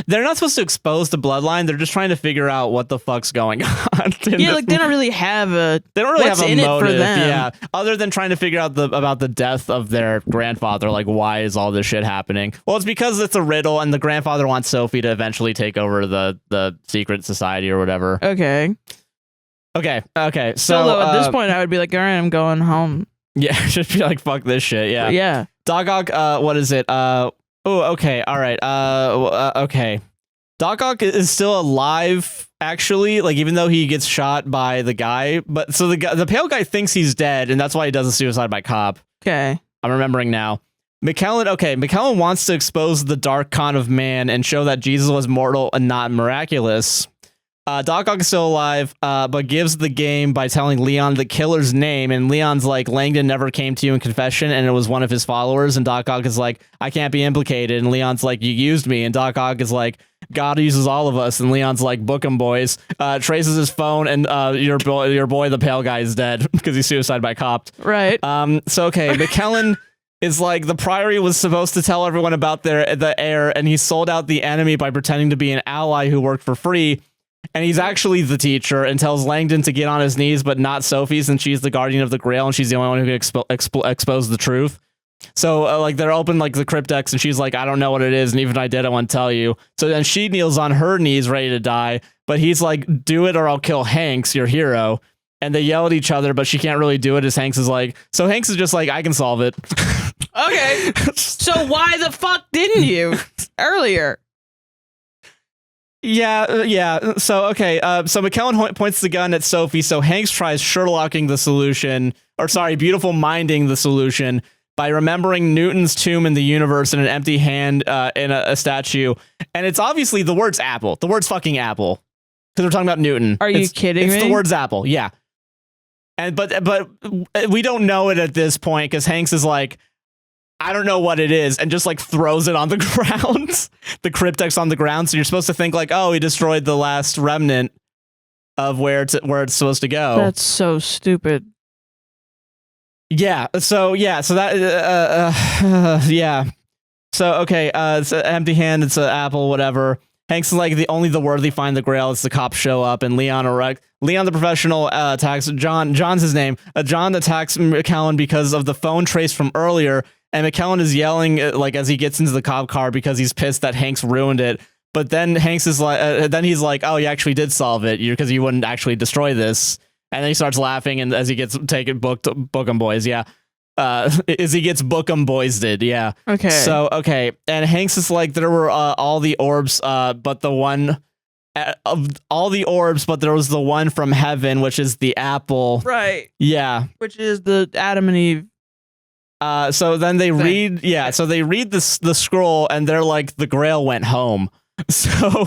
S1: They're not supposed to expose the bloodline. They're just trying to figure out what the fuck's going on.
S2: Yeah, they don't really have a.
S1: They don't really have a motive,
S2: for them.
S1: yeah. Other than trying to figure out about the death of their grandfather. Why is all this shit happening? Well, it's because it's a riddle, and the grandfather wants Sophie to eventually take over the secret society or whatever.
S2: Okay.
S1: Okay.
S2: So at this point, I would be like, all right, I'm going home.
S1: Yeah, just be like, fuck this shit. Yeah.
S2: Yeah.
S1: Doc Ock, what is it? Okay. All right. Okay. Doc Ock is still alive, actually. Even though he gets shot by the guy, but so the pale guy thinks he's dead, and that's why he does a suicide by cop.
S2: Okay.
S1: I'm remembering now. McKellen wants to expose the dark con of man and show that Jesus was mortal and not miraculous. Doc Ock is still alive, but gives the game by telling Leon the killer's name, and Leon's like, Langdon never came to you in confession, and it was one of his followers, and Doc Ock is like, I can't be implicated, and Leon's like, you used me, and Doc Ock is like, God uses all of us, and Leon's like, book 'em, boys. Traces his phone, and your boy, the pale guy, is dead, because he's suicide by cop.
S2: Right.
S1: Okay, McKellen is like, the Priory was supposed to tell everyone about the heir, and he sold out the enemy by pretending to be an ally who worked for free. And he's actually the teacher, and tells Langdon to get on his knees, but not Sophie, since she's the guardian of the Grail, and she's the only one who can expose the truth. So, they're open, the cryptex, and she's like, I don't know what it is, and even if I did, I wouldn't tell you. So then she kneels on her knees, ready to die, but he's like, do it or I'll kill Hanks, your hero. And they yell at each other, but she can't really do it, as Hanks is like, so Hanks is just like, I can solve it.
S2: Okay. So why the fuck didn't you earlier?
S1: Yeah. So, okay. So McKellen points the gun at Sophie. So Hanks tries Sherlocking the solution, beautiful minding the solution by remembering Newton's tomb in the universe in an empty hand in a statue. And it's obviously the word's apple. The word's fucking apple. Because we're talking about Newton.
S2: Are you kidding me?
S1: It's the word's apple. Yeah. And but we don't know it at this point because Hanks is like, I don't know what it is, and just throws it on the ground. The cryptex on the ground. So you're supposed to think oh, he destroyed the last remnant of where it's supposed to go.
S2: That's so stupid.
S1: Yeah. So that. Yeah. So okay, it's an empty hand. It's an apple, whatever. Hank's like only the worthy find the grail. It's the cops show up, and Leon the professional attacks John. John's his name. John attacks McKellen because of the phone trace from earlier, and McKellen is yelling like as he gets into the cop car because he's pissed that Hanks ruined it. But then Hanks is like, then he's like, oh, you actually did solve it, because you wouldn't actually destroy this. And then he starts laughing, and as he gets taken, book 'em boys, yeah. As he gets book 'em boys did, yeah.
S2: Okay.
S1: So okay, and Hanks is like, there were all the orbs, but the one of all the orbs, but there was the one from heaven, which is the apple,
S2: right?
S1: Yeah,
S2: which is the Adam and Eve.
S1: So then they read, yeah. So they read the scroll, and they're like, the Grail went home. So.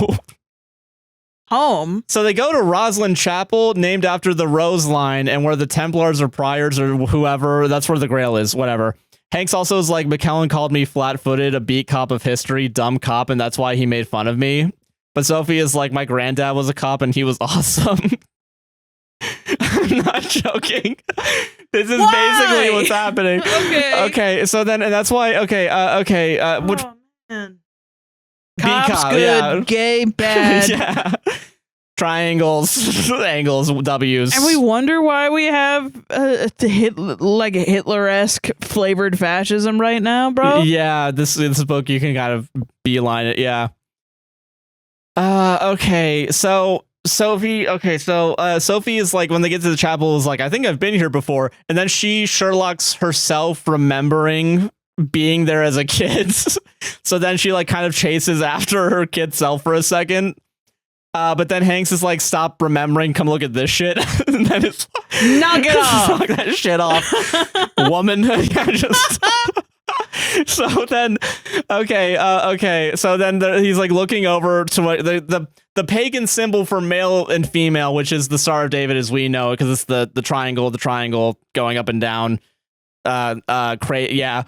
S2: Home.
S1: So they go to Roslyn Chapel, named after the Rose Line, and where the Templars or Priors or whoever, that's where the Grail is, whatever. Hanks also is like, McKellen called me flat-footed, a beat cop of history, dumb cop, and that's why he made fun of me. But Sophie is like, my granddad was a cop, and he was awesome. I'm not joking. This is basically what's happening. Okay, so then, and that's why, which...
S2: Man. Cops good,
S1: yeah.
S2: gay bad.
S1: Yeah. Triangles, angles, W's.
S2: And we wonder why we have like a Hitler-esque flavored fascism right now, bro.
S1: Yeah, this book, you can kind of beeline it, yeah. Okay, so Sophie, Sophie is like, when they get to the chapel, is like, I think I've been here before. And then she Sherlock's herself remembering being there as a kid. So then she like kind of chases after her kid self for a second. But then Hanks is like, stop remembering, come look at this shit. And then it's
S2: knock it off.
S1: Knock that shit off. Woman. Just so then okay. So then he's like looking over to what the pagan symbol for male and female, which is the Star of David as we know, because it's the triangle going up and down. Yeah.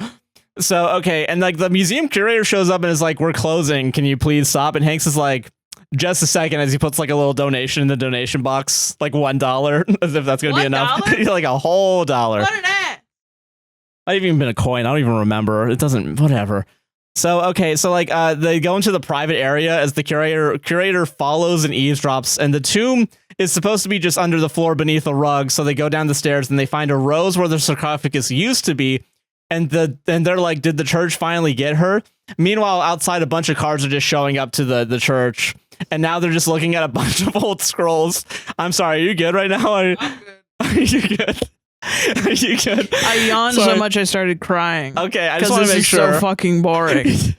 S1: So, okay, and like the museum curator shows up and is like, we're closing, can you please stop? And Hanks is like, just a second, as he puts like a little donation in the donation box, like $1, as if that's gonna be enough. Like a whole $1.
S2: What an ass.
S1: Might have even been a coin, I don't even remember. It doesn't, whatever. So, okay, so like they go into the private area as the curator follows and eavesdrops, and the tomb is supposed to be just under the floor beneath a rug, so they go down the stairs and they find a rose where the sarcophagus used to be. And they're like, did the church finally get her? Meanwhile, outside, a bunch of cars are just showing up to the church. And now they're just looking at a bunch of old scrolls. I'm sorry, are you good right now?
S2: I'm good.
S1: Are you good? Are you good?
S2: I yawned so much I started crying.
S1: Okay, I just want to make sure.
S2: This is so fucking boring.
S1: 2.5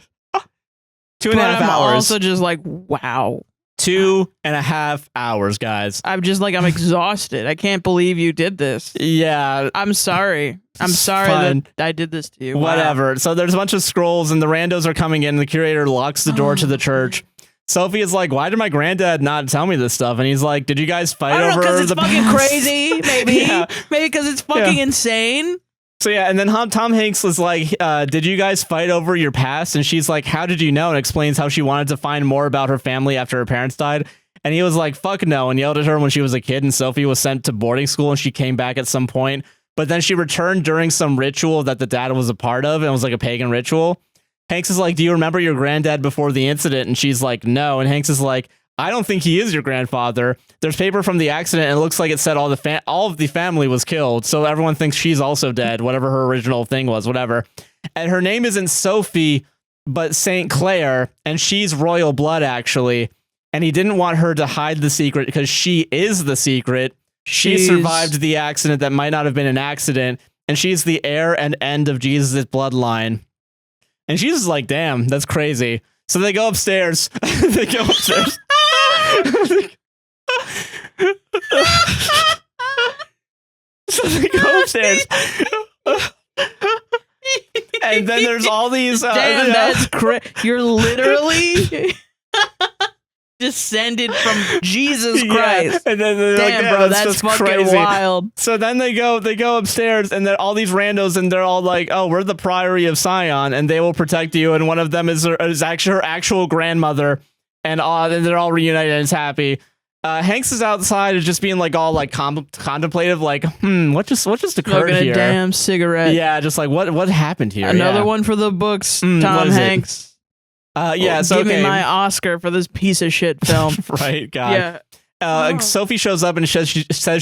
S1: hours.
S2: I'm also just like, wow.
S1: 2.5 hours, guys.
S2: I'm exhausted. I can't believe you did this.
S1: Yeah.
S2: I'm sorry. I'm sorry that I did this to you.
S1: Whatever.
S2: Wow.
S1: So there's a bunch of scrolls and the randos are coming in. The curator locks the door to the church. Sophie is like, why did my granddad not tell me this stuff? And he's like, did you guys fight over
S2: because it's fucking
S1: past?
S2: crazy, maybe.
S1: Yeah.
S2: Maybe because it's fucking insane.
S1: So yeah, and then Tom Hanks was like, did you guys fight over your past? And she's like, how did you know? And explains how she wanted to find more about her family after her parents died. And he was like, fuck no, and yelled at her when she was a kid. And Sophie was sent to boarding school and she came back at some point. But then she returned during some ritual that the dad was a part of. And it was like a pagan ritual. Hanks is like, do you remember your granddad before the incident? And she's like, no. And Hanks is like, I don't think he is your grandfather. There's paper from the accident, and it looks like it said all of the family was killed. So everyone thinks she's also dead, whatever her original thing was, whatever. And her name isn't Sophie, but St. Clair, and she's royal blood, actually. And he didn't want her to hide the secret because she is the secret. She survived the accident that might not have been an accident, and she's the heir and end of Jesus' bloodline. And she's just like, damn, that's crazy. So they go upstairs. They go upstairs. So they go upstairs. And then there's all these...
S2: Damn, that's crazy. You're literally... descended from Jesus Christ.
S1: And then they're
S2: damn,
S1: like,
S2: bro, that's fucking
S1: crazy.
S2: wild.
S1: So then they go upstairs, and then all these randos, and they're all like, oh, we're the Priory of Sion, and they will protect you. And one of them is actually her actual grandmother, and they're all reunited and it's happy. Hanks is outside, just being like all like contemplative, like, what just occurred
S2: Smoking
S1: here?
S2: a damn cigarette.
S1: Yeah, just like what happened here?
S2: Another one for the books. Tom Hanks.
S1: So
S2: give me my Oscar for this piece of shit film.
S1: Right, God. Yeah. Sophie shows up and says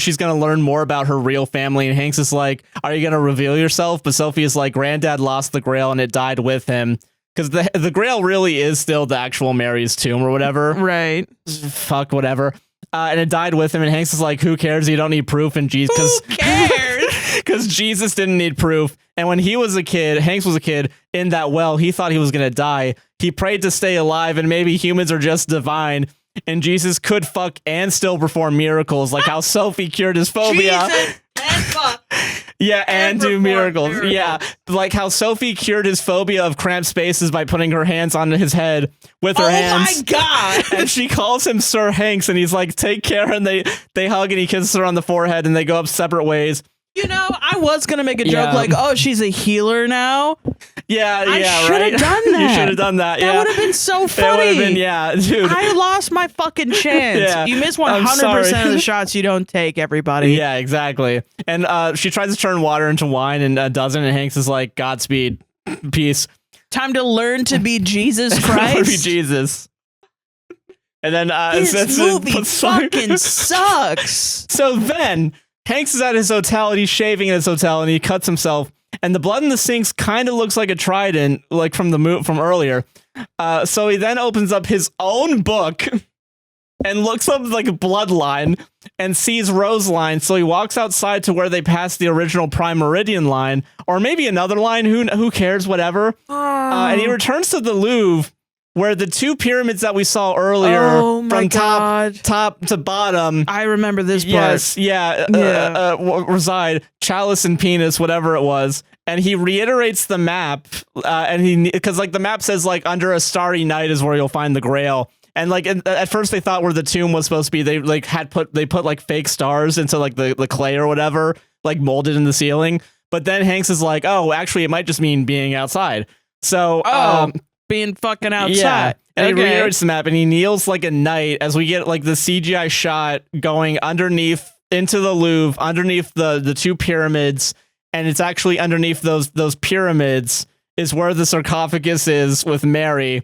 S1: she's going to learn more about her real family, and Hanks is like, "Are you going to reveal yourself?" But Sophie is like, "Granddad lost the Grail and it died with him." Because the Grail really is still the actual Mary's tomb or whatever.
S2: Right.
S1: Fuck, whatever. And it died with him, and Hanks is like, "Who cares? You don't need proof." And Jesus,
S2: who cares?
S1: Because Jesus didn't need proof. And when he was a kid, Hanks was a kid in that well, he thought he was going to die. He prayed to stay alive, and maybe humans are just divine. And Jesus could fuck and still perform miracles, like how Sophie cured his phobia.
S2: Jesus and fuck.
S1: Yeah, and do miracles. Yeah, like how Sophie cured his phobia of cramped spaces by putting her hands on his head with her hands.
S2: Oh my God.
S1: And she calls him Sir Hanks, and he's like, "Take care," and they hug, and he kisses her on the forehead, and they go up separate ways.
S2: You know, I was going to make a joke like, oh, she's a healer now.
S1: I
S2: should have done that.
S1: You should have done that.
S2: That would have been so funny.
S1: It would have been, dude.
S2: I lost my fucking chance. You miss 100% of the shots you don't take, everybody.
S1: Yeah, exactly. And she tries to turn water into wine and doesn't, and Hanks is like, "Godspeed, peace.
S2: Time to learn to be Jesus Christ."
S1: To be Jesus. And then
S2: this movie fucking sucks.
S1: So then Hanks is at his hotel, and he's shaving at his hotel, and he cuts himself. And the blood in the sinks kind of looks like a trident, like from earlier. So he then opens up his own book and looks up like a bloodline and sees Rose line. So he walks outside to where they passed the original Prime Meridian line, or maybe another line. Who cares? Whatever. And he returns to the Louvre, where the two pyramids that we saw earlier from top to bottom.
S2: I remember this part.
S1: Yes, reside, Chalice and Penis, whatever it was. And he reiterates the map, because like the map says like under a starry night is where you'll find the Grail. And like at first they thought where the tomb was supposed to be, they put like fake stars into like the clay or whatever, like molded in the ceiling. But then Hanks is like, "Oh, actually, it might just mean being outside." So
S2: being fucking outside.
S1: Yeah. And he reiterates the map, and he kneels like a knight as we get like the CGI shot going underneath into the Louvre, underneath the two pyramids, and it's actually underneath those pyramids is where the sarcophagus is with Mary.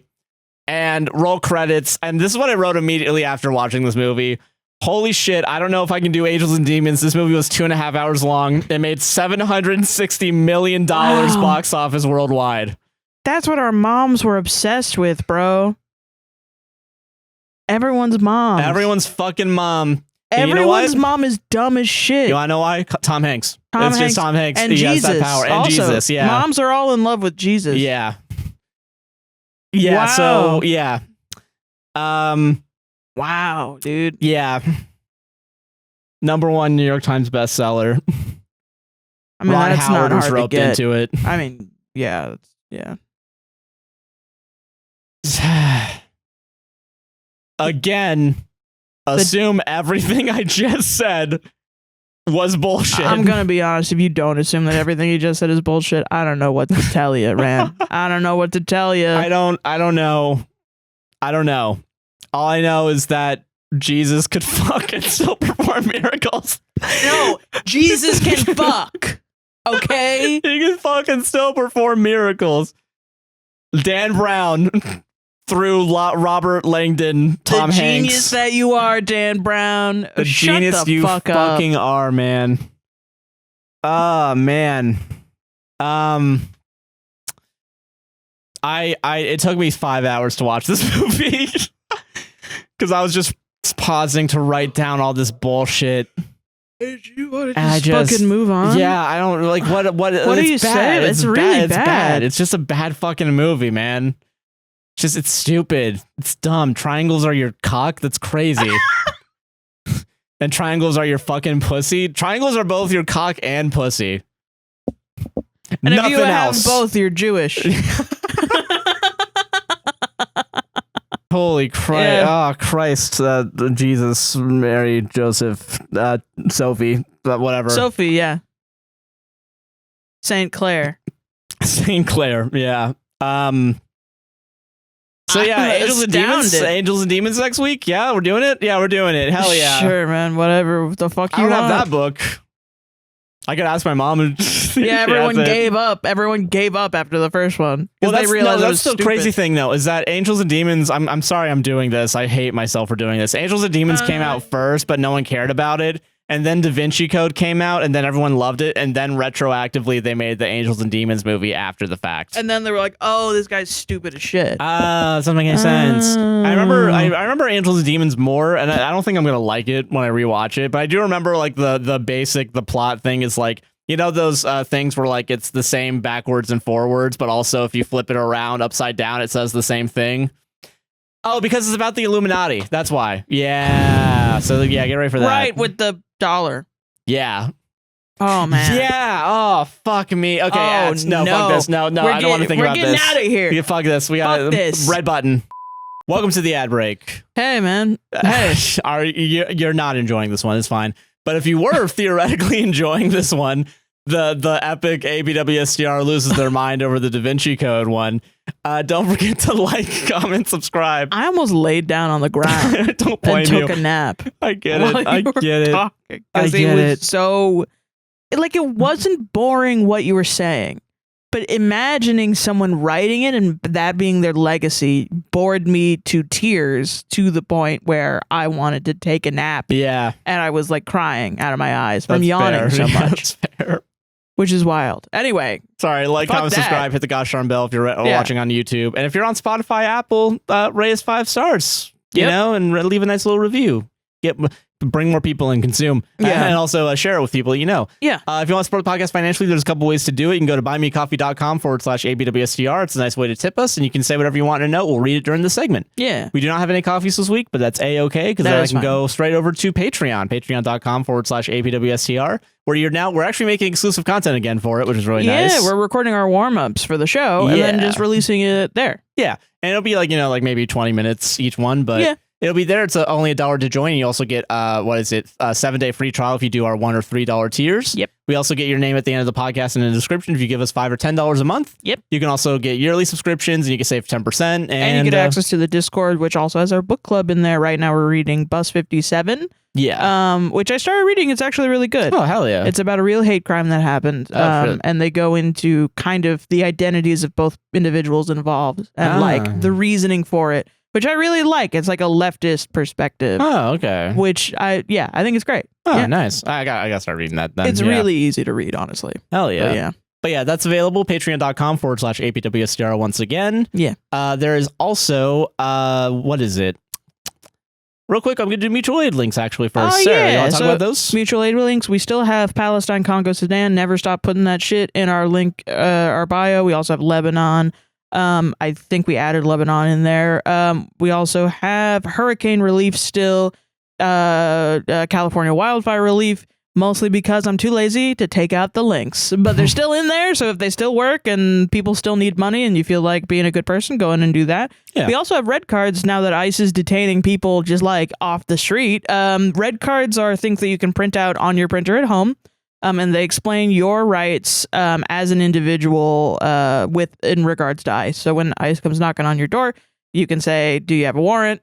S1: And roll credits. And this is what I wrote immediately after watching this movie. Holy shit, I don't know if I can do Angels and Demons. This movie was 2.5 hours long. It made $760 million box office worldwide.
S2: That's what our moms were obsessed with, bro. Everyone's mom.
S1: Everyone's fucking mom.
S2: Everyone's mom is dumb as shit.
S1: You wanna know why? Tom Hanks. Just Tom Hanks.
S2: And Jesus.
S1: Has that power. And
S2: also,
S1: Jesus, yeah.
S2: Moms are all in love with Jesus.
S1: Yeah. Yeah,
S2: wow.
S1: So, yeah.
S2: Wow, dude.
S1: Yeah. #1 New York Times bestseller.
S2: I mean,
S1: Ron
S2: that's
S1: Howard
S2: not
S1: was
S2: hard
S1: roped
S2: to get.
S1: into it.
S2: I mean, yeah.
S1: Again, assume everything I just said was bullshit.
S2: I'm gonna be honest. If you don't assume that everything you just said is bullshit, I don't know what to tell you, Ram. I don't know what to tell you.
S1: I don't know. All I know is that Jesus could fuck and still perform miracles.
S2: No, Jesus can fuck. Okay?
S1: He can fuck and still perform miracles. Dan Brown through Robert Langdon, Tom Hanks.
S2: The genius that you are, Dan Brown.
S1: The genius you fucking are, man. Oh, man. It took me 5 hours to watch this movie because I was just pausing to write down all this bullshit.
S2: You want to just fucking move on?
S1: Yeah, I don't like what
S2: do you say? It's really bad.
S1: It's just a bad fucking movie, man. It's stupid. It's dumb. Triangles are your cock. That's crazy. And triangles are your fucking pussy. Triangles are both your cock and pussy.
S2: And
S1: Nothing
S2: if you
S1: else.
S2: have both, you're Jewish.
S1: Holy Christ. Yeah. Oh, Christ. Jesus, Mary, Joseph, Sophie, whatever.
S2: Sophie, yeah. Saint Clair.
S1: Saint Clair, yeah. So yeah,
S2: I'm
S1: Angels and Demons next week. Yeah, we're doing it. Yeah, we're doing it. Hell yeah.
S2: Sure, man. Whatever the fuck
S1: I
S2: you
S1: don't
S2: want.
S1: have that book. I could ask my mom.
S2: Yeah, everyone gave up. Everyone gave up after the first one.
S1: Well,
S2: they realized
S1: that's the crazy thing, though, is that Angels and Demons. I'm sorry, I'm doing this. I hate myself for doing this. Angels and Demons came out first, but no one cared about it. And then Da Vinci Code came out, and then everyone loved it. And then retroactively, they made the Angels and Demons movie after the fact.
S2: And then they were like, "Oh, this guy's stupid as shit."
S1: Doesn't make any sense. I remember Angels and Demons more, and I don't think I'm gonna like it when I rewatch it. But I do remember like the plot thing is like, you know, those things where like it's the same backwards and forwards, but also if you flip it around upside down, it says the same thing. Oh, because it's about the Illuminati. That's why. Yeah. So yeah, get ready for that.
S2: Right, with the dollar.
S1: Yeah.
S2: Oh man.
S1: Yeah. Oh fuck me. Okay. Ads. No. Fuck this. No. I don't want to think about this.
S2: We're getting out of here.
S1: Yeah, fuck this. We got this red button. Welcome to the ad break.
S2: Hey man. Hey.
S1: You're not enjoying this one. It's fine. But if you were theoretically enjoying this one, the epic APWSTR loses their mind over the Da Vinci Code one, don't forget to like, comment, subscribe.
S2: I almost laid down on the ground.
S1: Don't blame
S2: and took a nap.
S1: I get it. I get it.
S2: Because it was so, like, it wasn't boring what you were saying, but imagining someone writing it and that being their legacy bored me to tears, to the point where I wanted to take a nap.
S1: Yeah.
S2: And I was like crying out of my eyes from yawning so much.
S1: That's fair.
S2: Which is wild. Anyway.
S1: Sorry, like, comment, subscribe, hit the gosh darn bell if you're watching on YouTube. And if you're on Spotify, Apple, rate us 5 stars, you know, and leave a nice little review. Bring more people and consume.
S2: Yeah.
S1: And also share it with people you know.
S2: Yeah.
S1: If you want to support the podcast financially, there's a couple ways to do it. You can go to buymeacoffee.com/APWSTR. It's a nice way to tip us, and you can say whatever you want in a note. We'll read it during the segment.
S2: Yeah.
S1: We do not have any coffees this week, but that's A-okay, because then I can go straight over to Patreon, patreon.com/APWSTR, where we're actually making exclusive content again for it, which is really nice.
S2: Yeah, we're recording our warm-ups for the show and then just releasing it there.
S1: Yeah. And it'll be like, like maybe 20 minutes each one, but it'll be there. It's only $1 to join. You also get, a 7-day free trial if you do our $1 or $3 tiers.
S2: Yep.
S1: We also get your name at the end of the podcast in the description if you give us $5 or $10 a month.
S2: Yep.
S1: You can also get yearly subscriptions, and you can save 10%. And
S2: you get access to the Discord, which also has our book club in there. Right now we're reading Bus 57.
S1: Yeah.
S2: Which I started reading. It's actually really good.
S1: Oh, hell yeah.
S2: It's about a real hate crime that happened. And they go into kind of the identities of both individuals involved and like the reasoning for it, which I really like. It's like a leftist perspective.
S1: Oh, okay.
S2: Which I think it's great.
S1: Oh, nice. I got to start reading that then.
S2: It's really easy to read, honestly.
S1: Hell yeah.
S2: But yeah.
S1: But yeah, that's available. Patreon.com/APWSTR once again.
S2: Yeah.
S1: There is also, what is it? Real quick, I'm going to do mutual aid links actually first.
S2: Oh,
S1: Sarah, you want to talk about those?
S2: Mutual aid links. We still have Palestine, Congo, Sudan. Never stop putting that shit in our link, our bio. We also have Lebanon. I think we added Lebanon in there. We also have hurricane relief still, California wildfire relief, mostly because I'm too lazy to take out the links, but they're still in there. So if they still work and people still need money and you feel like being a good person, go in and do that. Yeah. We also have red cards now that ICE is detaining people just like off the street. Red cards are things that you can print out on your printer at home. And they explain your rights as an individual in regards to ICE. So when ICE comes knocking on your door, you can say, do you have a warrant?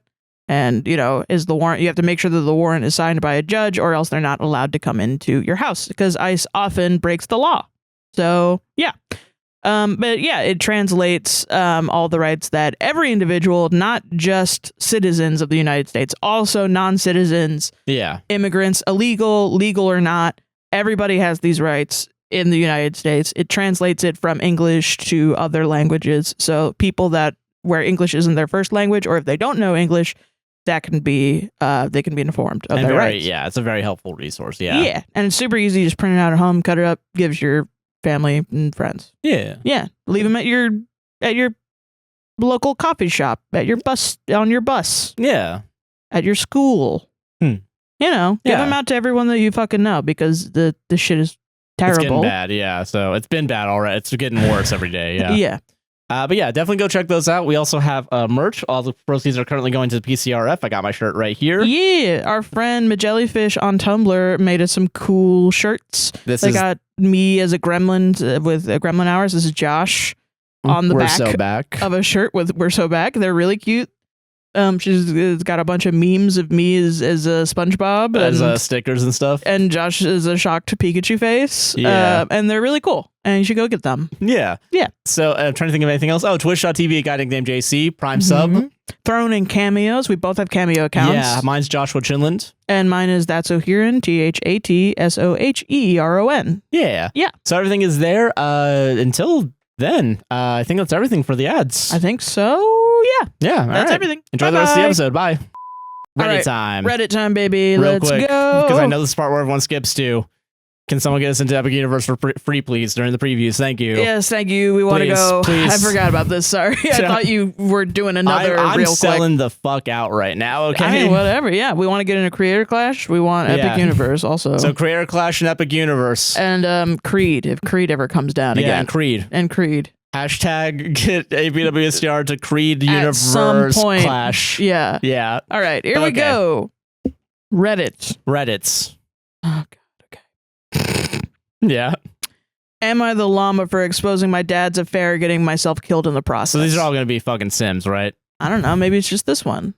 S2: And, is the warrant, you have to make sure that the warrant is signed by a judge, or else they're not allowed to come into your house because ICE often breaks the law. So, yeah. But yeah, it translates all the rights that every individual, not just citizens of the United States, also non-citizens, immigrants, illegal, legal or not, everybody has these rights in the United States. It translates it from English to other languages. So people where English isn't their first language, or if they don't know English, that can be they can be informed of their rights.
S1: Yeah, it's a very helpful resource. Yeah.
S2: Yeah. And it's super easy. Just print it out at home, cut it up, gives your family and friends.
S1: Yeah.
S2: Yeah. Leave them at your local coffee shop, on your bus.
S1: Yeah.
S2: At your school. Give them out to everyone that you fucking know, because the shit is terrible.
S1: It's getting bad, yeah. So it's been bad already. It's getting worse every day, yeah.
S2: Yeah.
S1: But yeah, definitely go check those out. We also have merch. All the proceeds are currently going to the PCRF. I got my shirt right here.
S2: Yeah, our friend Midgellyfish on Tumblr made us some cool shirts. They got me as a gremlin with Gremlin Hours. This is Josh. on the
S1: We're
S2: back,
S1: so back
S2: of a shirt with "We're so back." They're really cute. She's got a bunch of memes of me as a SpongeBob
S1: as stickers and stuff.
S2: And Josh is a shocked Pikachu face.
S1: Yeah.
S2: And they're really cool. And you should go get them.
S1: Yeah.
S2: Yeah.
S1: So I'm trying to think of anything else. Oh, Twitch.tv, a guy nicknamed JC, Prime sub.
S2: Throwing in cameos. We both have cameo accounts.
S1: Yeah, mine's Joshua Chinland.
S2: And mine is That's O'Heron, ThatSoHeron.
S1: Yeah.
S2: Yeah.
S1: So everything is there. Until then, I think that's everything for the ads.
S2: I think so. Yeah.
S1: Yeah.
S2: That's everything.
S1: Enjoy the rest of the episode. Bye. Reddit time.
S2: Reddit time, baby.
S1: Real
S2: Let's
S1: quick,
S2: go.
S1: because I know this is part where everyone skips to. Can someone get us into Epic Universe for free, please, during the previews? Thank you.
S2: Yes, thank you. We want to go.
S1: Please.
S2: I forgot about this. Sorry. I thought you were doing another
S1: I'm
S2: real
S1: selling
S2: quick.
S1: the fuck out right now, okay?
S2: I mean, whatever. Yeah, we want to get in a Creator Clash. We want Epic Universe also.
S1: So Creator Clash and Epic Universe.
S2: And Creed, if Creed ever comes down again.
S1: And Creed.
S2: And Creed.
S1: Hashtag get APWSTR to Creed Universe
S2: some point.
S1: Clash.
S2: Yeah.
S1: Yeah.
S2: All right, here we go. Reddits. Oh, God. Okay.
S1: Yeah.
S2: Am I the llama for exposing my dad's affair, getting myself killed in the process?
S1: So these are all going to be fucking Sims, right?
S2: I don't know. Maybe it's just this one.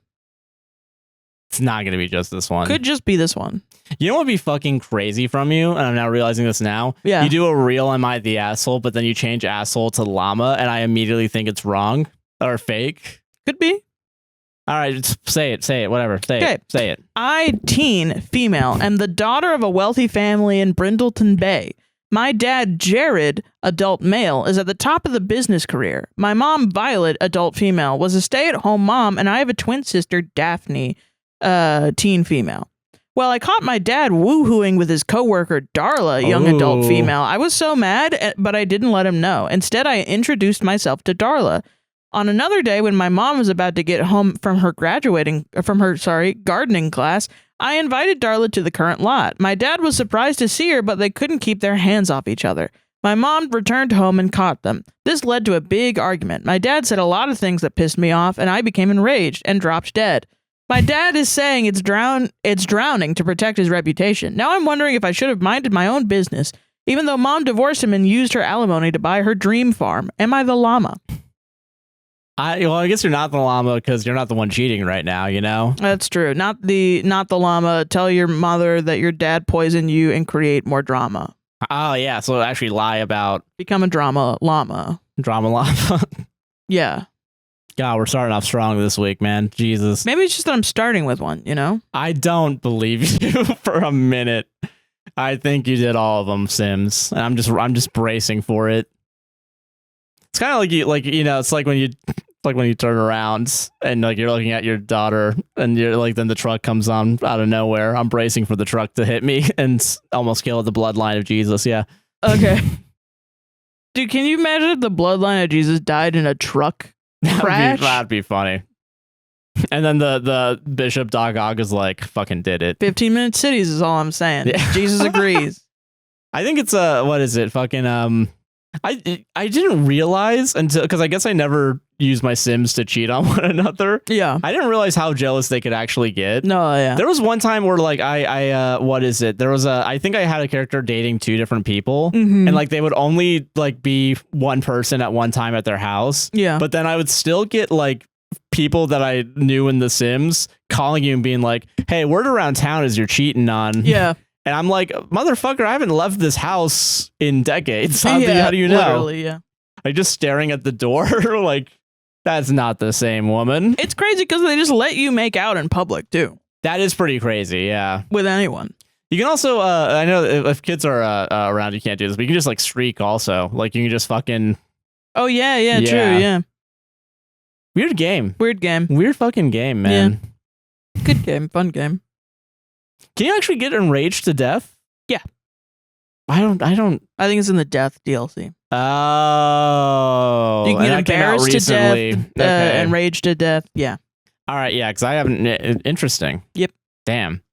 S1: It's not going to be just this one.
S2: Could just be this one.
S1: You know what would be fucking crazy from you? And I'm now realizing this now.
S2: Yeah.
S1: You do a real Am I the Asshole, but then you change asshole to llama, and I immediately think it's wrong or fake.
S2: Could be.
S1: All right, just say it, whatever. Say it.
S2: I, teen, female, am the daughter of a wealthy family in Brindleton Bay. My dad, Jared, adult male, is at the top of the business career. My mom, Violet, adult female, was a stay-at-home mom, and I have a twin sister, Daphne, teen female. Well, I caught my dad woohooing with his coworker, Darla, young adult female. I was so mad, but I didn't let him know. Instead, I introduced myself to Darla. On another day, when my mom was about to get home from her gardening class, I invited Darla to the current lot. My dad was surprised to see her, but they couldn't keep their hands off each other. My mom returned home and caught them. This led to a big argument. My dad said a lot of things that pissed me off, and I became enraged and dropped dead. My dad is saying it's drowning to protect his reputation. Now I'm wondering if I should have minded my own business, even though mom divorced him and used her alimony to buy her dream farm. Am I the llama?
S1: I guess you're not the llama because you're not the one cheating right now, you know?
S2: That's true. Not the llama. Tell your mother that your dad poisoned you and create more drama.
S1: Oh, yeah. So actually lie about...
S2: Become a drama llama.
S1: Drama llama.
S2: Yeah.
S1: God, we're starting off strong this week, man. Jesus.
S2: Maybe it's just that I'm starting with one, you know?
S1: I don't believe you for a minute. I think you did all of them, Sims. And I'm just bracing for it. It's kind of it's like when you turn around and like you're looking at your daughter and you're like, then the truck comes on out of nowhere. I'm bracing for the truck to hit me and almost kill the bloodline of Jesus. Yeah.
S2: Okay. Dude, can you imagine if the bloodline of Jesus died in a truck crash?
S1: That'd be funny. And then the Bishop Doc Ogg is like, fucking did it.
S2: 15-minute cities is all I'm saying.
S1: Yeah.
S2: Jesus agrees.
S1: I think it's what is it? Fucking I didn't realize until, because I guess I never used my Sims to cheat on one another.
S2: Yeah.
S1: I didn't realize how jealous they could actually get.
S2: No, yeah.
S1: There was one time where like I what is it? There was I think I had a character dating two different people, and like they would only like be one person at one time at their house.
S2: Yeah.
S1: But then I would still get like people that I knew in The Sims calling you and being like, "Hey, word around town is you're cheating on."
S2: Yeah.
S1: And I'm like, motherfucker, I haven't left this house in decades. How do you know?
S2: Literally, yeah.
S1: Like just staring at the door, like that's not the same woman.
S2: It's crazy because they just let you make out in public too.
S1: That is pretty crazy, yeah.
S2: With anyone.
S1: You can also, I know if kids are around, you can't do this, but you can just like streak also. Like you can just fucking.
S2: Oh yeah, true, yeah.
S1: Weird game. Weird fucking game, man.
S2: Yeah. Good game, fun game.
S1: Can you actually get enraged to death?
S2: Yeah.
S1: I don't.
S2: I think it's in the death DLC.
S1: Oh.
S2: You can get embarrassed to death,
S1: okay.
S2: enraged to death. Yeah.
S1: All right, yeah, because I haven't. Interesting.
S2: Yep.
S1: Damn.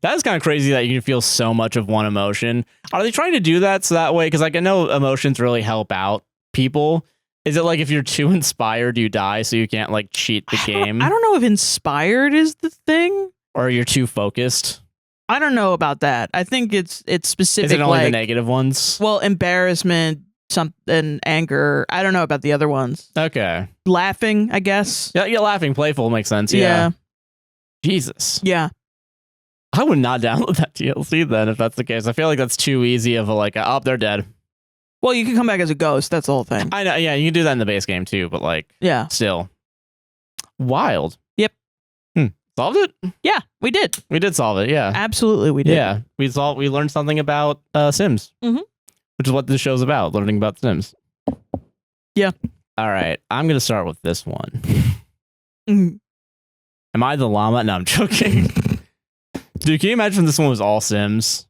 S1: That is kind of crazy that you can feel so much of one emotion. Are they trying to do that so that way? Because like I know emotions really help out people. Is it like if you're too inspired, you die, so you can't like cheat the game?
S2: I don't know if inspired is the thing.
S1: Or you're too focused.
S2: I don't know about that. I think it's specific.
S1: Is it only
S2: like,
S1: the negative ones?
S2: Well, embarrassment, something, anger. I don't know about the other ones.
S1: Okay.
S2: Laughing, I guess.
S1: Yeah, laughing, playful makes sense. Yeah. Jesus.
S2: Yeah.
S1: I would not download that DLC then if that's the case. I feel like that's too easy of oh, they're dead.
S2: Well, you can come back as a ghost. That's the whole thing.
S1: I know. Yeah, you can do that in the base game too, but
S2: yeah,
S1: still. Wild.
S2: Yep.
S1: Solved it?
S2: Yeah, we did.
S1: We did solve it, yeah.
S2: Absolutely, we did.
S1: Yeah, we learned something about Sims. Which is what this show's about, learning about Sims.
S2: Yeah.
S1: All right, I'm going to start with this one. Am I the llama? No, I'm joking. Dude, can you imagine if this one was all Sims?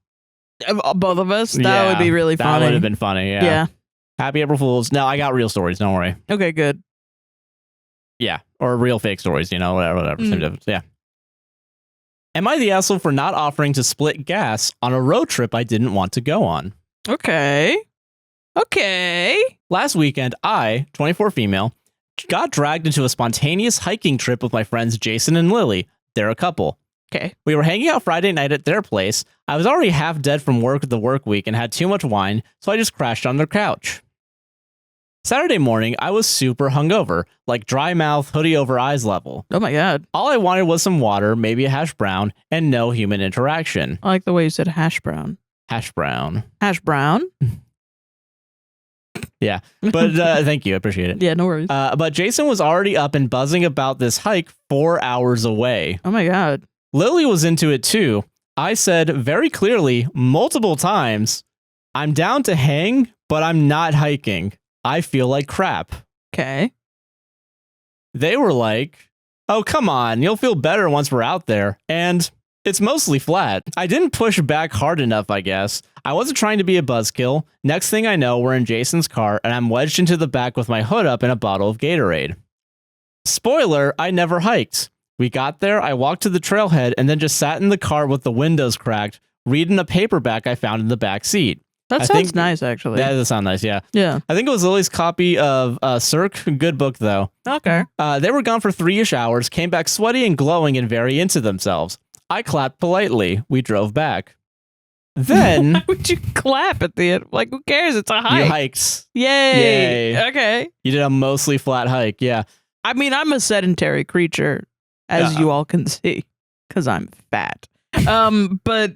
S2: Both of us? That would be really funny.
S1: That would have been funny, yeah.
S2: Yeah.
S1: Happy April Fools. No, I got real stories, don't worry.
S2: Okay, good.
S1: Yeah, or real fake stories, whatever. Same difference, yeah. Am I the asshole for not offering to split gas on a road trip I didn't want to go on?
S2: Okay.
S1: Last weekend, I, 24 female, got dragged into a spontaneous hiking trip with my friends Jason and Lily. They're a couple.
S2: Okay.
S1: We were hanging out Friday night at their place. I was already half dead from work the work week and had too much wine, so I just crashed on their couch. Saturday morning, I was super hungover, like dry mouth, hoodie over eyes level.
S2: Oh my God.
S1: All I wanted was some water, maybe a hash brown, and no human interaction.
S2: I like the way you said hash brown.
S1: Hash brown.
S2: Hash brown?
S1: Yeah, but thank you. I appreciate it.
S2: Yeah, no worries.
S1: But Jason was already up and buzzing about this hike 4 hours away.
S2: Oh my God.
S1: Lily was into it too. I said very clearly, multiple times, I'm down to hang, but I'm not hiking. I feel like crap.
S2: Okay.
S1: They were like, oh, come on. You'll feel better once we're out there. And it's mostly flat. I didn't push back hard enough, I guess. I wasn't trying to be a buzzkill. Next thing I know, we're in Jason's car and I'm wedged into the back with my hood up and a bottle of Gatorade. Spoiler, I never hiked. We got there, I walked to the trailhead and then just sat in the car with the windows cracked, reading a paperback I found in the back seat.
S2: That sounds nice, actually.
S1: That does sound nice, yeah.
S2: Yeah.
S1: I think it was Lily's copy of Cirque. Good book, though.
S2: Okay.
S1: They were gone for 3-ish hours, came back sweaty and glowing and very into themselves. I clapped politely. We drove back. Then...
S2: Why would you clap at the end? Like, who cares? It's a hike.
S1: You hiked.
S2: Yay. Okay.
S1: You did a mostly flat hike, yeah.
S2: I mean, I'm a sedentary creature, as you all can see, because I'm fat. But,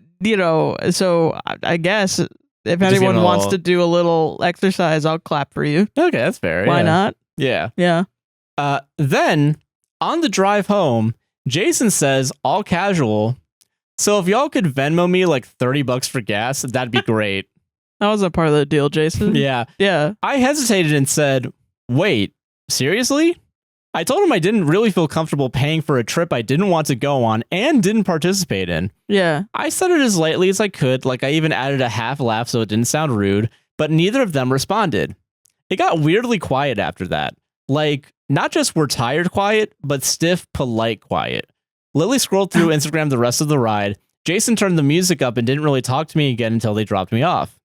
S2: so I guess... If anyone wants to do a little exercise, I'll clap for you.
S1: Okay, that's fair.
S2: Why not?
S1: Yeah.
S2: Yeah.
S1: Then, on the drive home, Jason says, all casual, so if y'all could Venmo me like $30 for gas, that'd be great.
S2: That was a part of the deal, Jason.
S1: Yeah.
S2: Yeah.
S1: I hesitated and said, wait, seriously? I told him I didn't really feel comfortable paying for a trip I didn't want to go on and didn't participate in.
S2: Yeah.
S1: I said it as lightly as I could, like I even added a half laugh so it didn't sound rude, but neither of them responded. It got weirdly quiet after that. Like, not just we're tired quiet, but stiff, polite quiet. Lily scrolled through Instagram the rest of the ride. Jason turned the music up and didn't really talk to me again until they dropped me off.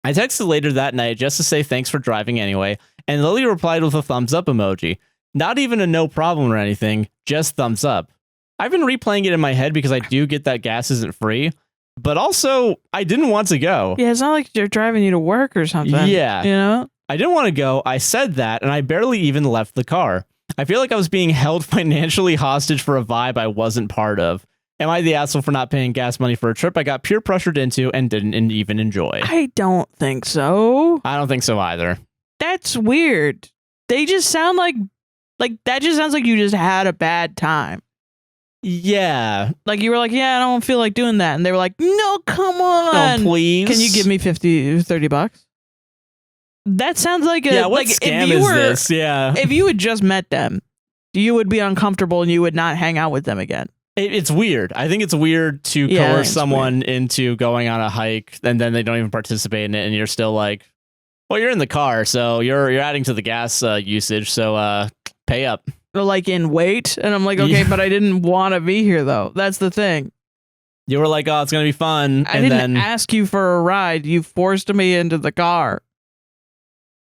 S1: I texted later that night just to say thanks for driving anyway, and Lily replied with a thumbs up emoji. Not even a no problem or anything, just thumbs up. I've been replaying it in my head because I do get that gas isn't free, but also I didn't want to go.
S2: Yeah, it's not like they're driving you to work or something.
S1: Yeah. I didn't want to go. I said that, and I barely even left the car. I feel like I was being held financially hostage for a vibe I wasn't part of. Am I the asshole for not paying gas money for a trip I got peer pressured into and didn't even enjoy?
S2: I don't think so.
S1: I don't think so either.
S2: That's weird. They just sound like that just sounds like you just had a bad time.
S1: Yeah.
S2: Like you were like, yeah, I don't feel like doing that. And they were like, no, come on.
S1: Oh, please.
S2: Can you give me $30? That sounds like a...
S1: Yeah, what
S2: like,
S1: scam is this? Yeah.
S2: If you had just met them, you would be uncomfortable and you would not hang out with them again.
S1: It's weird. I think it's weird to coerce someone into going on a hike and then they don't even participate in it and you're still like, well, you're in the car, so you're adding to the gas usage, so pay up.
S2: Like in weight, and I'm like, okay, but I didn't want to be here though. That's the thing.
S1: You were like, oh, it's gonna be fun.
S2: I didn't ask you for a ride. You forced me into the car.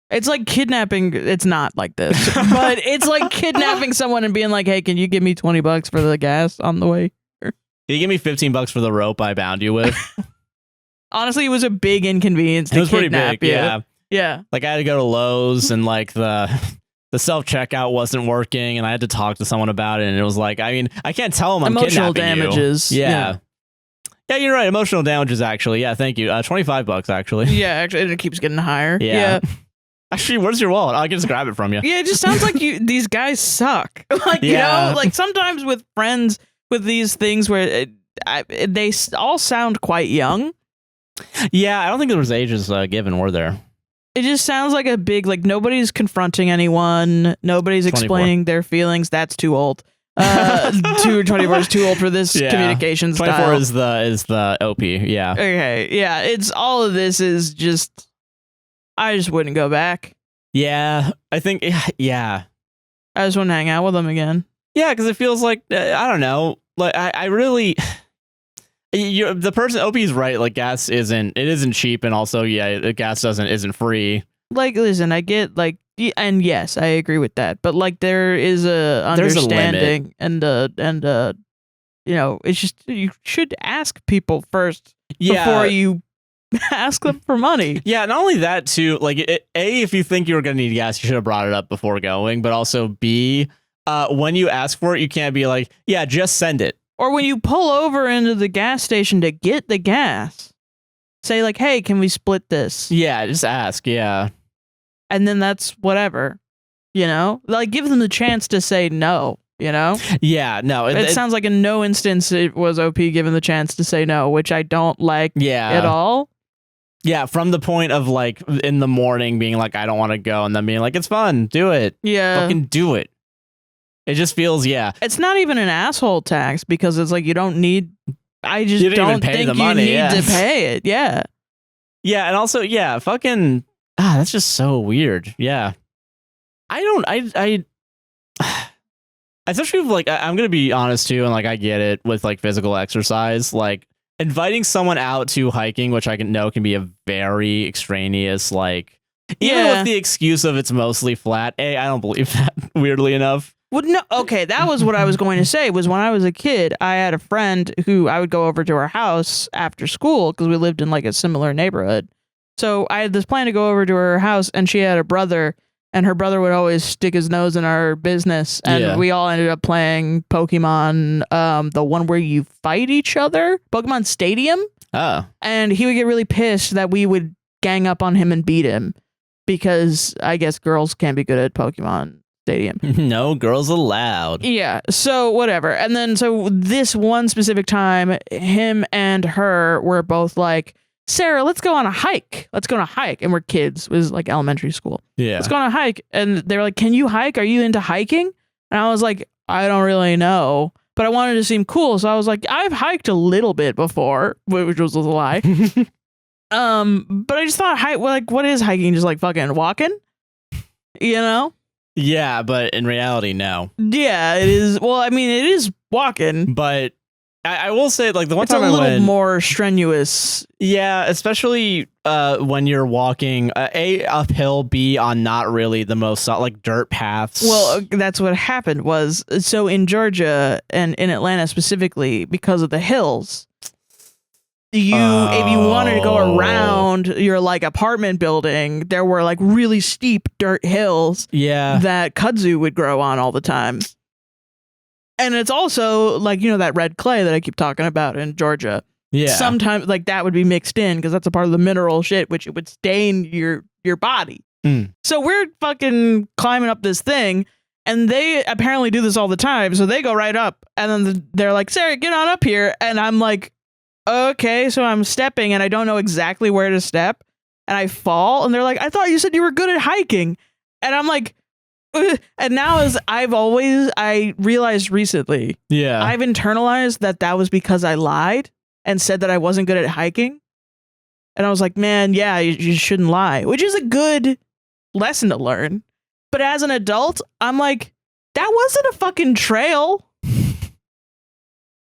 S2: It's like kidnapping. It's not like this, but it's like kidnapping someone and being like, hey, can you give me $20 for the gas on the way?
S1: Can you give me $15 for the rope I bound you with?
S2: Honestly, it was a big inconvenience to kidnap you.
S1: Yeah.
S2: Yeah.
S1: Like I had to go to Lowe's and like the self-checkout wasn't working and I had to talk to someone about it and it was like, I mean, I can't tell them I'm
S2: emotional
S1: kidnapping
S2: damages.
S1: you. Yeah, you're right. Emotional damages, actually. Yeah, thank you. $25, actually.
S2: Yeah, actually, and it keeps getting higher.
S1: Yeah. Actually, where's your wallet? I can just grab it from you.
S2: Yeah, it just sounds like these guys suck. Like, you know, like sometimes with friends with these things where they all sound quite young.
S1: Yeah, I don't think there was ages given, were there?
S2: It just sounds like a big, like, nobody's confronting anyone. Nobody's
S1: 24.
S2: explaining their feelings. That's too old. 24 is too old for this communication
S1: 24
S2: style.
S1: is the OP, yeah.
S2: Okay, yeah. It's all of this is just, I just wouldn't go back.
S1: Yeah, I think, yeah.
S2: I just want to hang out with them again.
S1: Yeah, because it feels like, I don't know, like, I really... the person OP is right. Like gas isn't cheap, and also gas isn't free. Like,
S2: listen, I get like, and yes, I agree with that. But like, there is a understanding, and you know, it's just you should ask people first before you ask them for money.
S1: Yeah, not only that too. Like, if you think you were gonna need gas, you should have brought it up before going. But also B, when you ask for it, you can't be like, yeah, just send it.
S2: Or when you pull over into the gas station to get the gas, say like, hey, can we split this?
S1: Yeah, just ask, yeah.
S2: And then that's whatever, you know? Like, give them the chance to say no, you know?
S1: Yeah, no.
S2: It sounds like in no instance it was OP given the chance to say no, which I don't like at all.
S1: Yeah, from the point of like in the morning being like, I don't want to go, and then being like, it's fun, do it.
S2: Yeah.
S1: Fucking do it. It just feels,
S2: It's not even an asshole tax because it's like you don't need. I just don't think you need to pay it. Yeah.
S1: Yeah, and also, fucking. That's just so weird. Yeah. I especially with, like, I'm gonna be honest too, and like I get it with like physical exercise, like inviting someone out to hiking, which I know can be a very extraneous, like, even with the excuse of it's mostly flat. I don't believe that, weirdly enough.
S2: Well, no, okay, that was what I was going to say, was when I was a kid, I had a friend who I would go over to her house after school because we lived in like a similar neighborhood. So I had this plan to go over to her house, and she had a brother, and her brother would always stick his nose in our business, and we all ended up playing Pokemon, the one where you fight each other, Pokemon Stadium.
S1: Oh.
S2: And he would get really pissed that we would gang up on him and beat him because I guess girls can't be good at Pokemon Stadium.
S1: No girls allowed.
S2: Yeah, so whatever. And then so this one specific time, him and her were both like, Sarah, let's go on a hike. Let's go on a hike. And we're kids. It was like elementary school.
S1: Yeah.
S2: Let's go on a hike. And they were like, can you hike? Are you into hiking? And I was like, I don't really know. But I wanted to seem cool. So I was like, I've hiked a little bit before, which was a lie. But I just thought, like, what is hiking? Just like fucking walking? You know?
S1: Yeah, but in reality, no.
S2: Yeah, it is. Well, I mean, it is walking.
S1: But I will say, like, the one time
S2: I went... It's a little more strenuous.
S1: Yeah, especially when you're walking, A, uphill, B, on not really the most, like, dirt paths.
S2: Well, that's what happened was, so in Georgia and in Atlanta specifically, because of the hills, if you wanted to go around your like apartment building, there were like really steep dirt hills that kudzu would grow on all the time. And it's also like, you know, that red clay that I keep talking about in Georgia. Yeah. Sometimes like that would be mixed in because that's a part of the mineral shit, which it would stain your body. So we're fucking climbing up this thing, and they apparently do this all the time. So they go right up, and then they're like, Sarah, get on up here. And I'm like, okay, so I'm stepping and I don't know exactly where to step, and I fall, and they're like, I thought you said you were good at hiking. And I'm like, ugh. And now I realized recently, I've internalized that was because I lied and said that I wasn't good at hiking. And I was like, man, yeah, you shouldn't lie, which is a good lesson to learn. But as an adult, I'm like, that wasn't a fucking trail.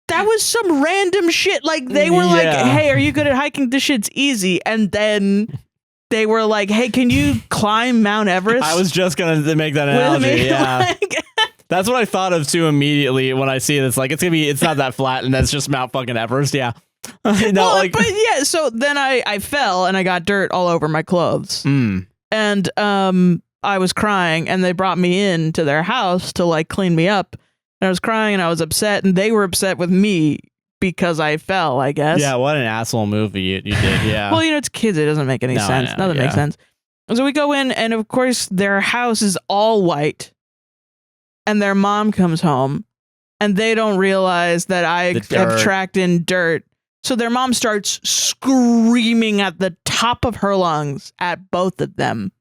S2: That was some random shit. Like, they were like, hey, are you good at hiking? This shit's easy. And then they were like, hey, can you climb Mount Everest?
S1: I was just going to make that analogy. Yeah. That's what I thought of too immediately when I see it. It's like, it's not that flat, and that's just Mount fucking Everest. Yeah.
S2: No, well, but yeah, so then I fell and I got dirt all over my clothes. And I was crying, and they brought me in to their house to like clean me up. And I was crying, and I was upset, and they were upset with me because I fell, I guess.
S1: Yeah, what an asshole movie you did. Yeah.
S2: Well, it's kids. It doesn't make any sense. Nothing makes sense. So we go in, and of course, their house is all white. And their mom comes home, and they don't realize that I have tracked in dirt. So their mom starts screaming at the top of her lungs at both of them.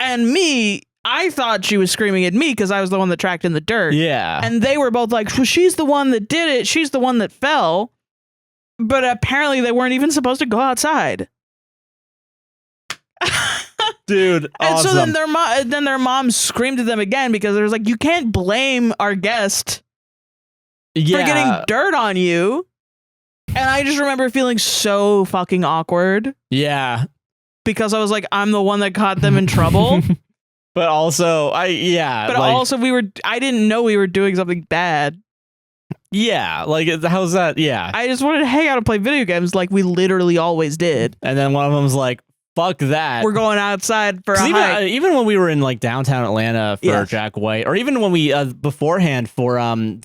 S2: And me, I thought she was screaming at me because I was the one that tracked in the dirt.
S1: Yeah.
S2: And they were both like, well, she's the one that did it. She's the one that fell. But apparently they weren't even supposed to go outside.
S1: Dude, awesome.
S2: And so then their mom screamed at them again because they was like, you can't blame our guest for getting dirt on you. And I just remember feeling so fucking awkward.
S1: Yeah.
S2: Because I was like, I'm the one that caught them in trouble.
S1: But also, I didn't know we were doing something bad. Yeah, like, how's that? Yeah.
S2: I just wanted to hang out and play video games like we literally always did.
S1: And then one of them's like, fuck that.
S2: We're going outside for a hike.
S1: Even when we were in like downtown Atlanta for Jack White, or even when we beforehand for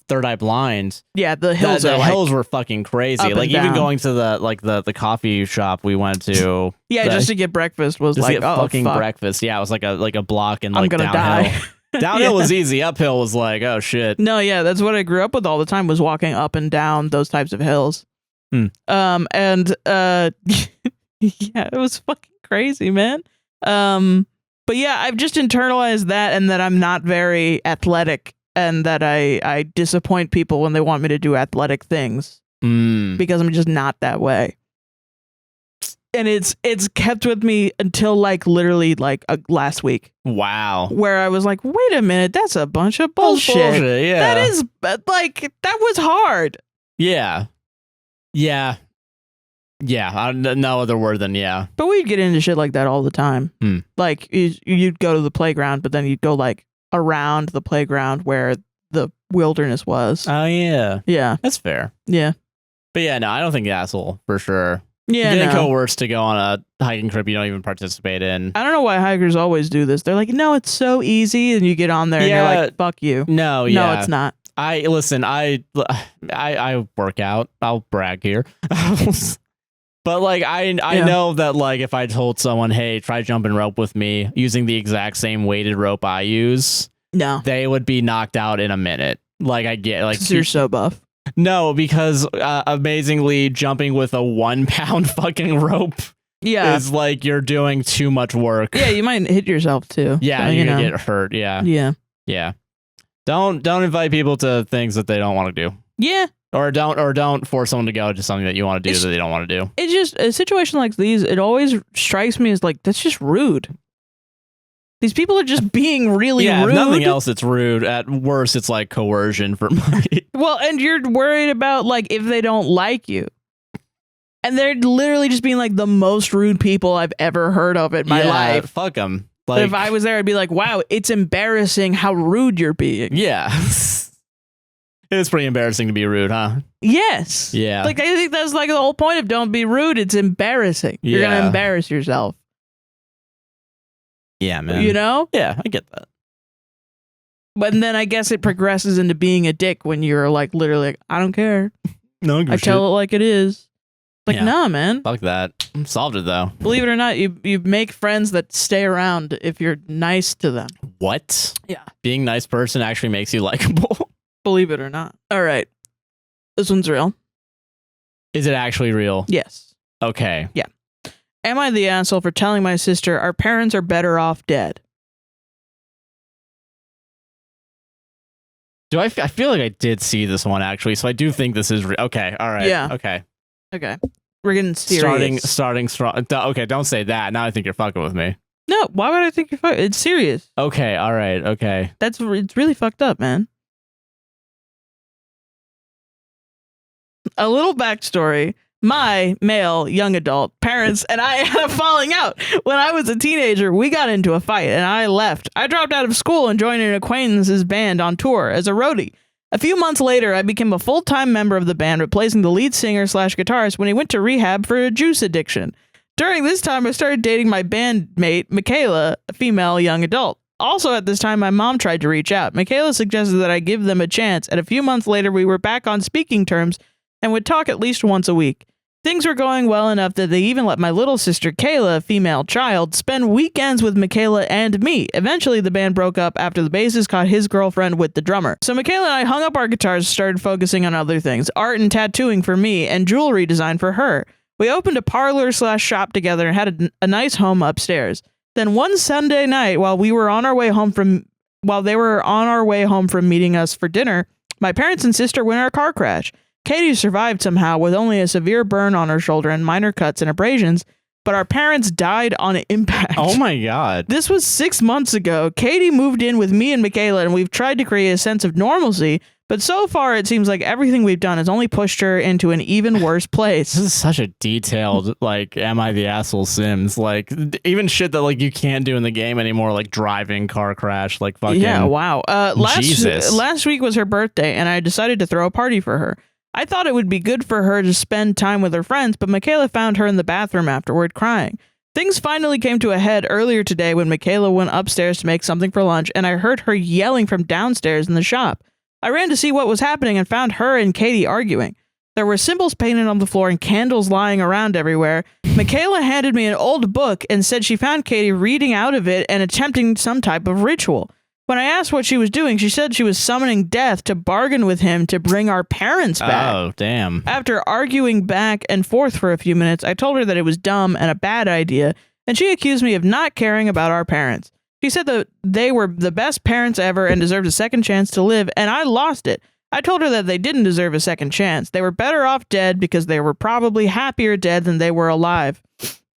S1: Third Eye Blind.
S2: Yeah, the hills
S1: hills were fucking crazy. Like even going to the coffee shop we went to.
S2: Yeah, just to get breakfast was just like
S1: fucking breakfast. Yeah, it was like a block and like
S2: I'm gonna
S1: downhill. Die. Downhill was easy. Uphill was like, oh shit.
S2: No, yeah, that's what I grew up with all the time, was walking up and down those types of hills. Yeah, it was fucking crazy, man. But yeah, I've just internalized that, and that I'm not very athletic, and that I disappoint people when they want me to do athletic things because I'm just not that way. And it's kept with me until like literally like last week.
S1: Wow.
S2: Where I was like, wait a minute, that's a bunch of bullshit.
S1: Yeah.
S2: That is like, that was hard.
S1: Yeah. Yeah. Yeah. No other word than yeah.
S2: But we'd get into shit like that all the time. Like you'd go to the playground, but then you'd go like around the playground where the wilderness was.
S1: Oh yeah.
S2: Yeah.
S1: That's fair.
S2: Yeah.
S1: But yeah, no, I don't think asshole for sure.
S2: Yeah,
S1: getting coerced to go on a hiking trip you don't even participate in.
S2: I don't know why hikers always do this. They're like, no, it's so easy, and you get on there and you're like, fuck you.
S1: No,
S2: it's not.
S1: I work out. I'll brag here. But like I know that like if I told someone, hey, try jumping rope with me using the exact same weighted rope I use, they would be knocked out in a minute. Like I get like
S2: you're so buff.
S1: No, because amazingly jumping with a 1 pound fucking rope is like you're doing too much work.
S2: Yeah, you might hit yourself too.
S1: Yeah, you're gonna get hurt. Yeah.
S2: Yeah.
S1: Yeah. Don't invite people to things that they don't want to do.
S2: Yeah.
S1: Or don't force someone to go to something that you want to do that they don't want to do.
S2: It's just a situation like these, it always strikes me as like, that's just rude. These people are just being really rude.
S1: If nothing else, it's rude. At worst, it's like coercion for money.
S2: Well, and you're worried about like if they don't like you. And they're literally just being like the most rude people I've ever heard of in my life.
S1: Fuck them.
S2: Like, but if I was there, I'd be like, wow, it's embarrassing how rude you're being.
S1: Yeah. It is pretty embarrassing to be rude, huh?
S2: Yes.
S1: Yeah.
S2: Like, I think that's like the whole point of don't be rude. It's embarrassing.
S1: Yeah.
S2: You're going to embarrass yourself.
S1: Yeah, man.
S2: You know?
S1: Yeah, I get that.
S2: But then I guess it progresses into being a dick when you're like literally like, I don't care.
S1: No,
S2: I tell it like it is. Like, nah, man.
S1: Fuck that. Solved it though.
S2: Believe it or not, you make friends that stay around if you're nice to them.
S1: What?
S2: Yeah.
S1: Being a nice person actually makes you likable.
S2: Believe it or not. All right. This one's real.
S1: Is it actually real?
S2: Yes.
S1: Okay.
S2: Yeah. Am I the asshole for telling my sister our parents are better off dead?
S1: I feel like I did see this one actually, so I do think this is real. Okay. All right.
S2: Yeah.
S1: Okay.
S2: Okay. We're getting serious.
S1: Starting strong. Okay, don't say that. Now I think you're fucking with me.
S2: No, why would I think you're fucking? It's serious.
S1: Okay, all right, okay.
S2: It's really fucked up, man. A little backstory. My male young adult parents and I had a falling out. When I was a teenager, we got into a fight and I left. I dropped out of school and joined an acquaintance's band on tour as a roadie. A few months later, I became a full-time member of the band, replacing the lead singer / guitarist when he went to rehab for a juice addiction. During this time, I started dating my bandmate, Michaela, a female young adult. Also at this time, my mom tried to reach out. Michaela suggested that I give them a chance, and a few months later, we were back on speaking terms and would talk at least once a week. Things were going well enough that they even let my little sister, Kayla, a female child, spend weekends with Michaela and me. Eventually, the band broke up after the bassist caught his girlfriend with the drummer. So Michaela and I hung up our guitars and started focusing on other things, art and tattooing for me and jewelry design for her. We opened a parlor/shop together and had a nice home upstairs. Then one Sunday night, while they were on our way home from meeting us for dinner, my parents and sister went in a car crash. Katie survived somehow with only a severe burn on her shoulder and minor cuts and abrasions, but our parents died on impact.
S1: Oh my God.
S2: This was 6 months ago. Katie moved in with me and Michaela, and we've tried to create a sense of normalcy, but so far it seems like everything we've done has only pushed her into an even worse place.
S1: This is such a detailed, like, am I the asshole Sims? Like, even shit that, like, you can't do in the game anymore, like driving, car crash, like fucking...
S2: Yeah, wow.
S1: Jesus.
S2: Last week was her birthday, and I decided to throw a party for her. I thought it would be good for her to spend time with her friends, but Michaela found her in the bathroom afterward crying. Things finally came to a head earlier today when Michaela went upstairs to make something for lunch, and I heard her yelling from downstairs in the shop. I ran to see what was happening and found her and Katie arguing. There were symbols painted on the floor and candles lying around everywhere. Michaela handed me an old book and said she found Katie reading out of it and attempting some type of ritual. When I asked what she was doing, she said she was summoning death to bargain with him to bring our parents back.
S1: Oh, damn.
S2: After arguing back and forth for a few minutes, I told her that it was dumb and a bad idea, and she accused me of not caring about our parents. She said that they were the best parents ever and deserved a second chance to live, and I lost it. I told her that they didn't deserve a second chance. They were better off dead because they were probably happier dead than they were alive.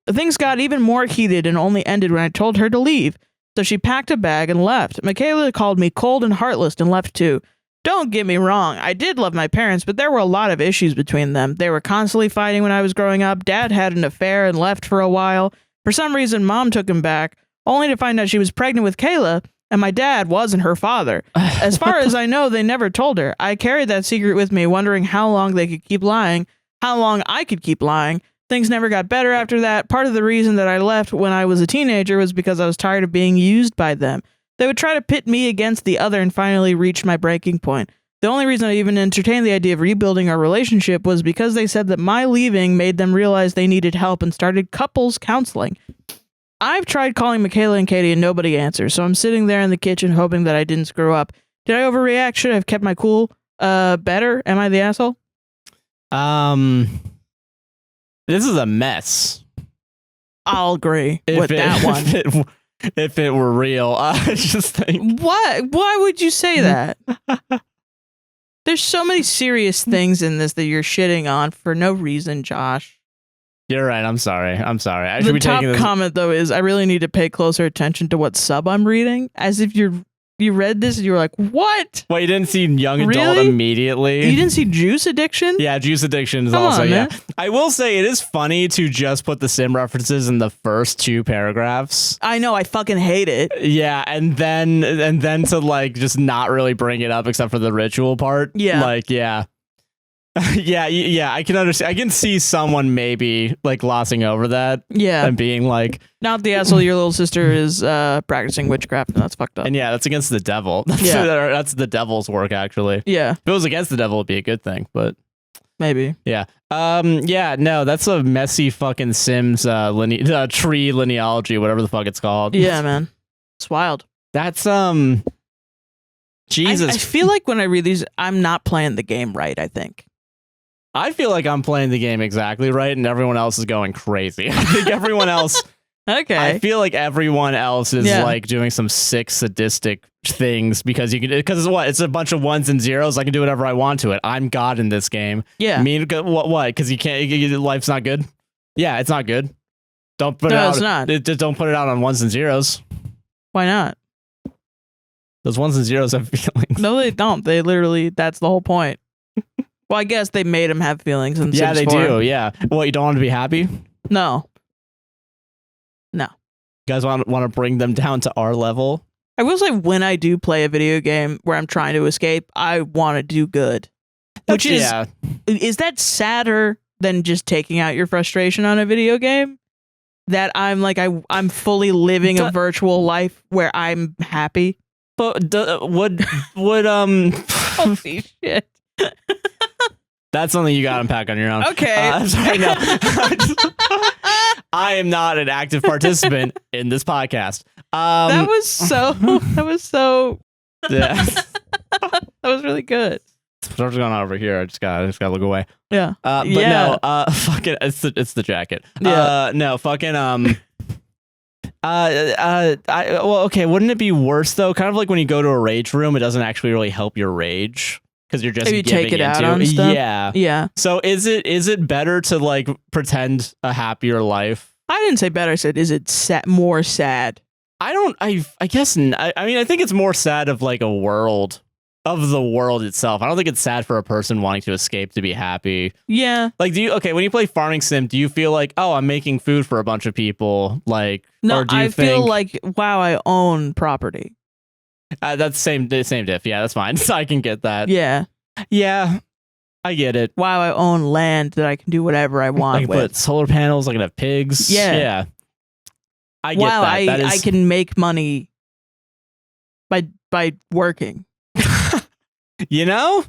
S2: Things got even more heated and only ended when I told her to leave. So she packed a bag and left. Michaela called me cold and heartless and left too. Don't get me wrong, I did love my parents, but there were a lot of issues between them. They were constantly fighting when I was growing up. Dad had an affair and left for a while. For some reason, Mom took him back, only to find out she was pregnant with Kayla, and my dad wasn't her father. As far as I know, they never told her. I carried that secret with me, wondering how long they could keep lying, how long I could keep lying. Things never got better after that. Part of the reason that I left when I was a teenager was because I was tired of being used by them. They would try to pit me against the other and finally reach my breaking point. The only reason I even entertained the idea of rebuilding our relationship was because they said that my leaving made them realize they needed help and started couples counseling. I've tried calling Michaela and Katie and nobody answers, so I'm sitting there in the kitchen hoping that I didn't screw up. Did I overreact? Should I have kept my cool? Better? Am I the asshole?
S1: This is a mess.
S2: I'll agree with that one.
S1: If it were real, I just think...
S2: What? Why would you say that? There's so many serious things in this that you're shitting on for no reason, Josh.
S1: You're right. I'm sorry. I should
S2: The
S1: be
S2: top
S1: taking this...
S2: comment, though, is I really need to pay closer attention to what sub I'm reading. As if you read this and you were like, what?
S1: Well, you didn't see young adult
S2: Really?
S1: immediately.
S2: You didn't see juice addiction?
S1: Yeah, juice addiction is
S2: Come
S1: also,
S2: on,
S1: yeah.
S2: man.
S1: I will say it is funny to just put the sim references in the first 2 paragraphs.
S2: I know, I fucking hate it.
S1: Yeah, and then to like just not really bring it up except for the ritual part.
S2: Yeah.
S1: Like, yeah. yeah, I can understand. I can see someone maybe like glossing over that.
S2: Yeah.
S1: And being like,
S2: Not the asshole, your little sister is practicing witchcraft, and that's fucked up.
S1: and yeah, that's against the devil.
S2: Yeah.
S1: That's the devil's work, actually.
S2: Yeah,
S1: If it was against the devil, it'd be a good thing, but
S2: maybe.
S1: yeah. Yeah, no, that's a messy fucking Sims tree lineology, whatever the fuck it's called.
S2: Yeah, man. It's wild.
S1: That's Jesus.
S2: I feel like when I read these, I'm not playing the game right, I think.
S1: I feel like I'm playing the game exactly right, and everyone else is going crazy. I think everyone else.
S2: Okay.
S1: I feel like everyone else is
S2: Yeah.
S1: like doing some sick sadistic things because it's what? It's a bunch of ones and zeros. I can do whatever I want to it. I'm God in this game.
S2: Yeah.
S1: I mean, what? Because you can't. Life's not good. Yeah, it's not good. Don't put it
S2: No,
S1: out.
S2: it's not.
S1: Just don't put it out on ones and zeros.
S2: Why not?
S1: Those ones and zeros have feelings.
S2: No, they don't. They literally, that's the whole point. Well, I guess they made him have feelings in
S1: Yeah,
S2: Sims
S1: they
S2: 4.
S1: do. Yeah. What, you don't want to be happy?
S2: No.
S1: You guys want to bring them down to our level?
S2: I will say when I do play a video game where I'm trying to escape, I want to do good. Which is
S1: yeah.
S2: that sadder than just taking out your frustration on a video game? that I'm like I'm fully living a virtual life where I'm happy.
S1: But would
S2: Holy shit.
S1: That's something you got to unpack on your own.
S2: Okay.
S1: Sorry, no. I am not an active participant in this podcast.
S2: That was so.
S1: Yeah.
S2: That was really good.
S1: What's going on over here? I just gotta look away.
S2: Yeah.
S1: But
S2: yeah.
S1: no. Fucking. It's the jacket.
S2: Yeah.
S1: No. Fucking. Well, okay. Wouldn't it be worse though? Kind of like when you go to a rage room, it doesn't actually really help your rage because you're just
S2: if you
S1: giving
S2: take it
S1: into
S2: out on stuff.
S1: Yeah.
S2: Yeah.
S1: So is it better to like pretend a happier life?
S2: I didn't say better. I said, is it more sad?
S1: I guess mean, I think it's more sad of like of the world itself. I don't think it's sad for a person wanting to escape to be happy.
S2: Yeah.
S1: Like, when you play Farming Sim, do you feel like, oh, I'm making food for a bunch of people? Like,
S2: no,
S1: or do you
S2: I feel like, wow, I own property.
S1: That's same diff. Yeah, that's fine. So I can get that.
S2: Yeah.
S1: Yeah. I get it.
S2: Wow, I own land that I can do whatever I want
S1: I can put solar panels. I can have pigs.
S2: Yeah.
S1: Yeah. I get that.
S2: I can make money by working.
S1: You know?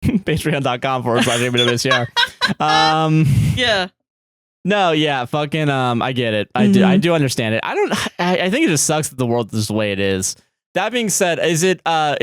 S1: Patreon.com/APWSTR.
S2: Yeah.
S1: No, yeah, fucking I get it. I do understand it. I think it just sucks that the world is the way it is. That being said, is it I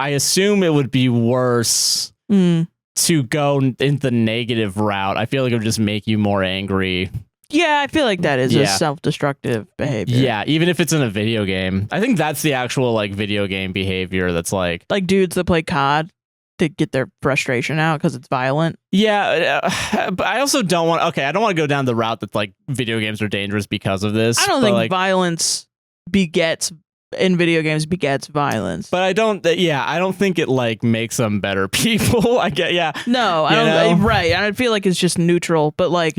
S1: assume it would be worse to go in the negative route. I feel like it would just make you more angry. Yeah,
S2: I feel like that is a self-destructive behavior.
S1: Yeah, even if it's in a video game. I think that's the actual like video game behavior that's like
S2: dudes that play COD to get their frustration out because it's violent.
S1: Yeah, but I also don't want I don't want to go down the route that like video games are dangerous because of this.
S2: I don't think violence begets violence.
S1: But I don't think it like makes them better people. I don't
S2: right. I feel like it's just neutral, but like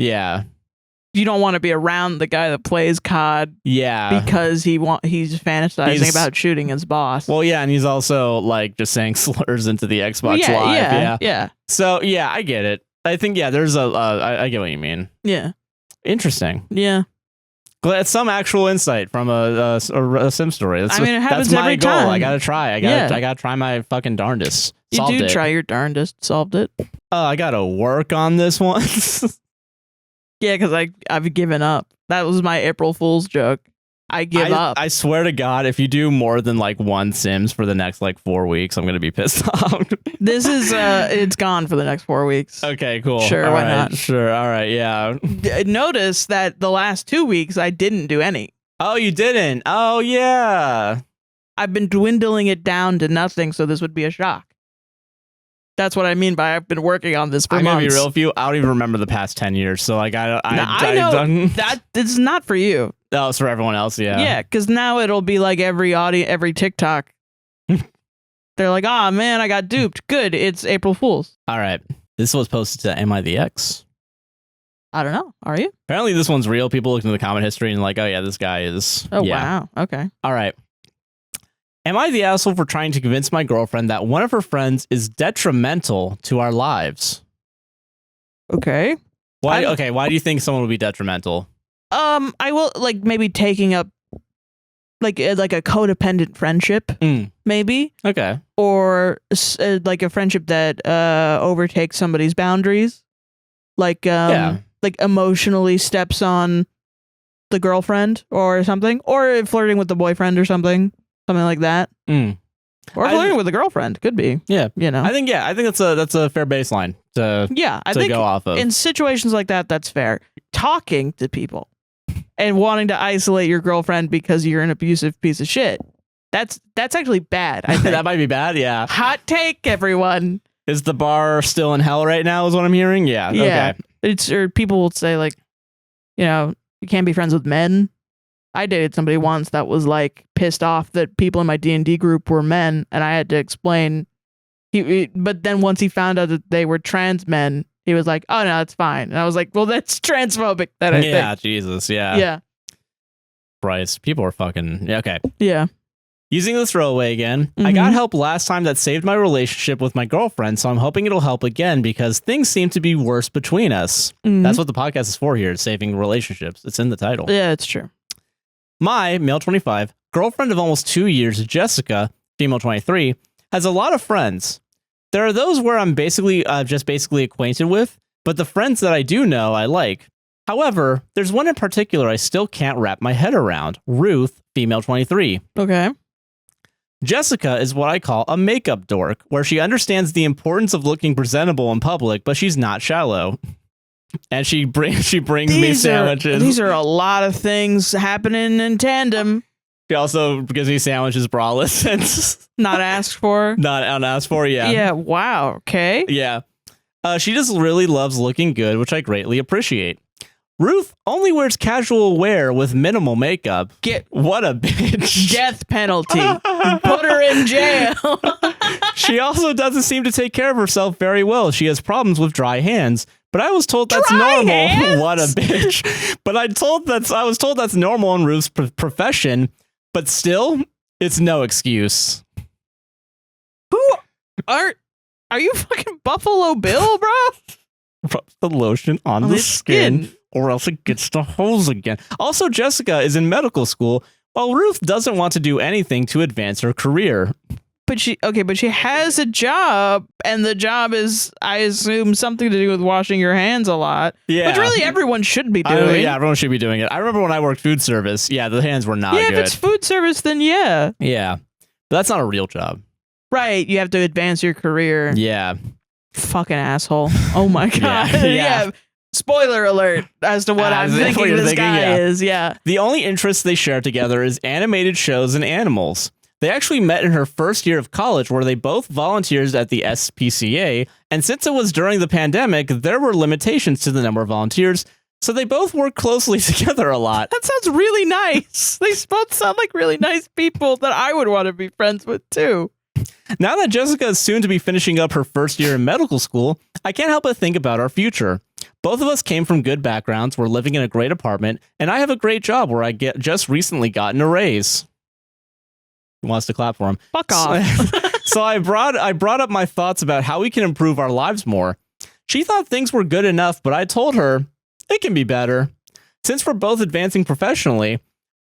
S2: you don't want to be around the guy that plays COD because he's fantasizing about shooting his boss.
S1: Well, yeah, and he's also like just saying slurs into the Xbox Live.
S2: Yeah.
S1: So, yeah, I get it. I think there's I get what you mean.
S2: Yeah.
S1: Interesting.
S2: Yeah.
S1: Glad some actual insight from a sim story.
S2: It happens
S1: that's my
S2: every
S1: goal.
S2: time.
S1: I gotta try. I gotta try my fucking darndest.
S2: Try your darndest. Solved it.
S1: I gotta work on this one.
S2: Yeah, because I've given up. That was my April Fool's joke. I give up.
S1: I swear to God, if you do more than like one Sims for the next like 4 weeks, I'm gonna be pissed off.
S2: This is it's gone for the next 4 weeks.
S1: Okay, cool.
S2: Sure, why not?
S1: Sure, all right, yeah.
S2: Notice that the last 2 weeks I didn't do any.
S1: Oh, you didn't? Oh, yeah.
S2: I've been dwindling it down to nothing, so this would be a shock. That's what I mean by I've been working on this for months.
S1: I'm gonna be real with you. I don't even remember the past 10 years. So like I
S2: know that it's not for you.
S1: Oh, it's for everyone else. Yeah.
S2: Yeah, because now it'll be like every TikTok. They're like, oh man, I got duped. Good, it's April Fool's.
S1: All right, this was posted to Am I the X?
S2: I don't know. Are you?
S1: Apparently, this one's real. People looked into the comment history and like, oh yeah, this guy is.
S2: Oh wow. Okay.
S1: All right. Am I the asshole for trying to convince my girlfriend that one of her friends is detrimental to our lives?
S2: Okay.
S1: Why do you think someone would be detrimental?
S2: I will like maybe taking up like a codependent friendship, maybe.
S1: Okay.
S2: Or like a friendship that overtakes somebody's boundaries, like emotionally steps on the girlfriend or something, or flirting with the boyfriend or something like that. Or flirting with a girlfriend could be.
S1: Yeah,
S2: I
S1: think that's a fair baseline to
S2: I think
S1: go off of.
S2: In situations like that, that's fair. Talking to people and wanting to isolate your girlfriend because you're an abusive piece of shit. That's actually bad. I think.
S1: That might be bad. Yeah.
S2: Hot take, everyone.
S1: Is the bar still in hell right now? Is what I'm hearing. Yeah. Okay.
S2: Or people will say like, you can't be friends with men. I dated somebody once that was like pissed off that people in my D&D group were men, and I had to explain. But then once he found out that they were trans men, he was like, "Oh no, that's fine." And I was like, "Well, that's transphobic." That I think.
S1: Jesus, yeah,
S2: yeah.
S1: Bryce, people are fucking okay.
S2: Yeah.
S1: Using the throwaway again, I got help last time that saved my relationship with my girlfriend, so I'm hoping it'll help again because things seem to be worse between us. That's what the podcast is for here, saving relationships. It's in the title.
S2: Yeah, it's true.
S1: My, male 25, girlfriend of almost 2 years, Jessica, female 23, has a lot of friends. There are those where I'm basically acquainted with, but the friends that I do know I like. However, there's one in particular I still can't wrap my head around. Ruth, female 23.
S2: Okay.
S1: Jessica is what I call a makeup dork, where she understands the importance of looking presentable in public, but she's not shallow. And she brings me sandwiches.
S2: These are a lot of things happening in tandem.
S1: She also gives me sandwiches braless and
S2: not asked for.
S1: Not unasked for, yeah.
S2: Yeah, wow, okay.
S1: Yeah. She just really loves looking good, which I greatly appreciate. Ruth only wears casual wear with minimal makeup. What a bitch.
S2: Death penalty. Put her in jail.
S1: She also doesn't seem to take care of herself very well. She has problems with dry hands, but I was told that's normal.
S2: Hands?
S1: What a bitch. But I was told that's normal in Ruth's profession, but still, it's no excuse.
S2: Are you fucking Buffalo Bill, bro?
S1: Rubs the lotion on the skin. Or else it gets the holes again. Also, Jessica is in medical school, while Ruth doesn't want to do anything to advance her career.
S2: But she has a job, and the job is, I assume, something to do with washing your hands a lot. Yeah. Which really everyone should be doing.
S1: Yeah, everyone should be doing it. I remember when I worked food service, yeah, the hands were not good.
S2: Yeah, if it's food service, then yeah.
S1: Yeah. But that's not a real job.
S2: Right, you have to advance your career.
S1: Yeah.
S2: Fucking asshole. Oh my God.
S1: Yeah.
S2: Spoiler alert as to what I'm thinking this guy is. Yeah.
S1: The only interest they share together is animated shows and animals. They actually met in her first year of college where they both volunteered at the SPCA. And since it was during the pandemic, there were limitations to the number of volunteers. So they both work closely together a lot.
S2: That sounds really nice. They both sound like really nice people that I would want to be friends with too.
S1: Now that Jessica is soon to be finishing up her first year in medical school, I can't help but think about our future. Both of us came from good backgrounds, we're living in a great apartment, and I have a great job where I just recently gotten a raise. He wants to clap for him.
S2: Fuck off.
S1: So I brought up my thoughts about how we can improve our lives more. She thought things were good enough, but I told her it can be better. Since we're both advancing professionally,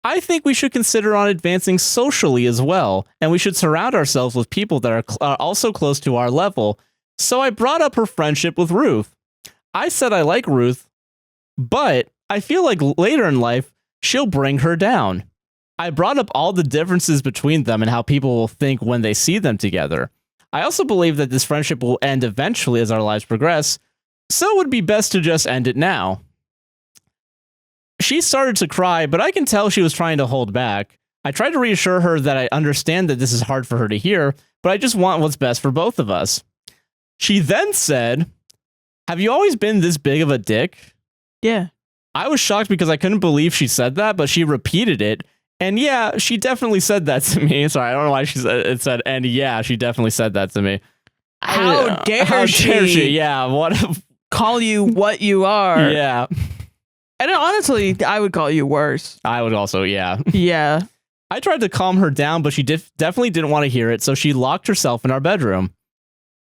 S1: I think we should consider on advancing socially as well, and we should surround ourselves with people that are also close to our level. So I brought up her friendship with Ruth. I said I like Ruth, but I feel like later in life, she'll bring her down. I brought up all the differences between them and how people will think when they see them together. I also believe that this friendship will end eventually as our lives progress, so it would be best to just end it now. She started to cry, but I can tell she was trying to hold back. I tried to reassure her that I understand that this is hard for her to hear, but I just want what's best for both of us. She then said, "Have you always been this big of a dick?"
S2: Yeah.
S1: I was shocked because I couldn't believe she said that, but she repeated it. And yeah, she definitely said that to me. Sorry, I don't know why it said, and yeah, she definitely said that to me.
S2: How dare she?
S1: Yeah,
S2: call you what you are.
S1: Yeah.
S2: And honestly, I would call you worse.
S1: I would also, yeah.
S2: Yeah.
S1: I tried to calm her down, but she definitely didn't want to hear it, so she locked herself in our bedroom.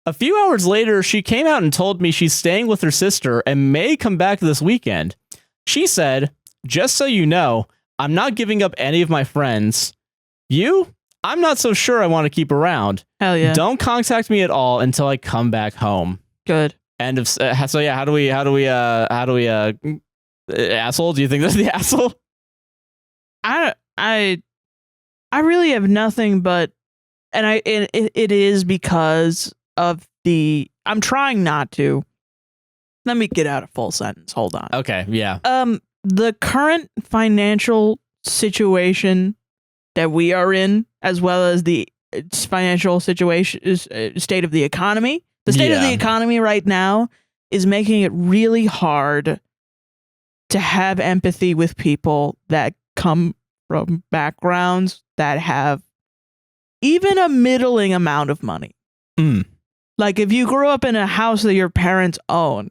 S1: A few hours later, she came out and told me she's staying with her sister and may come back this weekend. She said, "Just so you know, I'm not giving up any of my friends. You? I'm not so sure I want to keep around.
S2: Hell yeah.
S1: Don't contact me at all until I come back home."
S2: Good.
S1: End of. So yeah, how do we asshole? Do you think that's the asshole?
S2: I really have nothing but, and it is because of I'm trying not to. Let me get out a full sentence. Hold on.
S1: Okay. Yeah.
S2: The current financial situation that we are in, as well as the financial situation, state of the economy. The state of the economy right now is making it really hard to have empathy with people that come from backgrounds that have even a middling amount of money. Like if you grew up in a house that your parents own.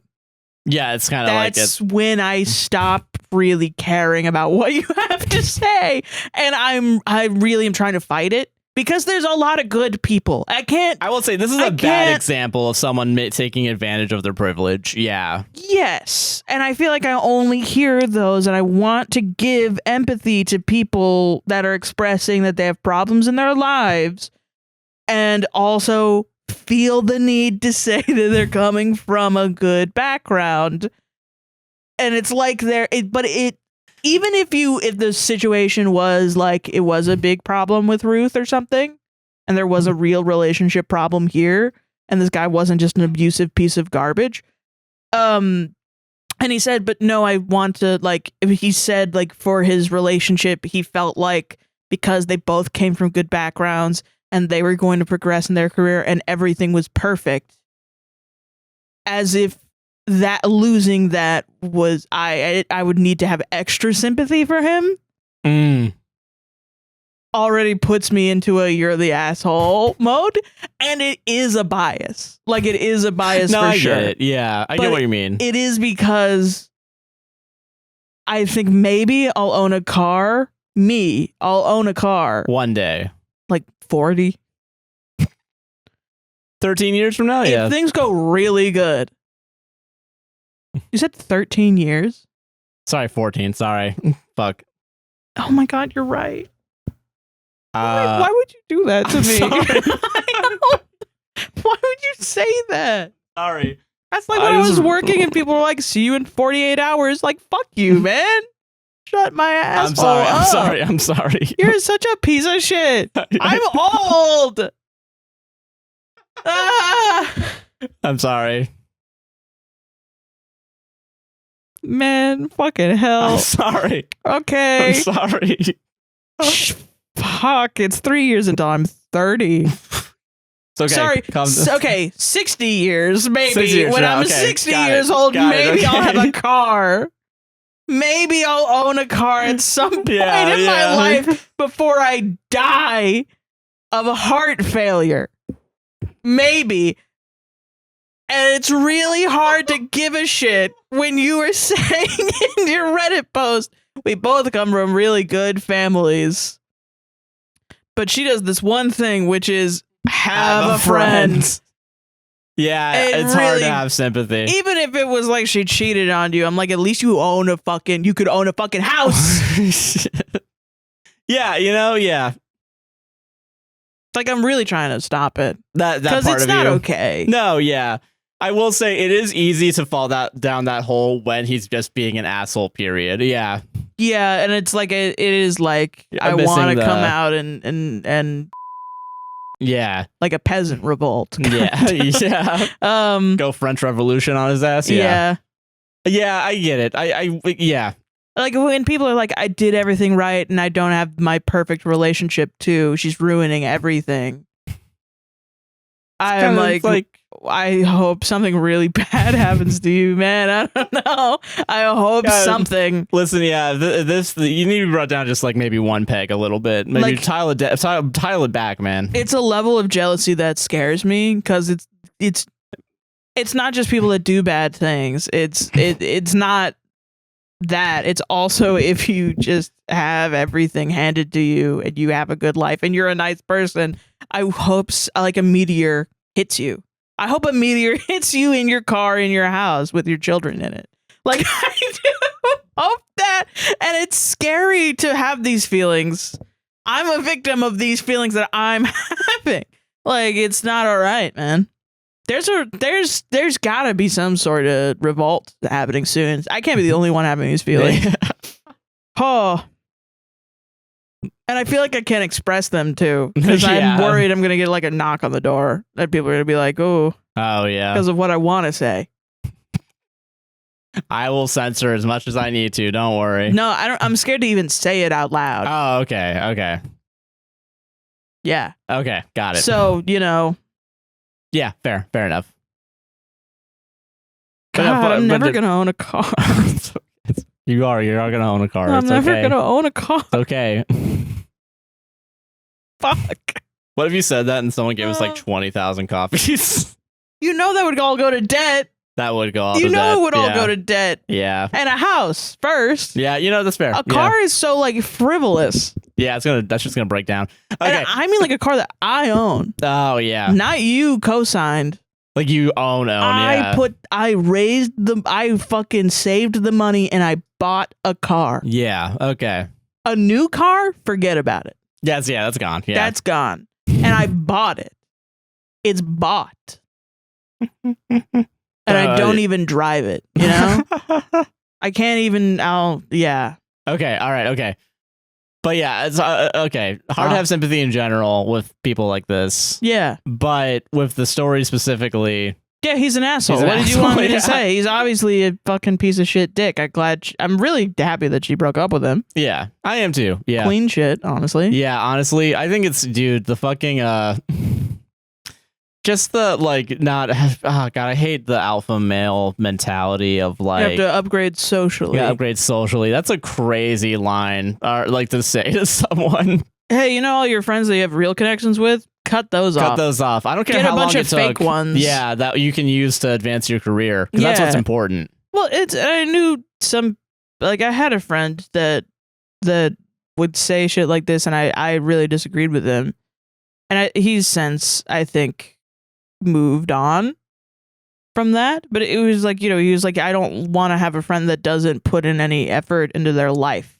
S1: Yeah, it's kind of like it.
S2: That's when I stop really caring about what you have to say. And I really am trying to fight it Because there's a lot of good people. I will
S1: say this is a bad example of someone taking advantage of their privilege. Yeah.
S2: Yes. And I feel like I only hear those, and I want to give empathy to people that are expressing that they have problems in their lives, and also feel the need to say that they're coming from a good background. And it's like even if the situation was like it was a big problem with Ruth or something, and there was a real relationship problem here, and this guy wasn't just an abusive piece of garbage, and he said, but no, I want to, like, he said, like, for his relationship, he felt like because they both came from good backgrounds and they were going to progress in their career and everything was perfect, as if that losing that was I would need to have extra sympathy for him. Already puts me into a you're the asshole mode, and it is a bias. Like, it is a bias.
S1: I
S2: sure.
S1: Get it. Yeah, I get what you mean.
S2: It is because I think maybe I'll own a car. I'll own a car
S1: one day,
S2: like 40,
S1: 13 years from now.
S2: If things go really good. You said 13 years?
S1: Sorry, 14. Sorry. Fuck.
S2: Oh my God, you're right. Why would you do that to me? Why would you say that?
S1: Sorry.
S2: That's like when I was working and people were like, see you in 48 hours. Like, fuck you, man. Shut my ass up.
S1: I'm sorry.
S2: You're such a piece of shit. I'm old.
S1: I'm sorry.
S2: Man, fucking hell.
S1: I'm sorry.
S2: Okay.
S1: I'm sorry.
S2: Fuck, it's 3 years until I'm 30.
S1: It's okay.
S2: Sorry. Okay, 60 years, maybe.
S1: 60 years
S2: when
S1: now.
S2: I'm 60 years old, maybe I'll have a car. Maybe I'll own a car at some point in my life before I die of a heart failure. Maybe. And it's really hard to give a shit when you were saying in your Reddit post, we both come from really good families. But she does this one thing, which is have a friend.
S1: Yeah, it's really hard to have sympathy.
S2: Even if it was like she cheated on you, I'm like, at least you could own a fucking house.
S1: Yeah, yeah.
S2: Like, I'm really trying to stop it.
S1: That part of you. Because
S2: it's not okay.
S1: No, yeah. I will say it is easy to fall down that hole when he's just being an asshole, period. Yeah. Yeah,
S2: and it's like, it is like, I want to come out and
S1: yeah,
S2: like a peasant revolt.
S1: Yeah, yeah. Go French Revolution on his ass. Yeah, I get it. Yeah. Like
S2: when people are like, I did everything right and I don't have my perfect relationship too. She's ruining everything. I'm like, I hope something really bad happens to you, man. I don't know. I hope something.
S1: Listen, yeah, this you need to be brought down just like maybe one peg a little bit. Maybe like, tile it back, man.
S2: It's a level of jealousy that scares me because it's not just people that do bad things. It's not that. It's also if you just have everything handed to you and you have a good life and you're a nice person. I hope like a meteor hits you. I hope a meteor hits you in your car in your house with your children in it. Like, I do hope that. And it's scary to have these feelings. I'm a victim of these feelings that I'm having. Like, it's not all right, man. There's gotta be some sort of revolt happening soon. I can't be the only one having these feelings. Oh. And I feel like I can't express them too because I'm worried I'm gonna get like a knock on the door that people are gonna be like, oh yeah, because of what I want to say.
S1: I will censor as much as I need to. Don't worry.
S2: No, I don't. I'm scared to even say it out loud.
S1: Oh, okay.
S2: Yeah.
S1: Okay, got it.
S2: So
S1: Yeah, fair enough.
S2: God, I'm never gonna own a car.
S1: You're not gonna own a car.
S2: I'm never gonna own a car.
S1: It's okay.
S2: Fuck.
S1: What if you said that and someone gave us like 20,000 copies?
S2: That would all go to debt.
S1: That would go all to debt.
S2: It would all go to debt.
S1: Yeah.
S2: And a house first.
S1: Yeah, that's fair.
S2: A car is so like frivolous.
S1: Yeah, that's just gonna break down. Okay.
S2: And I mean like a car that I own.
S1: Oh yeah.
S2: Not you co-signed.
S1: Like you own. Yeah.
S2: I fucking saved the money and I bought a car.
S1: Yeah. Okay.
S2: A new car? Forget about it.
S1: Yes. Yeah. That's gone. Yeah.
S2: That's gone. And I bought it. It's bought. And I don't even drive it, you know? I can't even, yeah.
S1: Okay, all right, okay. But yeah, it's okay. Hard to have sympathy in general with people like this.
S2: Yeah.
S1: But with the story specifically...
S2: Yeah, he's an asshole. What did you want me to say? He's obviously a fucking piece of shit dick. I'm really happy that she broke up with him.
S1: Yeah, I am too. Yeah.
S2: Queen shit, honestly.
S1: Yeah, honestly, I think it's, dude, the fucking... Just the, like, not... Oh, God, I hate the alpha male mentality of, like...
S2: You have to upgrade socially.
S1: Yeah, upgrade socially. That's a crazy line, like, to say to someone.
S2: Hey, you know all your friends that you have real connections with? Cut those off.
S1: Cut those off. I don't care
S2: Get
S1: how long it took.
S2: Get a bunch of fake ones.
S1: Yeah, that you can use to advance your career. Because that's what's important.
S2: Well, I knew some... Like, I had a friend that would say shit like this, and I really disagreed with him. And he's since, I think... moved on from that, but it was like, you know, he was like, I don't want to have a friend that doesn't put in any effort into their life.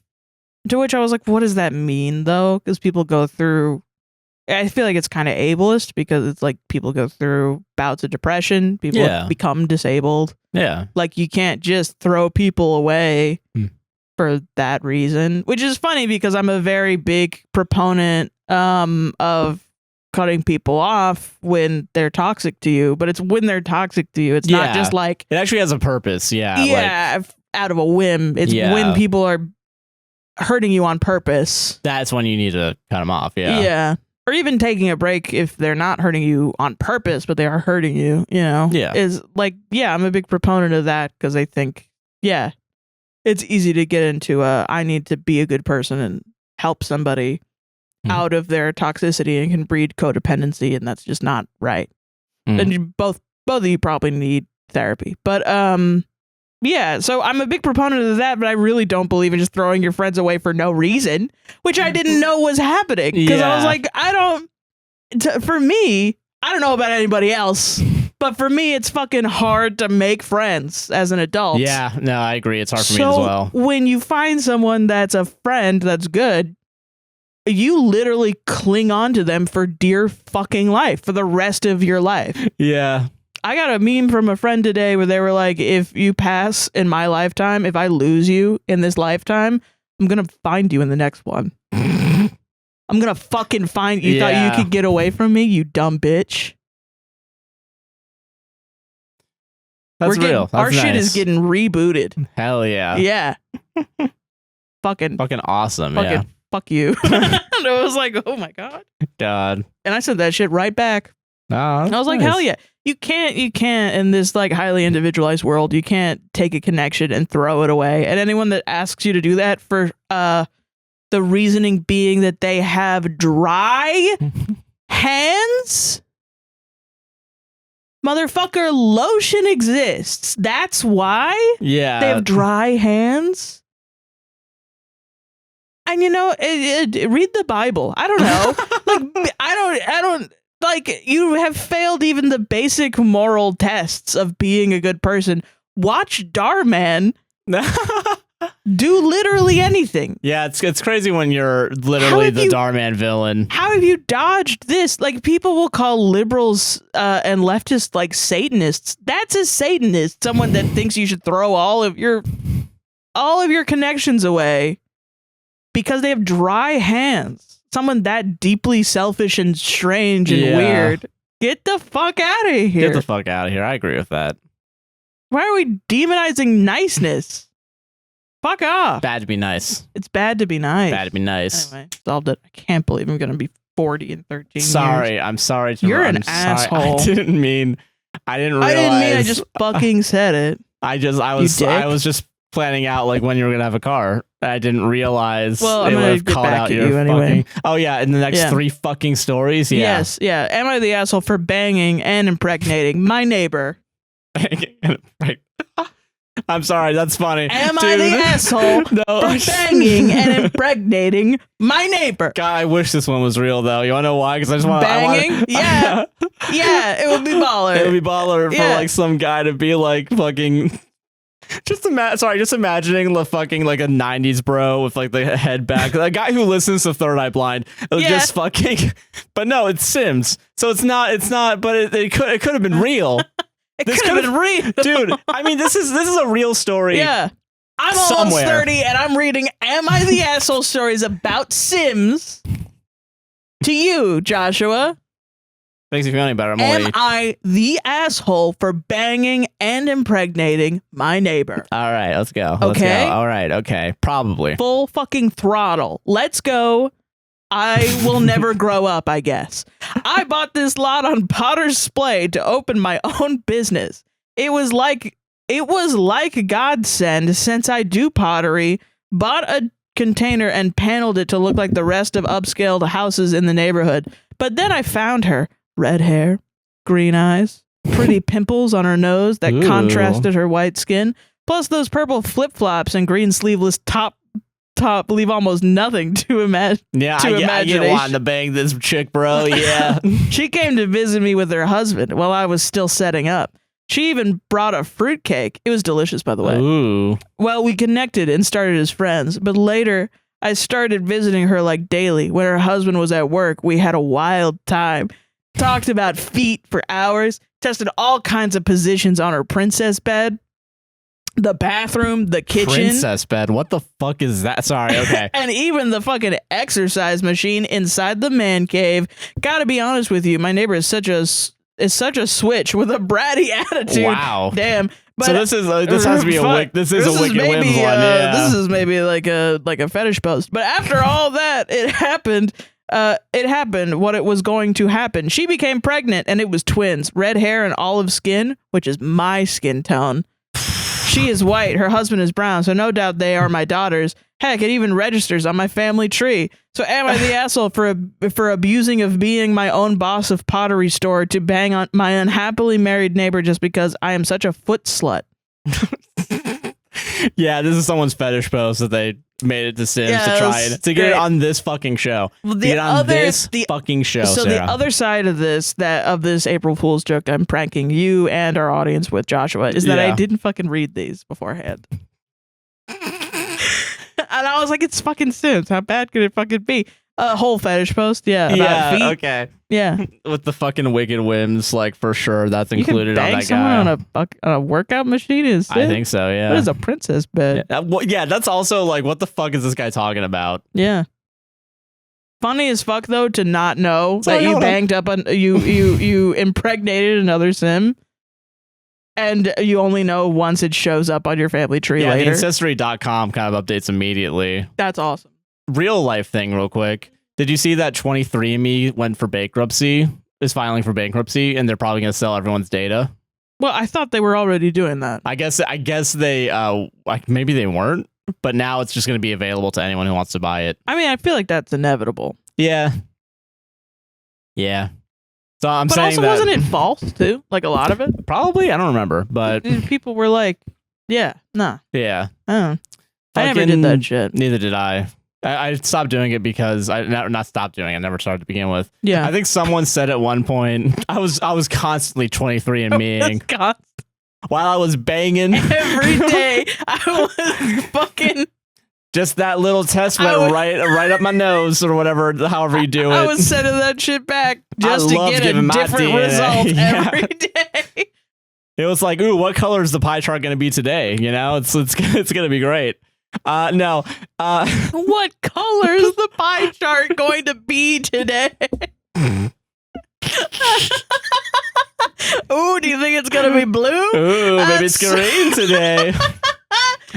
S2: To which I was like, what does that mean though? Because people go through, I feel like it's kind of ableist because it's like people go through bouts of depression, people become disabled.
S1: Yeah.
S2: Like you can't just throw people away for that reason, which is funny because I'm a very big proponent of cutting people off when they're toxic to you, but it's when they're toxic to you. It's not just like...
S1: It actually has a purpose,
S2: Yeah, out of a whim. It's when people are hurting you on purpose.
S1: That's when you need to cut them off,
S2: Yeah. Or even taking a break if they're not hurting you on purpose, but they are hurting you, you know?
S1: Yeah.
S2: Is like, I'm a big proponent of that because I think, it's easy to get into I need to be a good person and help somebody out of their toxicity and can breed codependency, and that's just not right. And you both of you probably need therapy. But so I'm a big proponent of that, but I really don't believe in just throwing your friends away for no reason, which I didn't know was happening. Because I was like, for me, I don't know about anybody else, but for me, it's fucking hard to make friends as an adult.
S1: Yeah, no, I agree. It's hard for me as well.
S2: When you find someone that's a friend that's good, you literally cling on to them for dear fucking life for the rest of your life.
S1: Yeah.
S2: I got a meme from a friend today where they were like, if you pass in my lifetime, if I lose you in this lifetime, I'm going to find you in the next one. I'm going to fucking find you. Thought you could get away from me, you dumb bitch.
S1: That's real. That's
S2: our shit is getting rebooted.
S1: Hell yeah.
S2: Yeah. Fucking
S1: awesome.
S2: Fuck you. And I was like, oh my God.
S1: God.
S2: And I said that shit right back.
S1: I
S2: was like, hell yeah. You can't in this like highly individualized world, you can't take a connection and throw it away. And anyone that asks you to do that for the reasoning being that they have dry hands, motherfucker, lotion exists. That's why they have dry hands. And you know, read the Bible. I don't know. Like, I don't like, you have failed even the basic moral tests of being a good person. Watch Darman do literally anything.
S1: Yeah, it's crazy when you're literally the Darman villain.
S2: How have you dodged this? Like, people will call liberals and leftists like Satanists. That's a Satanist. Someone that thinks you should throw all of your connections away because they have dry hands. Someone that deeply selfish and strange and weird. Get the fuck out of here.
S1: Get the fuck out of here. I agree with that.
S2: Why are we demonizing niceness? Fuck off.
S1: Bad to be nice.
S2: It's bad to be nice.
S1: Bad to be nice.
S2: Anyway, solved it. I can't believe I'm going to be 40 in 13 years.
S1: Sorry. I'm sorry.
S2: You're an asshole.
S1: I didn't mean.
S2: I just fucking said it.
S1: I was just planning out like when you were gonna have a car. I didn't realize.
S2: Well, I'm gonna get back at you anyway.
S1: Oh yeah, in the next 3 fucking stories. Yeah.
S2: Yes, yeah. Am I the asshole for banging and impregnating my neighbor?
S1: I'm sorry, that's funny.
S2: Am I the asshole for banging and impregnating my neighbor?
S1: God, I wish this one was real though. You wanna know why? Because I just want
S2: banging. Yeah, yeah, it would be baller.
S1: It would be baller for like some guy to be like fucking. Just imagining the fucking like a 90s bro with like the head back, a guy who listens to Third Eye Blind, just fucking. But no, it's Sims, so it's not. But it could have been real.
S2: It could have been real,
S1: dude. I mean, this is a real story.
S2: Yeah, I'm almost 30, and I'm reading "Am I the Asshole?" stories about Sims to you, Joshua.
S1: Makes you feel any better.
S2: Am I the asshole for banging and impregnating my neighbor?
S1: All right, let's go.
S2: Okay.
S1: Let's go. All right. Okay. Probably.
S2: Full fucking throttle. Let's go. I will never grow up, I guess. I bought this lot on Potter's Splay to open my own business. It was like a godsend since I do pottery. Bought a container and paneled it to look like the rest of upscaled houses in the neighborhood. But then I found her. Red hair, green eyes, pretty pimples on her nose that contrasted her white skin, plus those purple flip-flops and green sleeveless top leave almost nothing to imagine.
S1: Yeah, I get wanting to bang this chick, bro. Yeah.
S2: She came to visit me with her husband while I was still setting up. She even brought a fruitcake. It was delicious, by the way.
S1: Ooh.
S2: Well, we connected and started as friends, but later I started visiting her like daily. When her husband was at work, we had a wild time. Talked about feet for hours, tested all kinds of positions on her princess bed, the bathroom, the kitchen.
S1: Princess bed? What the fuck is that? Sorry, okay.
S2: And even the fucking exercise machine inside the man cave. Gotta be honest with you, my neighbor is such a switch with a bratty attitude.
S1: Wow.
S2: Damn. But
S1: so this has to be a Wicked Whims one. Yeah.
S2: This is maybe like a fetish post. But after all that, it happened. What it was going to happen. She became pregnant and it was twins, red hair and olive skin, which is my skin tone. She is white. Her husband is brown. So no doubt they are my daughters. Heck, it even registers on my family tree. So am I the asshole for abusing of being my own boss of pottery store to bang on my unhappily married neighbor just because I am such a foot slut?
S1: Yeah, this is someone's fetish post that they made it to Sims to try it, to get it on this fucking show.
S2: Well,
S1: fucking show.
S2: So
S1: Sarah.
S2: the other side of this April Fool's joke I'm pranking you and our audience with, Joshua, is that I didn't fucking read these beforehand. And I was like, it's fucking Sims. How bad could it fucking be? A whole fetish post, about feet.
S1: Okay.
S2: Yeah.
S1: With the fucking Wicked Whims, like, for sure, that's included on that guy.
S2: On a workout machine is.
S1: I think so. Yeah.
S2: What is a princess bed?
S1: Yeah, that's also like, what the fuck is this guy talking about?
S2: Yeah. Funny as fuck though to not know that you banged up on you impregnated another Sim. And you only know once it shows up on your family tree later.
S1: Yeah, Ancestry.com kind of updates immediately.
S2: That's awesome.
S1: Real life thing real quick. Did you see that 23andMe went for bankruptcy, is filing for bankruptcy, and they're probably going to sell everyone's data?
S2: Well, I thought they were already doing that.
S1: I guess they, like maybe they weren't, but now it's just going to be available to anyone who wants to buy it.
S2: I mean, I feel like that's inevitable.
S1: Yeah. Yeah. So I'm
S2: but
S1: saying
S2: also, wasn't it false too? Like a lot of it?
S1: Probably. I don't remember, but
S2: people were like, yeah, nah.
S1: Yeah.
S2: I never did that shit.
S1: Neither did I. I stopped doing it because not stopped doing it. I never started to begin with.
S2: Yeah.
S1: I think someone said at one point, I was constantly 23andMeing while I was banging
S2: every day. I was fucking.
S1: Just that little test went right up my nose or whatever, however you do it.
S2: I was sending that shit back just to get a different result every day.
S1: It was like, ooh, what color is the pie chart going to be today? You know, it's going to be great. No.
S2: What color is the pie chart going to be today? Ooh, do you think it's going to be blue?
S1: Ooh, maybe it's green today.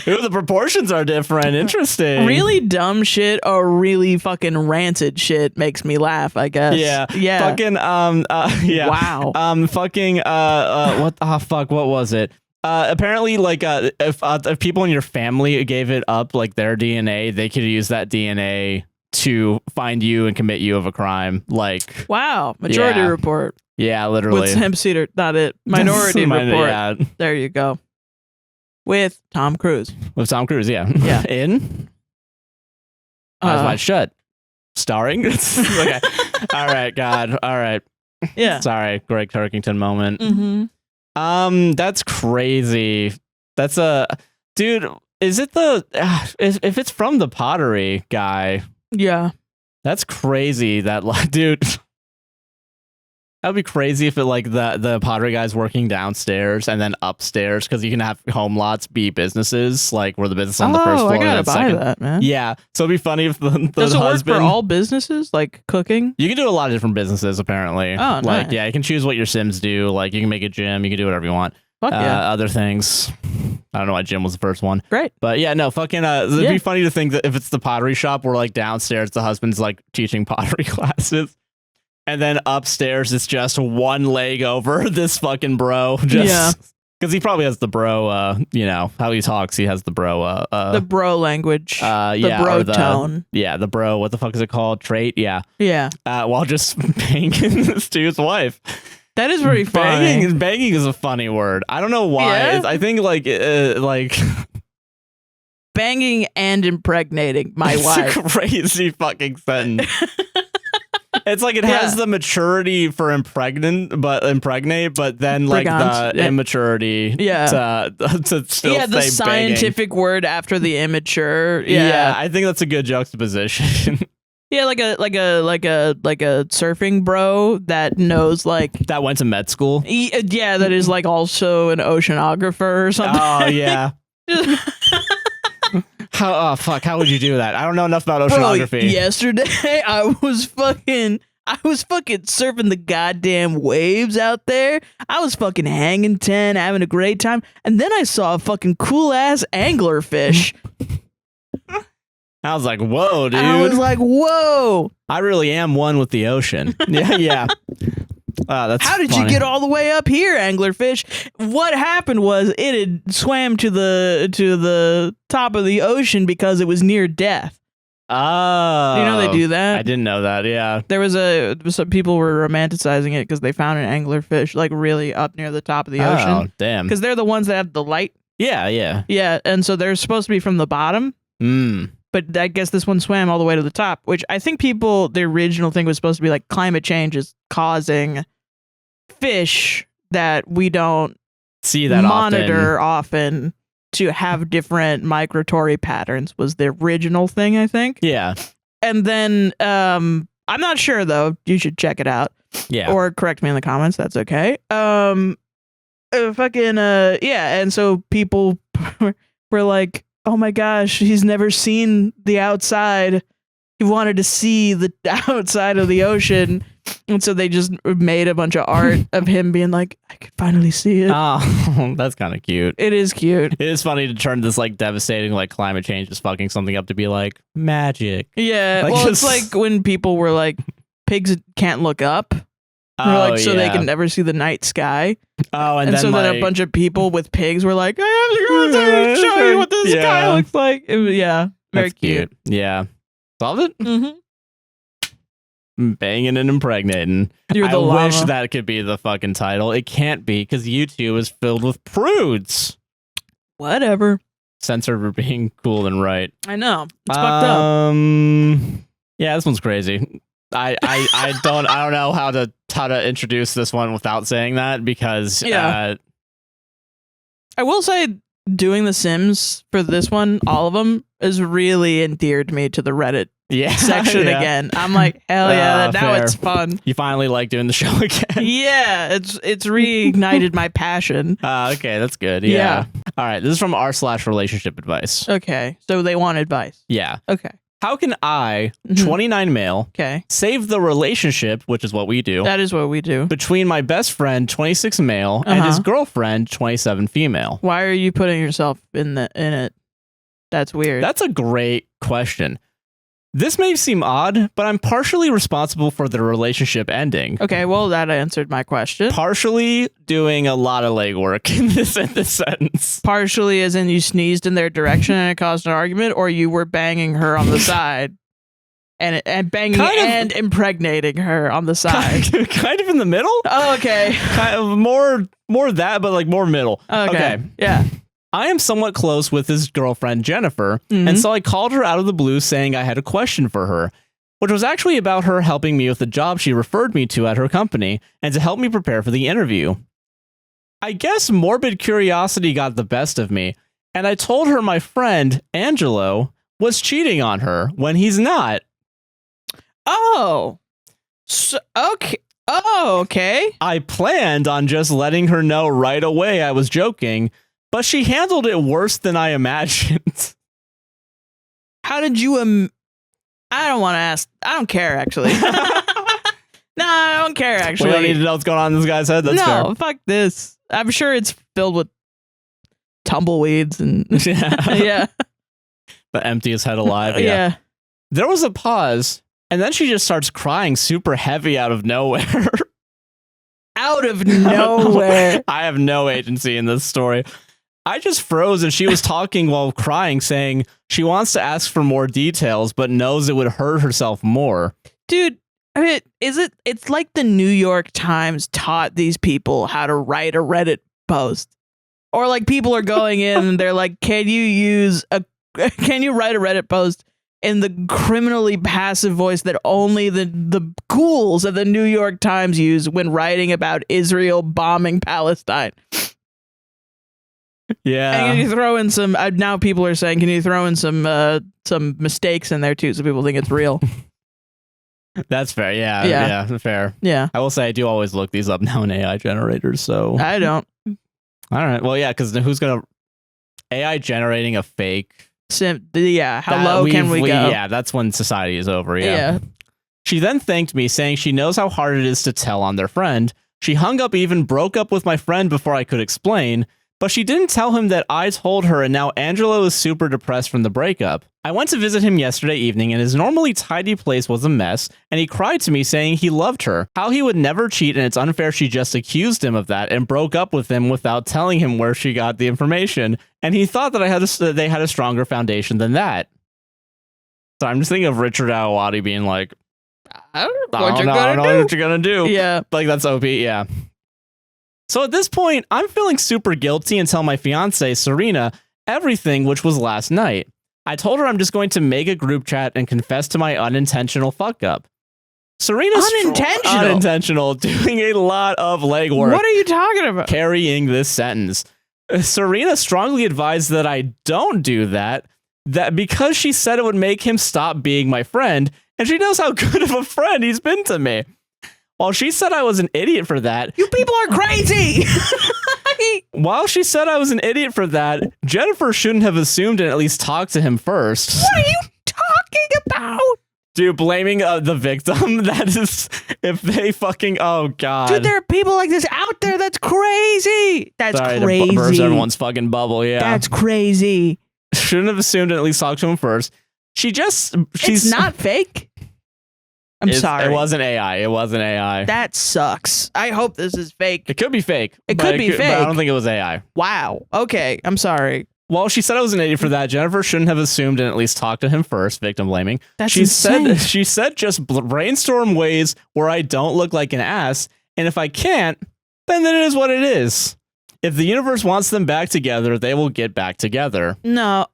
S1: Ooh, the proportions are different. Interesting.
S2: Really dumb shit or really fucking rancid shit makes me laugh, I guess.
S1: Yeah.
S2: Yeah.
S1: Fucking, yeah.
S2: Wow.
S1: Fucking, what was it? Apparently, like, if people in your family gave it up, like, their DNA, they could use that DNA to find you and commit you of a crime. Like,
S2: wow. Majority Report.
S1: Yeah, literally.
S2: With Hemp Cedar, not it. Minority Report.
S1: Yeah.
S2: There you go. With Tom Cruise.
S1: With Tom Cruise, yeah.
S2: Yeah.
S1: In Eyes Wide Shut. Starring? Okay. All right, God. All right.
S2: Yeah.
S1: Sorry, Greg Turkington moment.
S2: Mm-hmm.
S1: That's crazy. That's dude, is it if it's from the pottery guy?
S2: Yeah.
S1: That's crazy that dude. That would be crazy if it like the pottery guy's working downstairs and then upstairs, because you can have home lots be businesses, like where the business on the first floor.
S2: I gotta
S1: and
S2: buy
S1: second.
S2: that, man.
S1: Yeah, so it'd be funny if the
S2: Does it
S1: husband
S2: work for all businesses, like cooking?
S1: You can do a lot of different businesses apparently.
S2: Oh,
S1: like
S2: nice.
S1: yeah, you can choose what your Sims do. Like you can make a gym, you can do whatever you want.
S2: Fuck yeah.
S1: Other things. I don't know why gym was the first one.
S2: Great.
S1: But yeah, no, fucking it'd be funny to think that if it's the pottery shop where like downstairs the husband's like teaching pottery classes. And then upstairs, it's just one leg over this fucking bro. Just because he probably has the bro, you know, how he talks, he has the bro.
S2: The bro language.
S1: The
S2: bro tone.
S1: Yeah, the bro, what the fuck is it called? Trait? Yeah.
S2: Yeah.
S1: While just banging this dude's wife.
S2: That is pretty funny.
S1: Banging is a funny word. I don't know why.
S2: Yeah.
S1: I think like...
S2: Banging and impregnating my wife.
S1: It's a crazy fucking sentence. It's like it has the maturity for impregnate, but then like the immaturity to still
S2: the
S1: say
S2: scientific
S1: banging.
S2: word after the immature.
S1: Yeah, I think that's a good juxtaposition.
S2: Yeah, like a surfing bro that knows like
S1: that went to med school.
S2: Yeah, that is like also an oceanographer or something.
S1: Oh yeah. How would you do that? I don't know enough about oceanography.
S2: Bro, yesterday I was fucking surfing the goddamn waves out there. I was fucking hanging 10, having a great time, and then I saw a fucking cool ass anglerfish.
S1: I was like, whoa, dude.
S2: I was like, whoa.
S1: I really am one with the ocean. Yeah. That's
S2: How did
S1: funny.
S2: you get all the way up here, anglerfish? What happened was it had swam to the top of the ocean because it was near death.
S1: Oh.
S2: You know they do that?
S1: I didn't know that, yeah.
S2: There was some people were romanticizing it because they found an anglerfish like really up near the top of the ocean.
S1: Oh, damn.
S2: Because they're the ones that have the light.
S1: Yeah.
S2: Yeah, and so they're supposed to be from the bottom. But I guess this one swam all the way to the top, which I think the original thing was supposed to be like climate change is causing fish that we don't
S1: see that
S2: monitor often to have different migratory patterns was the original thing, I think.
S1: Yeah.
S2: And then I'm not sure though. You should check it out.
S1: Yeah.
S2: Or correct me in the comments. That's okay. And so people were like, oh my gosh, he's never seen the outside. He wanted to see the outside of the ocean. And so they just made a bunch of art of him being like, I could finally see it.
S1: Oh, that's kind of cute.
S2: It is cute.
S1: It is funny to turn this like devastating like climate change is fucking something up to be like magic.
S2: Yeah.
S1: Like,
S2: well, it's like when people were like, pigs can't look up. So they can never see the night sky.
S1: Oh, and
S2: so then a bunch of people with pigs were like, I have to go show you what this sky looks like. Very
S1: that's
S2: cute.
S1: Yeah. Solve it?
S2: Mm-hmm.
S1: Banging and impregnating.
S2: You're the
S1: I
S2: llama.
S1: wish that could be the fucking title. It can't be because YouTube is filled with prudes.
S2: Whatever.
S1: Censored for being cool and right.
S2: I know. It's fucked up.
S1: Yeah, this one's crazy. I don't know how to introduce this one without saying that because
S2: I will say doing the Sims for this one, all of them, has really endeared me to the Reddit section again. I'm like, hell yeah, now
S1: fair.
S2: it's fun.
S1: You finally like doing the show again.
S2: Yeah, it's reignited my passion.
S1: Okay, that's good. Yeah. All right, this is from r/relationship advice.
S2: Okay, so they want advice.
S1: Yeah.
S2: Okay.
S1: How can I, 29 male, save the relationship, which is what we do.
S2: That is what we do.
S1: Between my best friend, 26 male, and his girlfriend, 27 female?
S2: Why are you putting yourself in it? That's weird.
S1: That's a great question. This may seem odd, but I'm partially responsible for the relationship ending.
S2: Okay, well, that answered my question.
S1: Partially doing a lot of legwork in this sentence.
S2: Partially as in you sneezed in their direction and it caused an argument, or you were banging her on the side and banging and impregnating her on the side.
S1: Kind of in the middle?
S2: Oh, okay.
S1: Kind of more that, but like more middle.
S2: Okay. Yeah.
S1: I am somewhat close with his girlfriend, Jennifer, and so I called her out of the blue saying I had a question for her, which was actually about her helping me with the job she referred me to at her company and to help me prepare for the interview. I guess morbid curiosity got the best of me, and I told her my friend, Angelo, was cheating on her when he's not.
S2: Oh. So, okay. Oh, okay.
S1: I planned on just letting her know right away I was joking, but she handled it worse than I imagined.
S2: How did you... I don't want to ask. I don't care, actually. No, I don't care, actually.
S1: We don't need to know what's going on in this guy's head. That's fair.
S2: Fuck this. I'm sure it's filled with tumbleweeds and... Yeah.
S1: The emptiest head alive.
S2: Yeah.
S1: There was a pause, and then she just starts crying super heavy out of nowhere.
S2: Out of nowhere.
S1: I have no agency in this story. I just froze, and she was talking while crying, saying she wants to ask for more details, but knows it would hurt herself more.
S2: Dude, I mean, it's like the New York Times taught these people how to write a Reddit post. Or like people are going in and they're like, can you write a Reddit post in the criminally passive voice that only the ghouls of the New York Times use when writing about Israel bombing Palestine?
S1: Yeah.
S2: And can you throw in some, now people are saying, can you throw in some mistakes in there too so people think it's real?
S1: That's fair. Yeah, fair.
S2: Yeah.
S1: I will say I do always look these up now in AI generators, so.
S2: I don't.
S1: All right. Well, yeah, because who's going to... AI generating a fake...
S2: Yeah, how low can we go?
S1: Yeah, that's when society is over, yeah. She then thanked me, saying she knows how hard it is to tell on their friend. She hung up, even broke up with my friend before I could explain, but she didn't tell him that I told her, and now Angelo is super depressed from the breakup. I went to visit him yesterday evening, and his normally tidy place was a mess, and he cried to me saying he loved her, how he would never cheat, and it's unfair she just accused him of that and broke up with him without telling him where she got the information, and he thought that they had a stronger foundation than that. So I'm just thinking of Richard Aouati being like, I don't know what you're gonna do.
S2: Yeah.
S1: Like, that's OP, yeah. So at this point, I'm feeling super guilty and tell my fiance, Serena, everything, which was last night. I told her I'm just going to make a group chat and confess to my unintentional fuck up. Serena's unintentional, doing a lot of legwork.
S2: What are you talking about?
S1: Carrying this sentence. Serena strongly advised that I don't do that because she said it would make him stop being my friend, and she knows how good of a friend he's been to me. While she said I was an idiot for that...
S2: You people are crazy!
S1: While she said I was an idiot for that, Jennifer shouldn't have assumed and at least talked to him first.
S2: What are you talking about?
S1: Dude, blaming the victim, that is... If they fucking... Oh, God.
S2: Dude, there are people like this out there. That's crazy. That's crazy.
S1: To burst everyone's fucking bubble, yeah.
S2: That's crazy.
S1: Shouldn't have assumed and at least talked to him first. She's
S2: not fake. I'm sorry.
S1: It wasn't AI. It wasn't AI.
S2: That sucks. I hope this is fake.
S1: It could be fake.
S2: It could be fake.
S1: But I don't think it was AI.
S2: Wow. Okay. I'm sorry.
S1: Well, she said I was an idiot for that. Jennifer shouldn't have assumed and at least talked to him first. Victim blaming.
S2: That's insane.
S1: She said just brainstorm ways where I don't look like an ass, and if I can't, then it is what it is. If the universe wants them back together, they will get back together.
S2: No.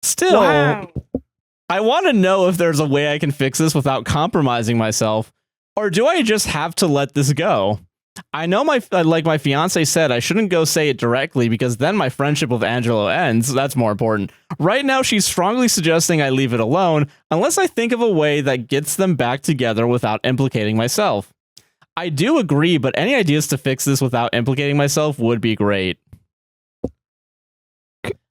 S1: Still,
S2: wow.
S1: I want to know if there's a way I can fix this without compromising myself, or do I just have to let this go? I know like my fiance said, I shouldn't go say it directly because then my friendship with Angelo ends. That's more important. Right now, she's strongly suggesting I leave it alone unless I think of a way that gets them back together without implicating myself. I do agree, but any ideas to fix this without implicating myself would be great.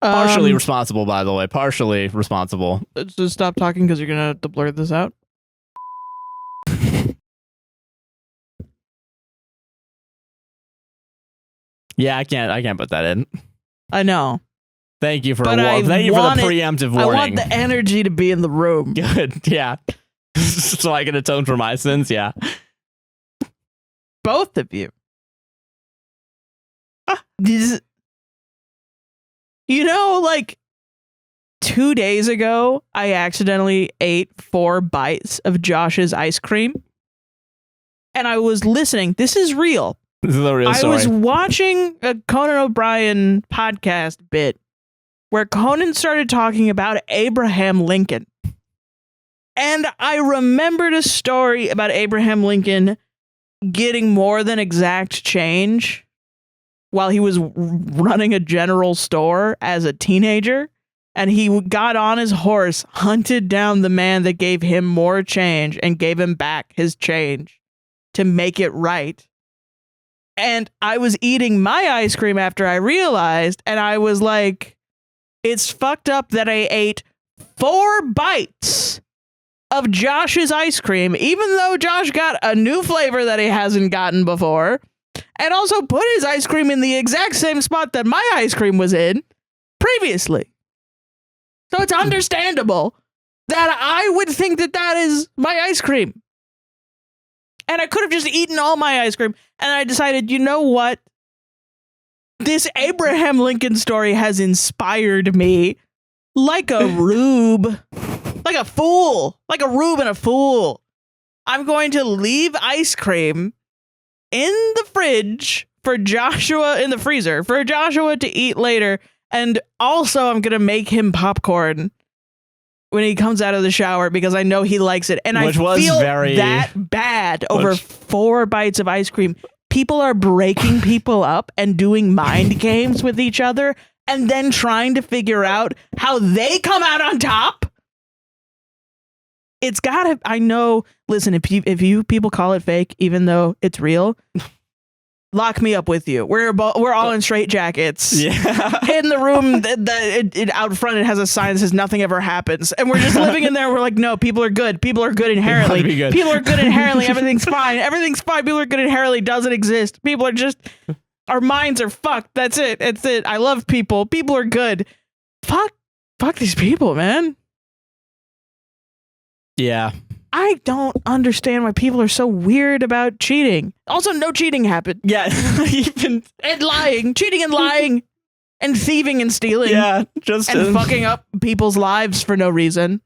S1: Partially responsible, by the way. Partially responsible.
S2: Just stop talking because you're going to have to blur this out.
S1: Yeah, I can't put that in.
S2: I know.
S1: Thank you for the preemptive warning.
S2: I want the energy to be in the room.
S1: Good, yeah. So I can atone for my sins, yeah.
S2: Both of you. You know, like 2 days ago, I accidentally ate 4 bites of Josh's ice cream. And I was listening. This is real.
S1: This is the real story.
S2: I was watching a Conan O'Brien podcast bit where Conan started talking about Abraham Lincoln. And I remembered a story about Abraham Lincoln getting more than exact change while he was running a general store as a teenager. And he got on his horse, hunted down the man that gave him more change and gave him back his change to make it right. And I was eating my ice cream after I realized, and I was like, it's fucked up that I ate 4 bites of Josh's ice cream, even though Josh got a new flavor that he hasn't gotten before, and also put his ice cream in the exact same spot that my ice cream was in previously. So it's understandable that I would think that that is my ice cream. And I could have just eaten all my ice cream, and I decided, you know what? This Abraham Lincoln story has inspired me like a rube. Like a fool. Like a rube and a fool. I'm going to leave ice cream in the fridge for Joshua, in the freezer, for Joshua to eat later. And also I'm going to make him popcorn when he comes out of the shower because I know he likes it. And I feel that bad over 4 bites of ice cream. People are breaking people up and doing mind games with each other and then trying to figure out how they come out on top. It's gotta, I know, listen, if you people call it fake, even though it's real, lock me up with you. We're all in straitjackets. Yeah. In the room out front, it has a sign that says nothing ever happens. And we're just living in there. We're like, no, people are good. People are good inherently. People are good inherently. Everything's fine. Everything's fine. People are good inherently doesn't exist. People are just, our minds are fucked. That's it. That's it. I love people. People are good. Fuck these people, man.
S1: Yeah.
S2: I don't understand why people are so weird about cheating. Also, no cheating happened.
S1: Yeah.
S2: And lying. Cheating and lying. And thieving and stealing.
S1: Yeah.
S2: And fucking up people's lives for no reason.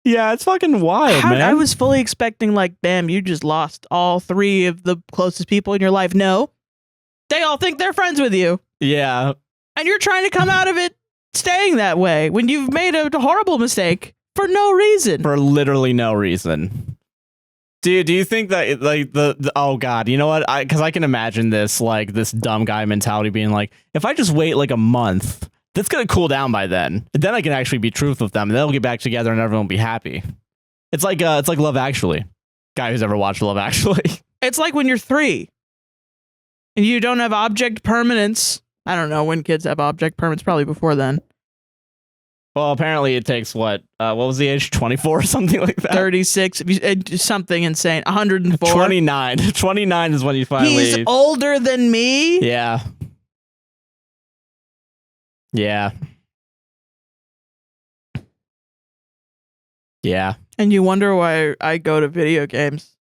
S1: Yeah, it's fucking wild, man.
S2: I was fully expecting, like, damn, you just lost all 3 of the closest people in your life. No. They all think they're friends with you.
S1: Yeah.
S2: And you're trying to come out of it staying that way when you've made a horrible mistake. For no reason.
S1: For literally no reason. Do you think that like the oh god, you know what? Because I can imagine this like this dumb guy mentality being like, if I just wait like a month, that's gonna cool down by then. And then I can actually be truthful with them, and they'll get back together, and everyone will be happy. It's like Love Actually. Guy who's ever watched Love Actually.
S2: It's like when you're 3, and you don't have object permanence. I don't know when kids have object permanence. Probably before then.
S1: Well, apparently it takes what was the age? 24 or something like that?
S2: 36, something insane. 104.
S1: 29. 29 is when you finally...
S2: He's older than me?
S1: Yeah. Yeah. Yeah.
S2: And you wonder why I go to video games.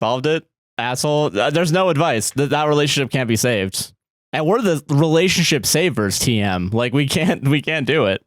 S1: Solved it? Asshole. There's no advice. That relationship can't be saved. And we're the relationship savers, TM. Like, we can't do it.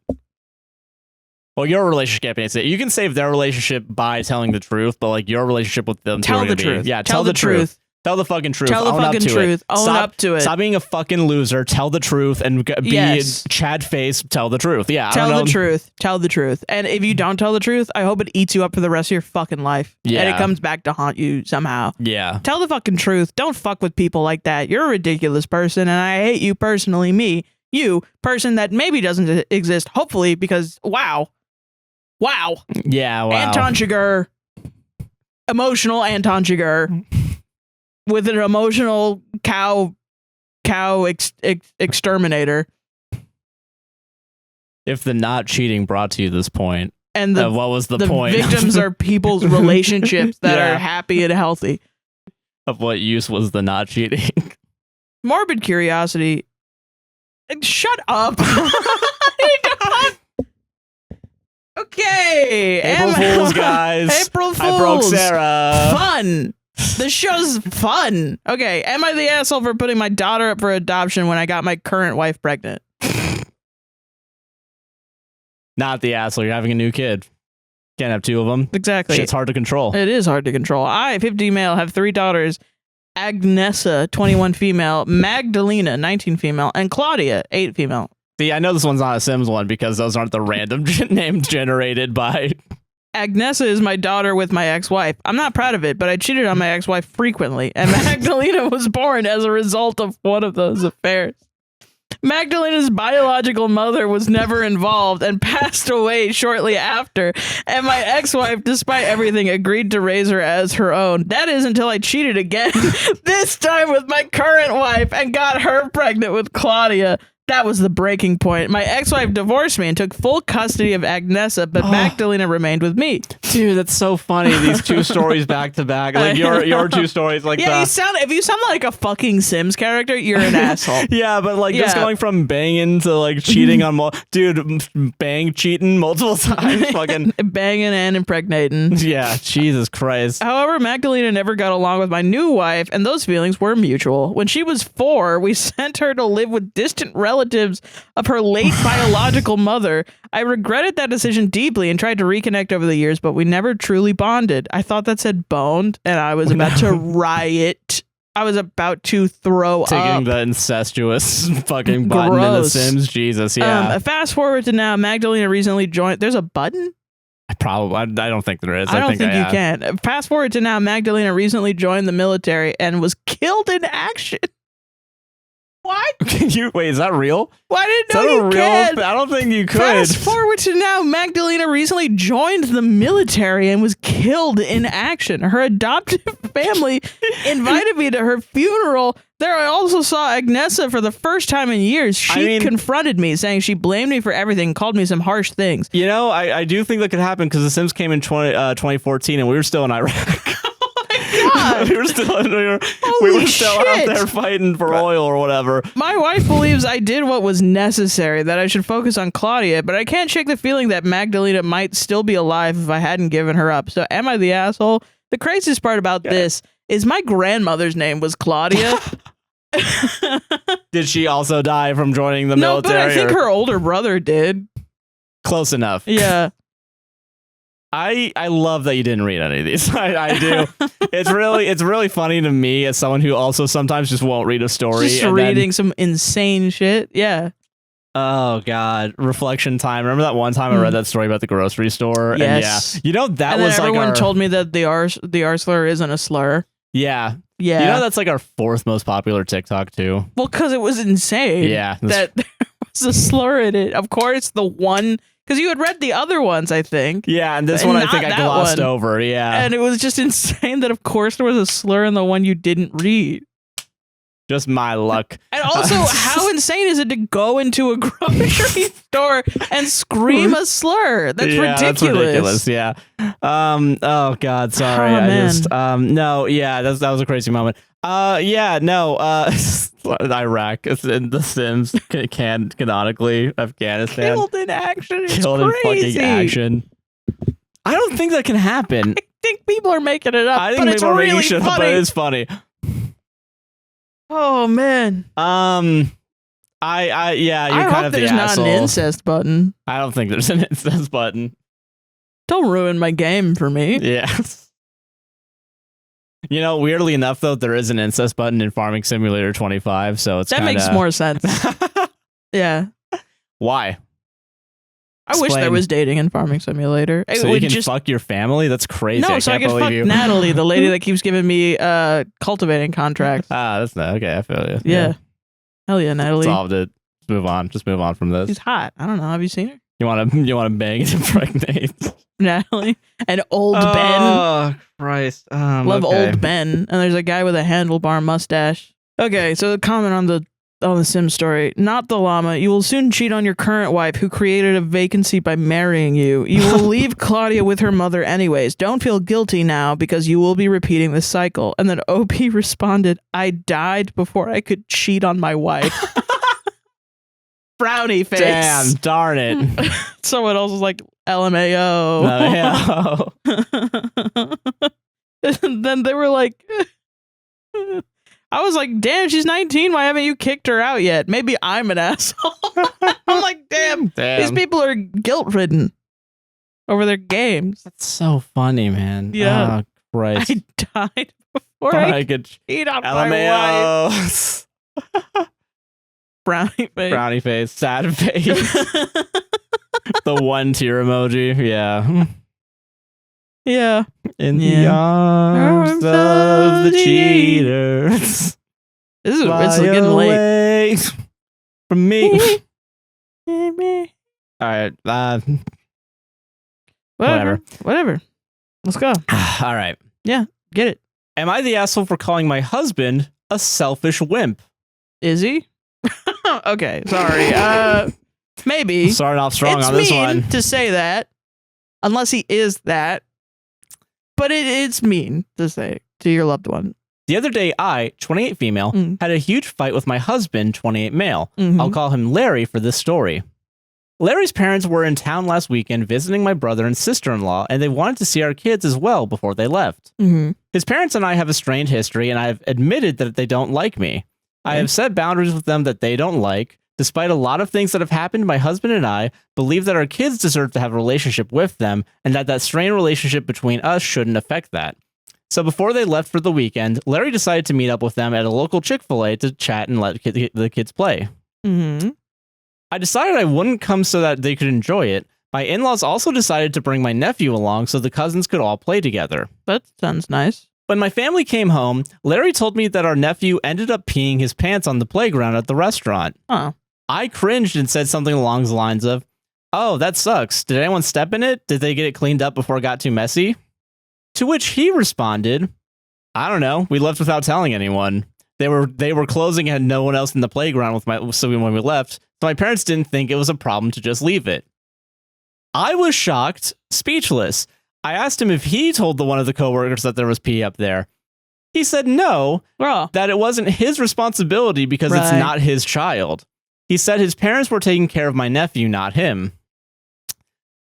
S1: Well, your relationship can't be saved. You can save their relationship by telling the truth, but, like, your relationship with them...
S2: Tell the truth.
S1: Yeah, tell the truth. Tell the fucking truth.
S2: Tell the fucking truth. Own up to it.
S1: Stop being a fucking loser. Tell the truth and be Chad face. Tell the truth. Yeah,
S2: tell the truth. Tell the truth. And if you don't tell the truth, I hope it eats you up for the rest of your fucking life. Yeah. And it comes back to haunt you somehow.
S1: Yeah.
S2: Tell the fucking truth. Don't fuck with people like that. You're a ridiculous person, and I hate you personally. Me, you, person that maybe doesn't exist. Hopefully, because wow.
S1: Yeah. Wow.
S2: Anton Chigurh. Emotional Anton Chigurh. With an emotional cow exterminator.
S1: If the not cheating brought to you this point,
S2: and
S1: what was the point?
S2: The victims are people's relationships that are happy and healthy.
S1: Of what use was the not cheating?
S2: Morbid curiosity. Shut up. Okay.
S1: April Fools, guys.
S2: April Fools.
S1: I broke Sarah.
S2: Fun. The show's fun. Okay, am I the asshole for putting my daughter up for adoption when I got my current wife pregnant?
S1: Not the asshole. You're having a new kid. Can't have two of them.
S2: Exactly.
S1: Shit's hard to control.
S2: It is hard to control. I, 50 male, have 3 daughters. Agnesa, 21 female. Magdalena, 19 female. And Claudia, 8 female.
S1: See, I know this one's not a Sims one because those aren't the random names generated by...
S2: Agnesa is my daughter with my ex-wife. I'm not proud of it, but I cheated on my ex-wife frequently, and Magdalena was born as a result of one of those affairs. Magdalena's biological mother was never involved and passed away shortly after, and my ex-wife, despite everything, agreed to raise her as her own. That is until I cheated again, this time with my current wife, and got her pregnant with Claudia. That was the breaking point. My ex-wife divorced me and took full custody of Agnesa, but Magdalena remained with me.
S1: Dude, that's so funny. These 2 stories back to back. Like your 2 stories like that.
S2: Yeah, if you sound like a fucking Sims character, you're an asshole.
S1: Yeah, but like just going from banging to like cheating on cheating multiple times. Fucking
S2: banging and impregnating.
S1: Yeah, Jesus Christ.
S2: However, Magdalena never got along with my new wife, and those feelings were mutual. When she was 4, we sent her to live with distant relatives of her late biological mother. I regretted that decision deeply and tried to reconnect over the years, but we never truly bonded. I thought that said boned, and I was about to riot. I was about to throw up.
S1: Taking the incestuous fucking button in The Sims. Jesus, yeah.
S2: Fast forward to now, Magdalena recently joined. There's a button?
S1: I don't think there is.
S2: I don't think you can. Fast forward to now, Magdalena recently joined the military and was killed in action. What?
S1: Wait, is that real?
S2: Well, I didn't know you could.
S1: I don't think you could.
S2: Fast forward to now, Magdalena recently joined the military and was killed in action. Her adoptive family invited me to her funeral. There I also saw Agnesa for the first time in years. She confronted me, saying she blamed me for everything, called me some harsh things.
S1: You know, I do think that could happen because The Sims came in 2014 and we were still in Iraq.
S2: God.
S1: we were still out there fighting for oil or whatever.
S2: My wife believes I did what was necessary, that I should focus on Claudia, but I can't shake the feeling that Magdalena might still be alive if I hadn't given her up. So am I the asshole? The craziest part about this is my grandmother's name was Claudia.
S1: Did she also die from joining the military?
S2: No, but I think her older brother did.
S1: Close enough.
S2: Yeah.
S1: I love that you didn't read any of these. I do. It's really funny to me as someone who also sometimes just won't read a story.
S2: Just reading some insane shit. Yeah.
S1: Oh God. Reflection time. Remember that one time I read that story about the grocery store?
S2: Yes.
S1: And yeah. You know, that
S2: and
S1: was
S2: then
S1: like
S2: everyone told me that the R slur isn't a slur.
S1: Yeah.
S2: Yeah.
S1: You know, that's like our 4th most popular TikTok too.
S2: Well, because it was insane.
S1: Yeah.
S2: That there was a slur in it. Of course, the one... Because you had read the other ones, I think.
S1: Yeah, and this one I think I glossed over, yeah.
S2: And it was just insane that, of course, there was a slur in the one you didn't read.
S1: Just my luck.
S2: And also, how insane is it to go into a grocery store and scream a slur? That's ridiculous.
S1: That's ridiculous, yeah. Oh, God, sorry. No, yeah, that was a crazy moment. Iraq is in The Sims canonically. Afghanistan.
S2: Killed in action. It's
S1: Killed
S2: crazy.
S1: In fucking action. I don't think that can happen.
S2: I think people are making it up.
S1: I think people are making shit up, but it is funny.
S2: Oh man.
S1: You're kind of the
S2: there's
S1: asshole.
S2: Not an incest button.
S1: I don't think there's an incest button.
S2: Don't ruin my game for me.
S1: Yeah. You know, weirdly enough, though, there is an incest button in Farming Simulator 25, so it's
S2: that makes more sense. Yeah.
S1: Why?
S2: I wish there was dating in Farming Simulator.
S1: So you can fuck your family? That's crazy.
S2: No, so I can fuck Natalie, the lady that keeps giving me cultivating contracts.
S1: That's not okay. I feel you.
S2: Yeah. Hell yeah, Natalie.
S1: Solved it. Move on. Just move on from this.
S2: She's hot. I don't know. Have you seen her?
S1: You want to bang and impregnate
S2: Natalie and old Ben.
S1: Oh Christ!
S2: Love old Ben. And there's a guy with a handlebar mustache. Okay, so the comment on the Sim story. Not the llama. You will soon cheat on your current wife who created a vacancy by marrying you. You will leave Claudia with her mother anyways. Don't feel guilty now because you will be repeating this cycle. And then OP responded, I died before I could cheat on my wife. Frowny face.
S1: Damn, darn it.
S2: Someone else was like, LMAO. And then they were like, I was like, damn, she's 19. Why haven't you kicked her out yet? Maybe I'm an asshole. I'm like, damn, these people are guilt-ridden. over their games.
S1: That's so funny, man.
S2: Yeah.
S1: Oh, Christ.
S2: I died before I could cheat on my wife.
S1: LMAO.
S2: Brownie face.
S1: Brownie face. Sad face. The 1 tear emoji. Yeah.
S2: Yeah.
S1: In the arms of the cheaters.
S2: It's getting late.
S1: From me. All right.
S2: Whatever. Let's go.
S1: All right.
S2: Yeah. Get it.
S1: Am I the asshole for calling my husband a selfish wimp?
S2: Is he? Okay. Sorry. Maybe.
S1: Starting off strong
S2: it's
S1: on this
S2: mean
S1: one.
S2: To say that, unless he is that. But it's mean to say to your loved one.
S1: The other day, I, 28 female, had a huge fight with my husband, 28 male.
S2: Mm-hmm.
S1: I'll call him Larry for this story. Larry's parents were in town last weekend visiting my brother and sister-in-law, and they wanted to see our kids as well before they left.
S2: Mm-hmm.
S1: His parents and I have a strained history, and I've admitted that they don't like me. I have set boundaries with them that they don't like. Despite a lot of things that have happened, my husband and I believe that our kids deserve to have a relationship with them, and that strained relationship between us shouldn't affect that. So before they left for the weekend, Larry decided to meet up with them at a local Chick-fil-A to chat and let the kids play.
S2: Mm-hmm.
S1: I decided I wouldn't come so that they could enjoy it. My in-laws also decided to bring my nephew along so the cousins could all play together.
S2: That sounds nice.
S1: When my family came home, Larry told me that our nephew ended up peeing his pants on the playground at the restaurant.
S2: Oh.
S1: I cringed and said something along the lines of, "Oh, that sucks. Did anyone step in it? Did they get it cleaned up before it got too messy?" To which he responded, "I don't know. We left without telling anyone. They were closing and had no one else in the playground when we left, so my parents didn't think it was a problem to just leave it." I was shocked, speechless. I asked him if he told one of the coworkers that there was pee up there. He said no, that it wasn't his responsibility because it's not his child. He said his parents were taking care of my nephew, not him.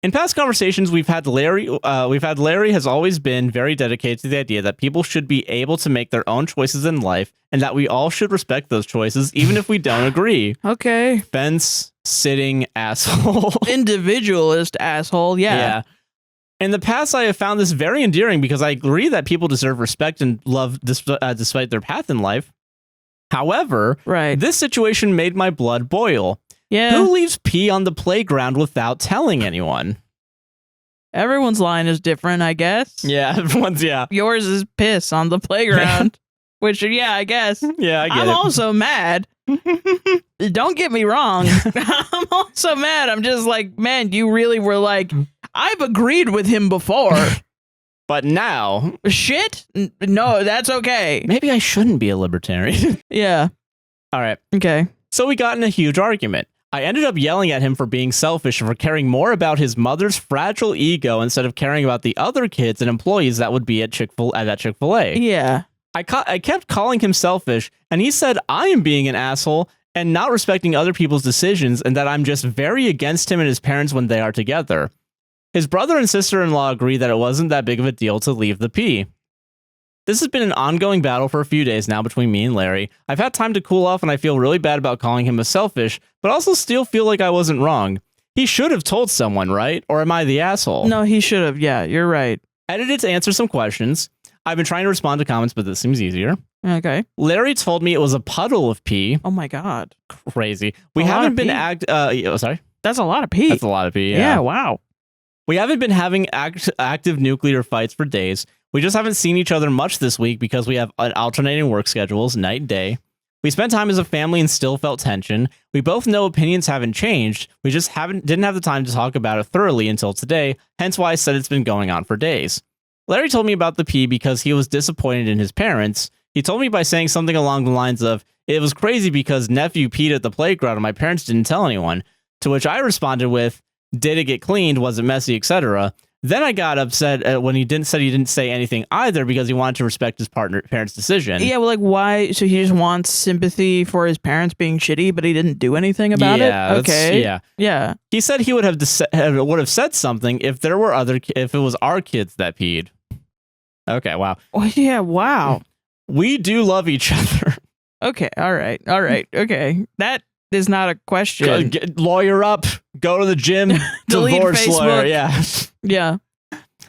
S1: In past conversations we've had Larry has always been very dedicated to the idea that people should be able to make their own choices in life and that we all should respect those choices even if we don't agree.
S2: Okay.
S1: Fence sitting asshole.
S2: Individualist asshole, yeah.
S1: In the past, I have found this very endearing because I agree that people deserve respect and love despite their path in life. However, this situation made my blood boil.
S2: Yeah.
S1: Who leaves pee on the playground without telling anyone?
S2: Everyone's line is different, I guess.
S1: Yeah, everyone's, yeah.
S2: Yours is piss on the playground, which, yeah, I guess.
S1: Yeah, I get it.
S2: I'm also mad. Don't get me wrong. I'm also mad. I'm just like, man, you really were like, I've agreed with him before.
S1: But now...
S2: Shit? No, that's okay.
S1: Maybe I shouldn't be a libertarian.
S2: Yeah.
S1: All right.
S2: Okay.
S1: So we got in a huge argument. I ended up yelling at him for being selfish and for caring more about his mother's fragile ego instead of caring about the other kids and employees that would be at that Chick-fil-A.
S2: Yeah.
S1: I kept calling him selfish, and he said I am being an asshole and not respecting other people's decisions and that I'm just very against him and his parents when they are together. His brother and sister-in-law agree that it wasn't that big of a deal to leave the pee. This has been an ongoing battle for a few days now between me and Larry. I've had time to cool off and I feel really bad about calling him a selfish, but also still feel like I wasn't wrong. He should have told someone, right? Or am I the asshole?
S2: No, he should have. Yeah, you're right.
S1: Edited to answer some questions. I've been trying to respond to comments, but this seems easier.
S2: Okay.
S1: Larry told me it was a puddle of pee.
S2: Oh my God.
S1: Crazy. We haven't been sorry?
S2: That's a lot of pee.
S1: That's a lot of pee,
S2: yeah. Wow.
S1: We haven't been having active nuclear fights for days. We just haven't seen each other much this week because we have alternating work schedules, night and day. We spent time as a family and still felt tension. We both know opinions haven't changed. We just didn't have the time to talk about it thoroughly until today, hence why I said it's been going on for days. Larry told me about the pee because he was disappointed in his parents. He told me by saying something along the lines of, "It was crazy because nephew peed at the playground and my parents didn't tell anyone." To which I responded with, "Did it get cleaned? Was it messy, etc.?" Then I got upset when he didn't say anything either because he wanted to respect his parents' decision.
S2: Yeah, well, like, why? So he just wants sympathy for his parents being shitty, but he didn't do anything about it? Okay. Yeah.
S1: He said he would have said something if it was our kids that peed. Okay, wow.
S2: Oh, yeah, wow.
S1: We do love each other.
S2: Okay, all right. Okay. That is not a question.
S1: Lawyer up. Go to the gym.
S2: Delete
S1: Divorce
S2: Facebook.
S1: lawyer. Yeah.
S2: Yeah.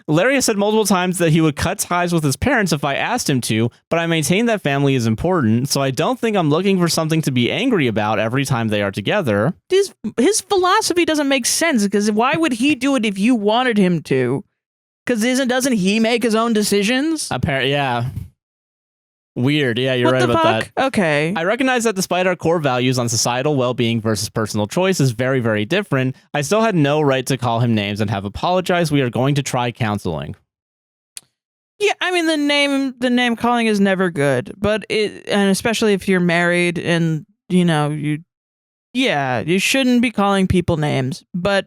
S1: Larry has said multiple times that he would cut ties with his parents if I asked him to, but I maintain that family is important, so I don't think I'm looking for something to be angry about every time they are together.
S2: His philosophy doesn't make sense, because why would he do it if you wanted him to? Because doesn't he make his own decisions?
S1: Apparently, yeah. Weird. Yeah, you're right about that.
S2: Okay.
S1: I recognize that despite our core values on societal well-being versus personal choice is very, very different, I still had no right to call him names and have apologized. We are going to try counseling.
S2: Yeah, I mean, the name calling is never good, and especially if you're married and, you shouldn't be calling people names, but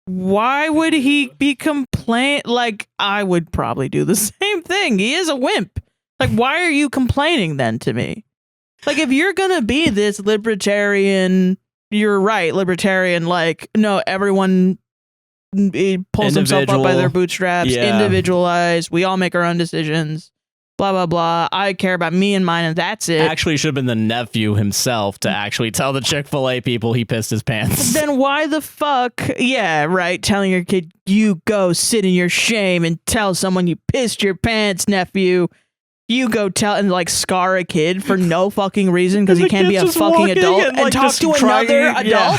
S2: why would he be like, I would probably do the same thing. He is a wimp. Like, why are you complaining then to me? Like, if you're gonna be this libertarian, you're right, libertarian, like, no, everyone pulls himself up by their bootstraps, individualized, we all make our own decisions, blah, blah, blah. I care about me and mine, and that's it.
S1: Actually, should have been the nephew himself to actually tell the Chick-fil-A people he pissed his pants.
S2: Then why the fuck? Yeah, right. Telling your kid, you go sit in your shame and tell someone you pissed your pants, nephew. You go tell and like scar a kid for no fucking reason because he can't be a fucking adult and talk to another adult. Yeah.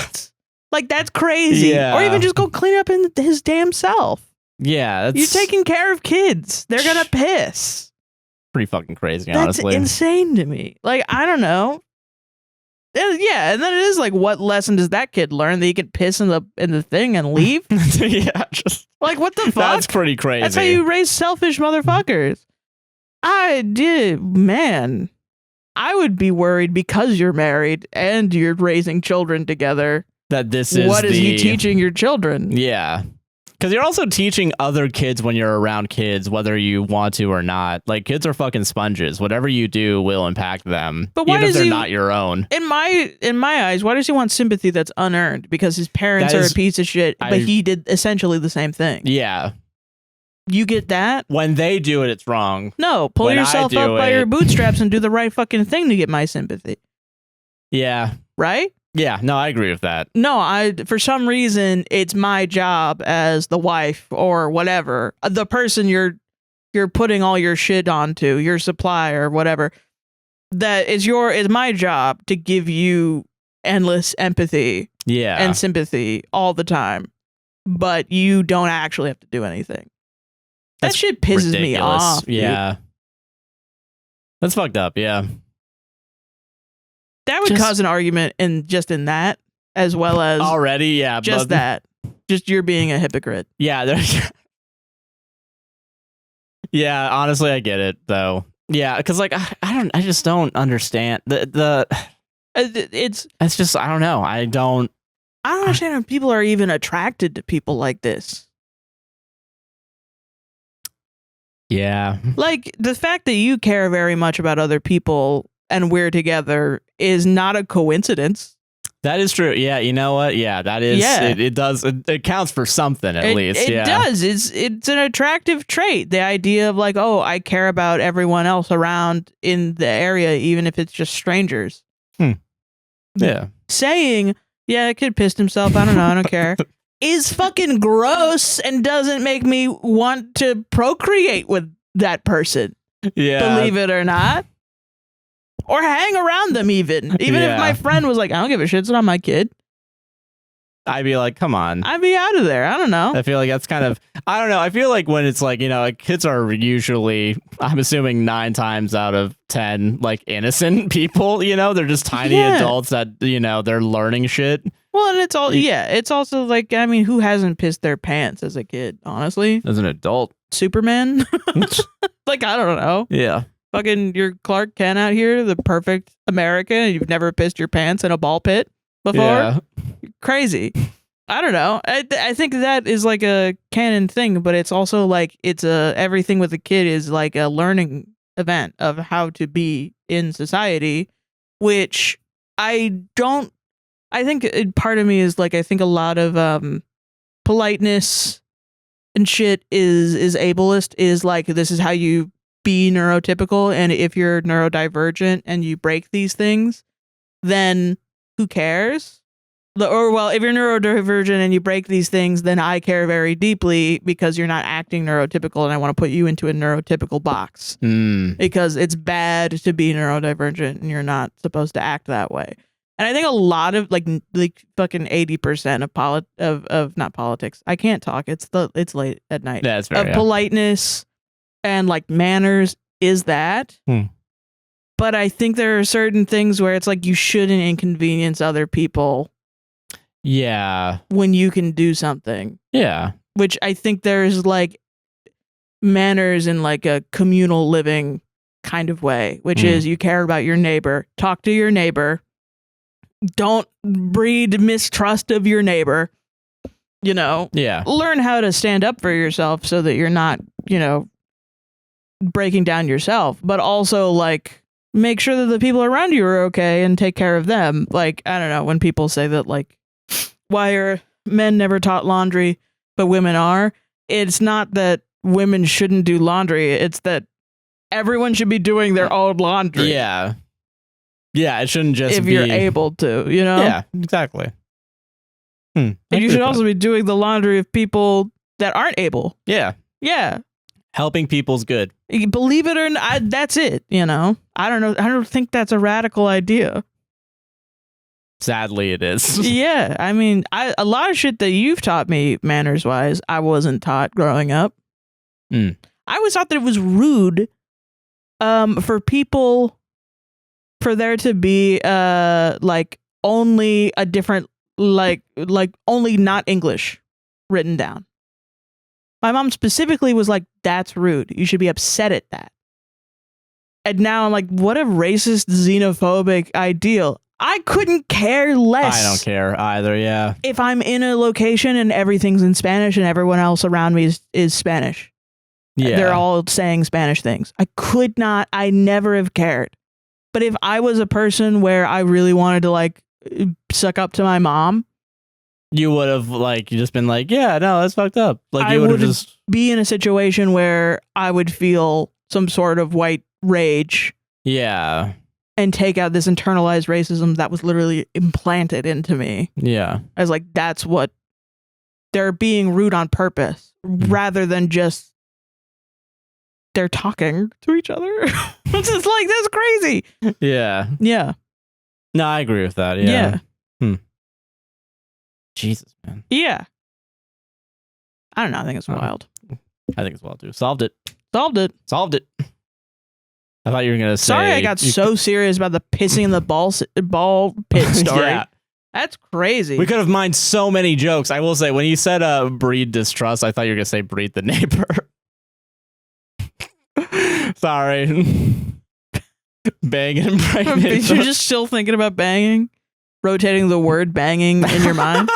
S2: Like, that's crazy. Yeah. Or even just go clean up in his damn self.
S1: Yeah.
S2: You're taking care of kids. They're going to piss.
S1: Pretty fucking crazy, honestly.
S2: That's insane to me. Like, I don't know. Yeah, and then it is like, what lesson does that kid learn that he can piss in the thing and leave?
S1: Yeah, just
S2: like, what the fuck?
S1: That's pretty crazy.
S2: That's how you raise selfish motherfuckers. Man. I would be worried because you're married and you're raising children together.
S1: That this is
S2: what is he teaching your children?
S1: Yeah. Because you're also teaching other kids when you're around kids, whether you want to or not. Like, kids are fucking sponges. Whatever you do will impact them,
S2: but why
S1: even if they're
S2: he,
S1: not your own.
S2: In my eyes, why does he want sympathy that's unearned? Because his parents are a piece of shit, but he did essentially the same thing.
S1: Yeah.
S2: You get that?
S1: When they do it, it's wrong.
S2: No, pull yourself up by your bootstraps and do the right fucking thing to get my sympathy.
S1: Yeah.
S2: Right?
S1: Yeah, no, I agree with that.
S2: No, for some reason, it's my job as the wife or whatever, the person you're putting all your shit onto, your supplier or whatever, that is my job to give you endless empathy and sympathy all the time, but you don't actually have to do anything. That shit pisses me off.
S1: Yeah. Dude. That's fucked up, yeah.
S2: That would cause an argument in that, as well as
S1: already, yeah.
S2: Just that. Just you're being a hypocrite.
S1: Yeah, yeah, honestly, I get it though. Yeah, because like I just don't understand it's just I don't know. I don't
S2: understand how people are even attracted to people like this.
S1: Yeah.
S2: Like, the fact that you care very much about other people and we're together is not a coincidence.
S1: That is true. Yeah, you know what? Yeah, that is. Yeah. It does. It counts for something at least.
S2: It does. It's an attractive trait. The idea of like, oh, I care about everyone else around in the area, even if it's just strangers.
S1: Yeah.
S2: Saying, yeah, the kid pissed himself. I don't know. I don't care. Is fucking gross and doesn't make me want to procreate with that person.
S1: Yeah.
S2: Believe it or not. Or hang around them even if my friend was like, I don't give a shit, it's not my kid.
S1: I'd be like, come on.
S2: I'd be out of there. I don't know.
S1: I feel like that's kind of, I don't know. I feel like when it's like, like kids are usually, I'm assuming 9 times out of 10, like innocent people, they're just tiny adults that, they're learning shit.
S2: Well, and it's also like, I mean, who hasn't pissed their pants as a kid, honestly?
S1: As an adult.
S2: Superman? Like, I don't know.
S1: Yeah.
S2: Fucking you're Clark Kent out here, the perfect American, and you've never pissed your pants in a ball pit before? Yeah. You're crazy. I don't know. I think that is like a canon thing, but it's also like everything with a kid is like a learning event of how to be in society, which I think part of me is like, I think a lot of politeness and shit is ableist, is like, this is how you be neurotypical, and if you're neurodivergent and you break these things, then who cares? Or, well, if you're neurodivergent and you break these things, then I care very deeply because you're not acting neurotypical and I want to put you into a neurotypical box. Because it's bad to be neurodivergent and you're not supposed to act that way. And I think a lot of like fucking 80% of not politics. I can't talk. It's late at night.
S1: That's fair,
S2: politeness and like manners is that. But I think there are certain things where it's like you shouldn't inconvenience other people.
S1: Yeah.
S2: When you can do something.
S1: Yeah.
S2: Which I think there's like manners in like a communal living kind of way, which is you care about your neighbor, talk to your neighbor, don't breed mistrust of your neighbor, you know.
S1: Yeah.
S2: Learn how to stand up for yourself so that you're not, you know, breaking down yourself, but also like make sure that the people around you are okay and take care of them. Like, I don't know, when people say that like, why are men never taught laundry, but women are? It's not that women shouldn't do laundry. It's that everyone should be doing their own laundry.
S1: Yeah. Yeah, it shouldn't just
S2: if
S1: be...
S2: you're able to, you know?
S1: Yeah, exactly.
S2: And you should also be doing the laundry of people that aren't able.
S1: Yeah.
S2: Yeah.
S1: Helping people's good.
S2: Believe it or not, that's it, you know? I don't know. I don't think that's a radical idea.
S1: Sadly, it is.
S2: Yeah, I mean, a lot of shit that you've taught me manners-wise, I wasn't taught growing up. I always thought that it was rude for people, for there to be like only a different, like only not English written down. My mom specifically was like, that's rude. You should be upset at that. And now I'm like, what a racist, xenophobic ideal. I couldn't care less.
S1: I don't care either, yeah.
S2: If I'm in a location and everything's in Spanish and everyone else around me is Spanish.
S1: Yeah.
S2: They're all saying Spanish things. I never have cared. But if I was a person where I really wanted to like suck up to my mom,
S1: you would have like just been like, yeah, no, that's fucked up. Like you
S2: would
S1: have just
S2: be in a situation where I would feel some sort of white rage.
S1: Yeah.
S2: And take out this internalized racism that was literally implanted into me.
S1: Yeah.
S2: I was like, that's what they're being rude on purpose rather than just they're talking to each other. It's just like, that's crazy.
S1: Yeah.
S2: Yeah.
S1: No, I agree with that. Yeah. Jesus, man.
S2: Yeah. I don't know. I think it's wild.
S1: I think it's wild too. Solved it.
S2: Solved it.
S1: I thought you were gonna say.
S2: Sorry, I got so serious about the pissing in the ball pit story.
S1: Yeah.
S2: That's crazy.
S1: We could have mined so many jokes. I will say, when you said breed distrust, I thought you were gonna say breed the neighbor. Sorry. Banging and pregnant.
S2: You're just still thinking about banging, rotating the word banging in your mind.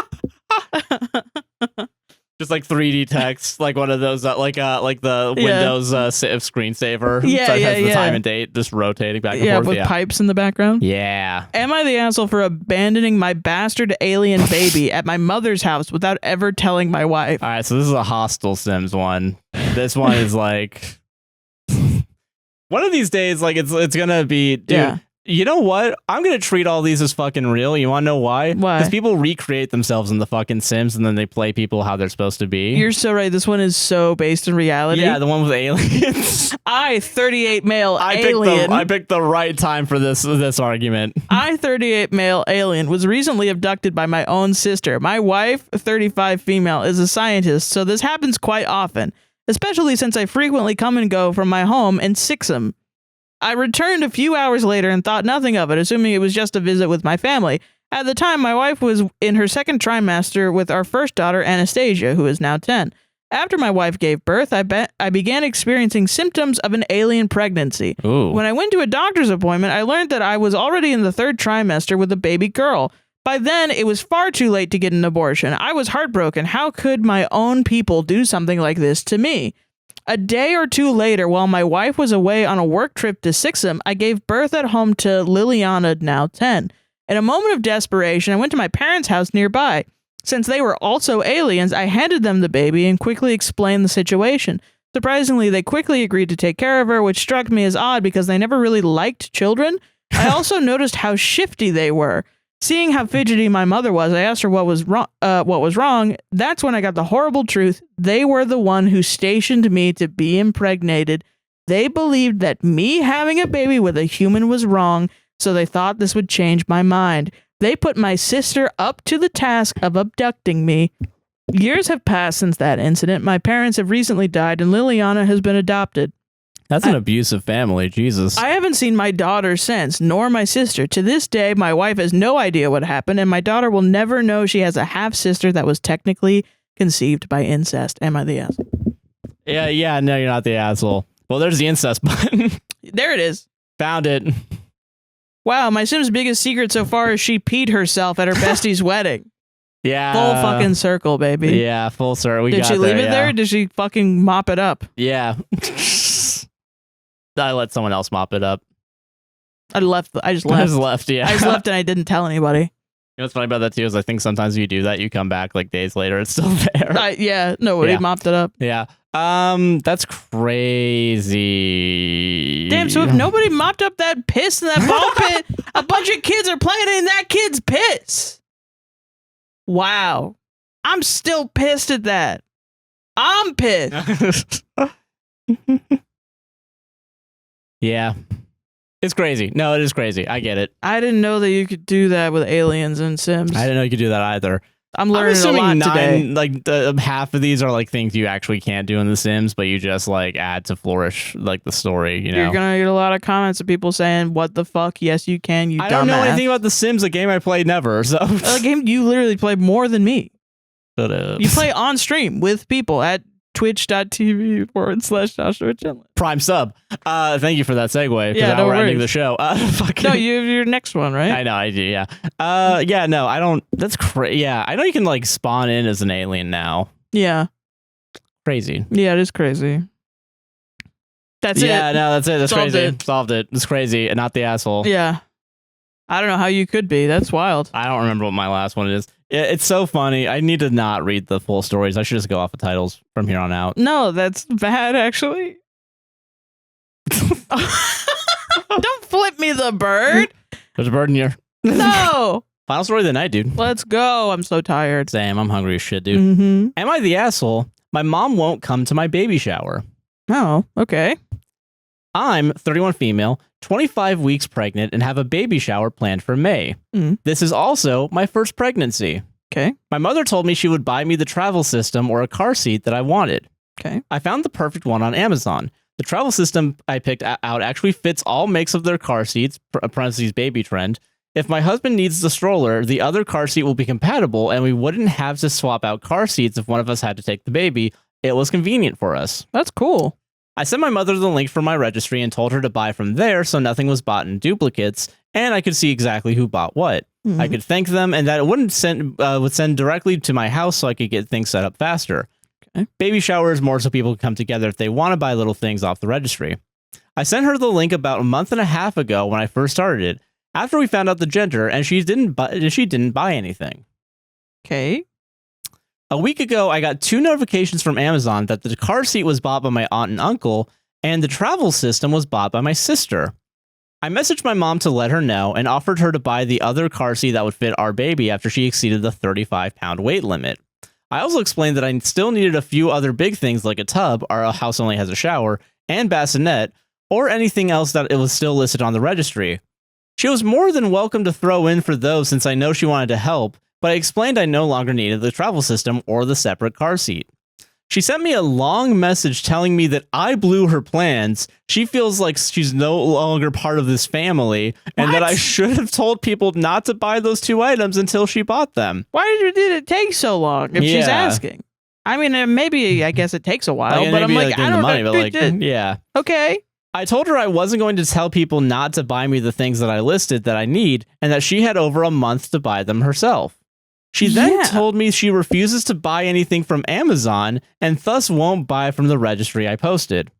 S1: Just like 3D text, like one of those, like the Windows screensaver.
S2: Yeah,
S1: so it has the
S2: yeah.
S1: time and date, just rotating back and forth.
S2: With pipes in the background.
S1: Yeah.
S2: Am I the asshole for abandoning my bastard alien baby at my mother's house without ever telling my wife?
S1: All right, so this is a hostile Sims one. This one is like, one of these days, like it's gonna be, dude.
S2: Yeah.
S1: You know what? I'm going to treat all these as fucking real. You want to know why?
S2: Why?
S1: Because people recreate themselves in the fucking Sims and then they play people how they're supposed to be.
S2: You're so right. This one is so based in reality.
S1: Yeah, the one with aliens.
S2: 38 male alien.
S1: I picked the right time for this argument.
S2: 38 male alien was recently abducted by my own sister. My wife, 35 female, is a scientist, so this happens quite often, especially since I frequently come and go from my home in Sixham. I returned a few hours later and thought nothing of it, assuming it was just a visit with my family. At the time, my wife was in her second trimester with our first daughter, Anastasia, who is now 10. After my wife gave birth, I began experiencing symptoms of an alien pregnancy.
S1: Ooh.
S2: When I went to a doctor's appointment, I learned that I was already in the third trimester with a baby girl. By then, it was far too late to get an abortion. I was heartbroken. How could my own people do something like this to me? A day or two later, while my wife was away on a work trip to Sixham, I gave birth at home to Liliana, now 10. In a moment of desperation, I went to my parents' house nearby. Since they were also aliens, I handed them the baby and quickly explained the situation. Surprisingly, they quickly agreed to take care of her, which struck me as odd because they never really liked children. I also noticed how shifty they were. Seeing how fidgety my mother was, I asked her what was wrong. That's when I got the horrible truth. They were the one who stationed me to be impregnated. They believed that me having a baby with a human was wrong, so they thought this would change my mind. They put my sister up to the task of abducting me. Years have passed since that incident. My parents have recently died, and Liliana has been adopted.
S1: That's an abusive family, Jesus.
S2: I haven't seen my daughter since, nor my sister. To this day, my wife has no idea what happened, and my daughter will never know she has a half-sister that was technically conceived by incest. Am I the asshole?
S1: Yeah, no, you're not the asshole. Well, there's the incest button.
S2: There it is.
S1: Found it.
S2: Wow, my Sim's biggest secret so far is she peed herself at her bestie's wedding.
S1: Yeah.
S2: Full fucking circle, baby.
S1: Yeah, full circle.
S2: Did she leave it there? Or did she fucking mop it up?
S1: Yeah. I let someone else mop it up.
S2: I just left.
S1: Yeah.
S2: I just left and I didn't tell anybody.
S1: You know what's funny about that too is I think sometimes you do that, you come back like days later, it's still there.
S2: Yeah, nobody mopped it up.
S1: Yeah. That's crazy.
S2: Damn, so if nobody mopped up that piss in that ball pit, a bunch of kids are playing in that kid's piss. Wow. I'm still pissed at that. I'm pissed.
S1: Yeah. It's crazy. No, it is crazy. I get it.
S2: I didn't know that you could do that with aliens and Sims.
S1: I didn't know you could do that either.
S2: I'm learning a lot today.
S1: Like half of these are like things you actually can't do in The Sims, but you just like add to flourish like the story. You know,
S2: you're gonna get a lot of comments of people saying, "What the fuck? Yes, you can. You."
S1: I don't know anything about The Sims, a game I played never. So
S2: a game you literally play more than me.
S1: Shut up.
S2: You play on stream with people at twitch.tv/Joshua Chandler.
S1: Prime sub. Thank you for that segue.
S2: Yeah,
S1: now we're ending the show.
S2: No, you have your next one, right?
S1: I know, I do, yeah. Yeah, no, I don't. That's crazy. Yeah, I know you can like spawn in as an alien now.
S2: Yeah.
S1: Crazy.
S2: Yeah, it is crazy. That's it.
S1: Yeah, no, that's it. That's
S2: Solved
S1: crazy.
S2: it.
S1: Solved it. It's crazy and not the asshole.
S2: Yeah. I don't know how you could be. That's wild.
S1: I don't remember what my last one is. It's so funny. I need to not read the full stories. I should just go off of titles from here on out.
S2: No, that's bad, actually. Don't flip me the bird.
S1: There's a bird in here.
S2: No.
S1: Final story of the night, dude.
S2: Let's go. I'm so tired.
S1: Same. I'm hungry as shit, dude.
S2: Mm-hmm.
S1: Am I the asshole? My mom won't come to my baby shower.
S2: Oh, okay.
S1: I'm 31 female, 25 weeks pregnant, and have a baby shower planned for May. This is also my first pregnancy.
S2: Okay.
S1: My mother told me she would buy me the travel system or a car seat that I wanted.
S2: Okay.
S1: I found the perfect one on Amazon. The travel system I picked out actually fits all makes of their car seats, parentheses baby trend. If my husband needs the stroller, the other car seat will be compatible, and we wouldn't have to swap out car seats if one of us had to take the baby. It was convenient for us.
S2: That's cool.
S1: I sent my mother the link for my registry and told her to buy from there so nothing was bought in duplicates, and I could see exactly who bought what. I could thank them, and that it would send directly to my house so I could get things set up faster. Okay. Baby shower is more so people can come together if they want to buy little things off the registry. I sent her the link about a month and a half ago when I first started it, after we found out the gender, and she didn't buy anything.
S2: Okay.
S1: A week ago, I got 2 notifications from Amazon that the car seat was bought by my aunt and uncle, and the travel system was bought by my sister. I messaged my mom to let her know and offered her to buy the other car seat that would fit our baby after she exceeded the 35-pound weight limit. I also explained that I still needed a few other big things like a tub, our house only has a shower, and bassinet, or anything else that it was still listed on the registry. She was more than welcome to throw in for those since I know she wanted to help, but I explained I no longer needed the travel system or the separate car seat. She sent me a long message telling me that I blew her plans. She feels like she's no longer part of this family, and that I should have told people not to buy those 2 items until she bought them.
S2: Why did it take so long if she's asking? I mean, maybe, I guess it takes a while, but I'm like, I don't know.
S1: Yeah.
S2: Okay.
S1: I told her I wasn't going to tell people not to buy me the things that I listed that I need, and that she had over a month to buy them herself. She then told me she refuses to buy anything from Amazon and thus won't buy from the registry I posted.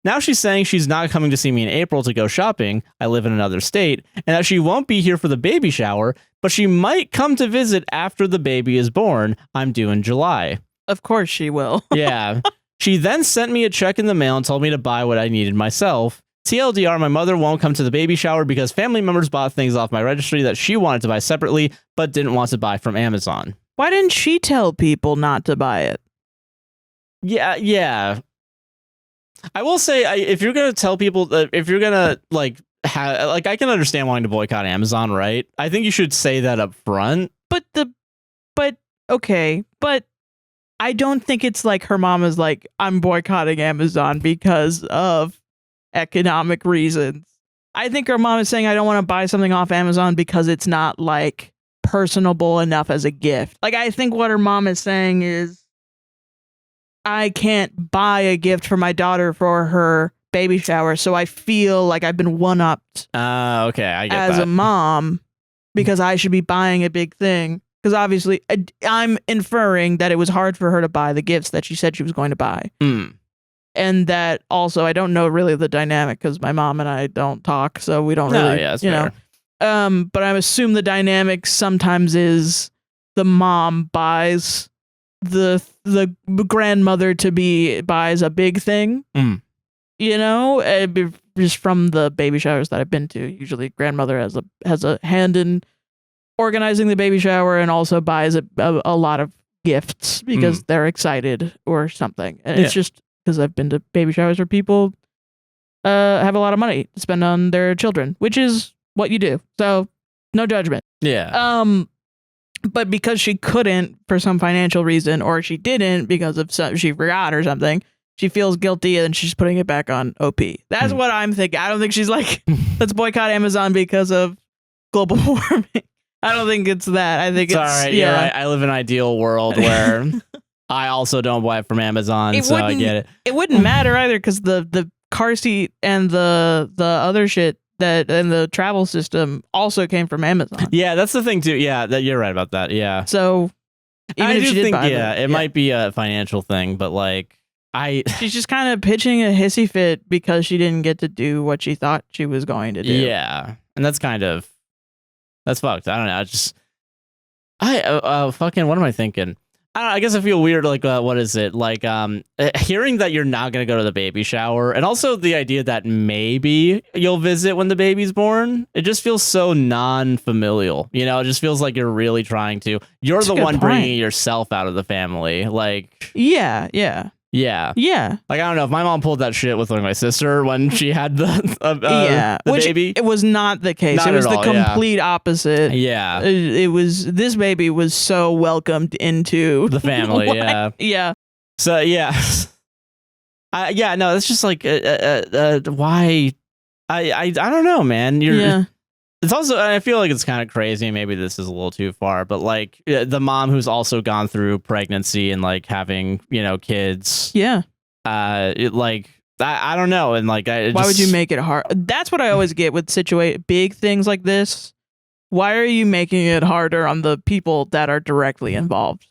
S1: Now she's saying she's not coming to see me in April to go shopping. I live in another state, and that she won't be here for the baby shower, but she might come to visit after the baby is born. I'm due in July.
S2: Of course she will.
S1: Yeah. She then sent me a check in the mail and told me to buy what I needed myself. TLDR, my mother won't come to the baby shower because family members bought things off my registry that she wanted to buy separately, but didn't want to buy from Amazon.
S2: Why didn't she tell people not to buy it?
S1: Yeah. I will say, if you're going to tell people that, if you're going to I can understand wanting to boycott Amazon, right? I think you should say that up front. But
S2: I don't think it's like her mom is like, I'm boycotting Amazon because of economic reasons. I think her mom is saying, I don't want to buy something off Amazon because it's not like personable enough as a gift. Like, I think what her mom is saying is, I can't buy a gift for my daughter for her baby shower, so I feel like I've been one-upped
S1: okay, I get
S2: as
S1: that.
S2: a mom because I should be buying a big thing. Because obviously, I'm inferring that it was hard for her to buy the gifts that she said she was going to buy. And that also, I don't know really the dynamic because my mom and I don't talk, so we don't really,
S1: fair.
S2: But I assume the dynamic sometimes is the mom buys the grandmother to be buys a big thing. Just from the baby showers that I've been to, usually grandmother has a hand in organizing the baby shower and also buys a lot of gifts because they're excited or something. And it's just because I've been to baby showers where people have a lot of money to spend on their children, which is what you do. So no judgment.
S1: Yeah.
S2: But because she couldn't for some financial reason, or she didn't because of she forgot or something, she feels guilty and she's putting it back on OP. That's what I'm thinking. I don't think she's like, let's boycott Amazon because of global warming. I don't think it's that. I think it's all right.
S1: You're right. I live in an ideal world where I also don't buy from Amazon, so I get it. It
S2: wouldn't matter either because the car seat and the other shit and the travel system also came from Amazon.
S1: Yeah, that's the thing too. Yeah, you're right about that. Yeah.
S2: So even if she did buy them,
S1: it might be a financial thing, but
S2: she's just kind of pitching a hissy fit because she didn't get to do what she thought she was going to do.
S1: Yeah, and that's fucked. I don't know. Fucking, what am I thinking? I guess I feel weird. Like, what is it? Like, hearing that you're not going to go to the baby shower, and also the idea that maybe you'll visit when the baby's born. It just feels so non-familial. It just feels like you're really trying to. You're the one bringing yourself out of the family. Like,
S2: yeah.
S1: Like, I don't know if my mom pulled that shit with my sister when she had the baby.
S2: It was not the case. It was the complete opposite.
S1: Yeah.
S2: It was, this baby was so welcomed into
S1: the family.
S2: Yeah.
S1: So, yeah. No, it's just like, why? I don't know, man. It's also, I feel like it's kind of crazy. Maybe this is a little too far, but like the mom who's also gone through pregnancy and like having, kids.
S2: Yeah.
S1: I don't know. And like,
S2: why would you make it hard? That's what I always get with big things like this. Why are you making it harder on the people that are directly involved?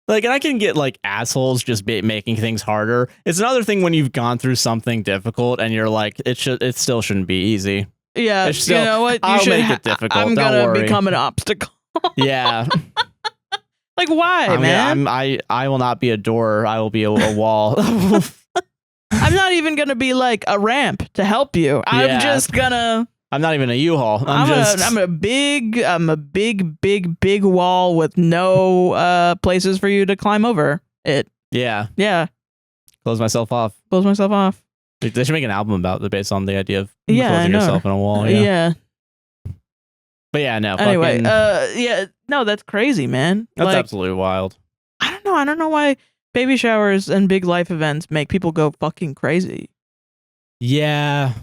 S1: Like, and I can get like assholes just making things harder. It's another thing when you've gone through something difficult and you're like, it still shouldn't be easy.
S2: Yeah, you know what?
S1: I'll make it difficult.
S2: I'm gonna become an obstacle.
S1: Yeah.
S2: Like, why, man?
S1: I will not be a door. I will be a wall.
S2: I'm not even gonna be like a ramp to help you. I'm just gonna.
S1: I'm not even a U-Haul.
S2: I'm a big wall with no places for you to climb over it.
S1: Yeah. Close myself off. They should make an album based on the idea of closing yourself in a wall. Yeah. But yeah, no.
S2: Anyway, no, that's crazy, man.
S1: That's absolutely wild.
S2: I don't know why baby showers and big life events make people go fucking crazy.
S1: Yeah.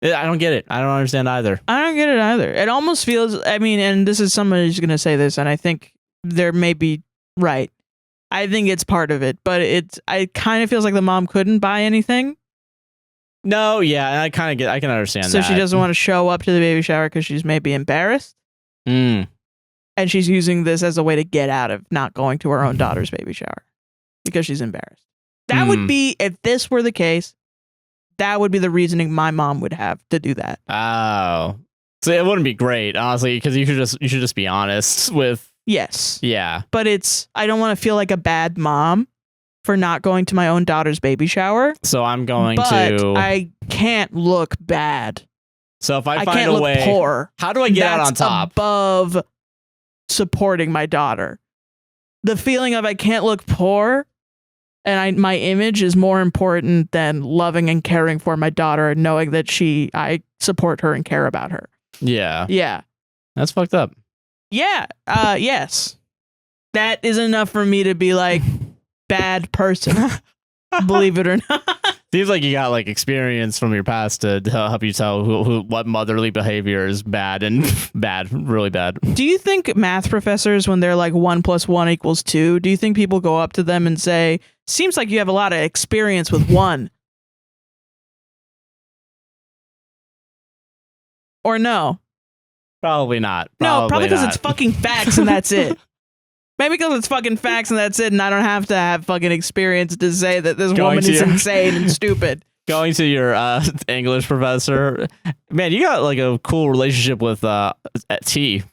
S1: I don't get it. I don't understand either.
S2: I don't get it either. It almost feels, and this is somebody who's going to say this, and I think there may be right. I think it's part of it, but it kind of feels like the mom couldn't buy anything.
S1: No, yeah, I can understand that.
S2: So she doesn't want to show up to the baby shower because she's maybe embarrassed. And she's using this as a way to get out of not going to her own daughter's baby shower because she's embarrassed. That would be, if this were the case, that would be the reasoning my mom would have to do that.
S1: Oh. So it wouldn't be great, honestly, because you should just be honest with.
S2: Yes.
S1: Yeah.
S2: But I don't want to feel like a bad mom for not going to my own daughter's baby shower.
S1: So I'm going
S2: but
S1: to.
S2: I can't look bad.
S1: So if I
S2: I
S1: find
S2: can't
S1: a
S2: look
S1: way,
S2: poor.
S1: how do I get out
S2: That's
S1: on top?
S2: Above supporting my daughter. The feeling of I can't look poor and my image is more important than loving and caring for my daughter and knowing that I support her and care about her.
S1: Yeah.
S2: Yeah.
S1: That's fucked up.
S2: Yeah. Yes. That is enough for me to be like bad person. Believe it or not.
S1: Seems like you got like experience from your past to help you tell what motherly behavior is bad and bad, really bad.
S2: Do you think math professors, when they're like 1 + 1 = 2, do you think people go up to them and say, seems like you have a lot of experience with 1? Or no?
S1: Probably not.
S2: No, probably because
S1: not.
S2: it's fucking facts and that's it. Maybe because it's fucking facts and that's it, and I don't have to have fucking experience to say that this woman is insane and stupid.
S1: Going to your English professor, man, you got like a cool relationship with T.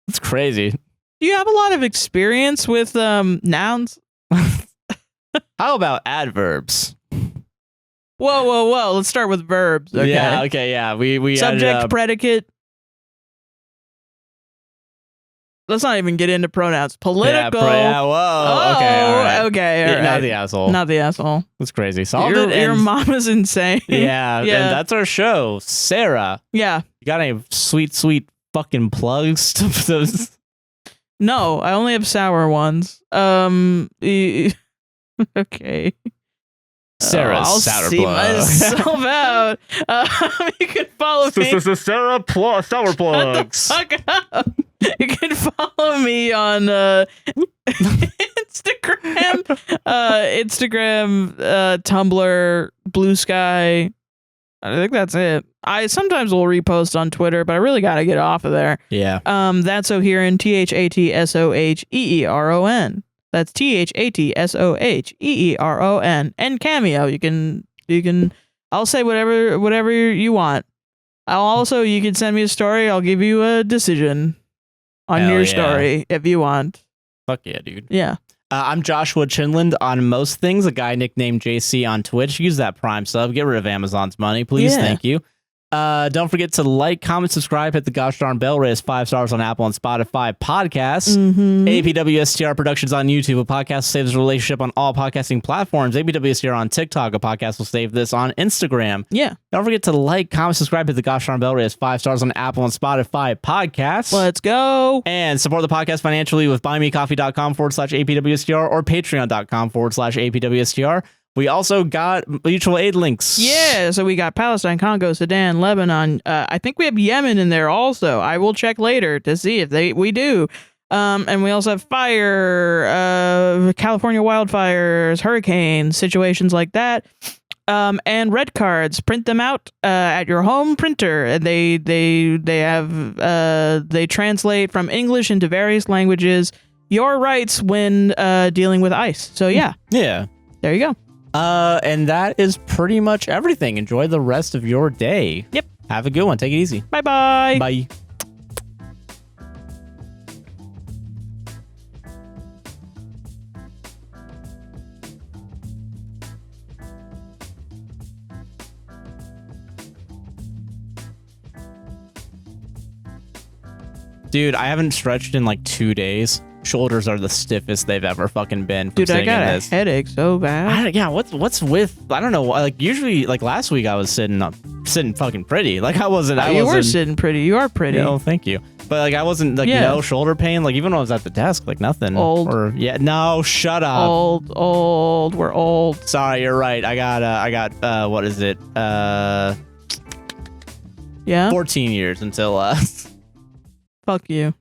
S1: It's crazy.
S2: Do you have a lot of experience with nouns?
S1: How about adverbs?
S2: Whoa. Let's start with verbs. Okay.
S1: Yeah, okay, yeah. We
S2: Subject, predicate. Let's not even get into pronouns. Political.
S1: Yeah, whoa.
S2: Oh,
S1: okay, all right.
S2: Okay, all right.
S1: Not the asshole.
S2: Not the asshole.
S1: That's crazy. Solved
S2: Your mom is insane.
S1: Yeah, and that's our show. Sarah.
S2: Yeah.
S1: You got any sweet fucking plugs to those?
S2: No, I only have sour ones. Okay.
S1: Sarah's
S2: I'll
S1: sour
S2: see
S1: plug.
S2: myself out. You can follow me.
S1: Sarah sour plugs.
S2: Fuck up. You can follow me on Instagram, Tumblr, Blue Sky. I think that's it. I sometimes will repost on Twitter, but I really got to get off of there.
S1: Yeah.
S2: That's O'Hearon, THATSOHEERON. That's THATSOHEERON. And Cameo. You can. I'll say whatever you want. You can send me a story. I'll give you a decision on your story if you want.
S1: Fuck yeah, dude.
S2: Yeah.
S1: I'm Joshua Chinland on most things. A guy nicknamed JC on Twitch. Use that Prime sub. Get rid of Amazon's money, please.
S2: Yeah.
S1: Thank you. Don't forget to like, comment, subscribe, hit the gosh darn bell, rate us 5 stars on Apple and Spotify podcasts. APWSTR Productions on YouTube. A podcast saves a relationship on all podcasting platforms. APWSTR on TikTok. A podcast will save this on Instagram.
S2: Yeah.
S1: Don't forget to like, comment, subscribe, hit the gosh darn bell, rate us 5 stars on Apple and Spotify podcasts.
S2: Let's go.
S1: And support the podcast financially with buymecoffee.com/APWSTR or patreon.com/APWSTR. We also got mutual aid links.
S2: Yeah, so we got Palestine, Congo, Sudan, Lebanon. I think we have Yemen in there also. I will check later to see if we do. And we also have fire, California wildfires, hurricanes, situations like that. And red cards. Print them out at your home printer. And they translate from English into various languages. Your rights when dealing with ICE. So yeah.
S1: Yeah.
S2: There you go.
S1: And that is pretty much everything. Enjoy the rest of your day.
S2: Yep.
S1: Have a good one. Take it easy.
S2: Bye-bye.
S1: Bye. Dude, I haven't stretched in like 2 days. Shoulders are the stiffest they've ever fucking been.
S2: Dude, I got a headache so bad.
S1: What's with? I don't know. Like usually, like last week, I was sitting fucking pretty. Like I wasn't.
S2: You were sitting pretty. You are pretty.
S1: No, thank you. But like I wasn't like no shoulder pain. Like even when I was at the desk, like nothing.
S2: Old.
S1: No, shut up.
S2: Old. We're old.
S1: Sorry, you're right. I got. What is it? 14 years until.
S2: Fuck you.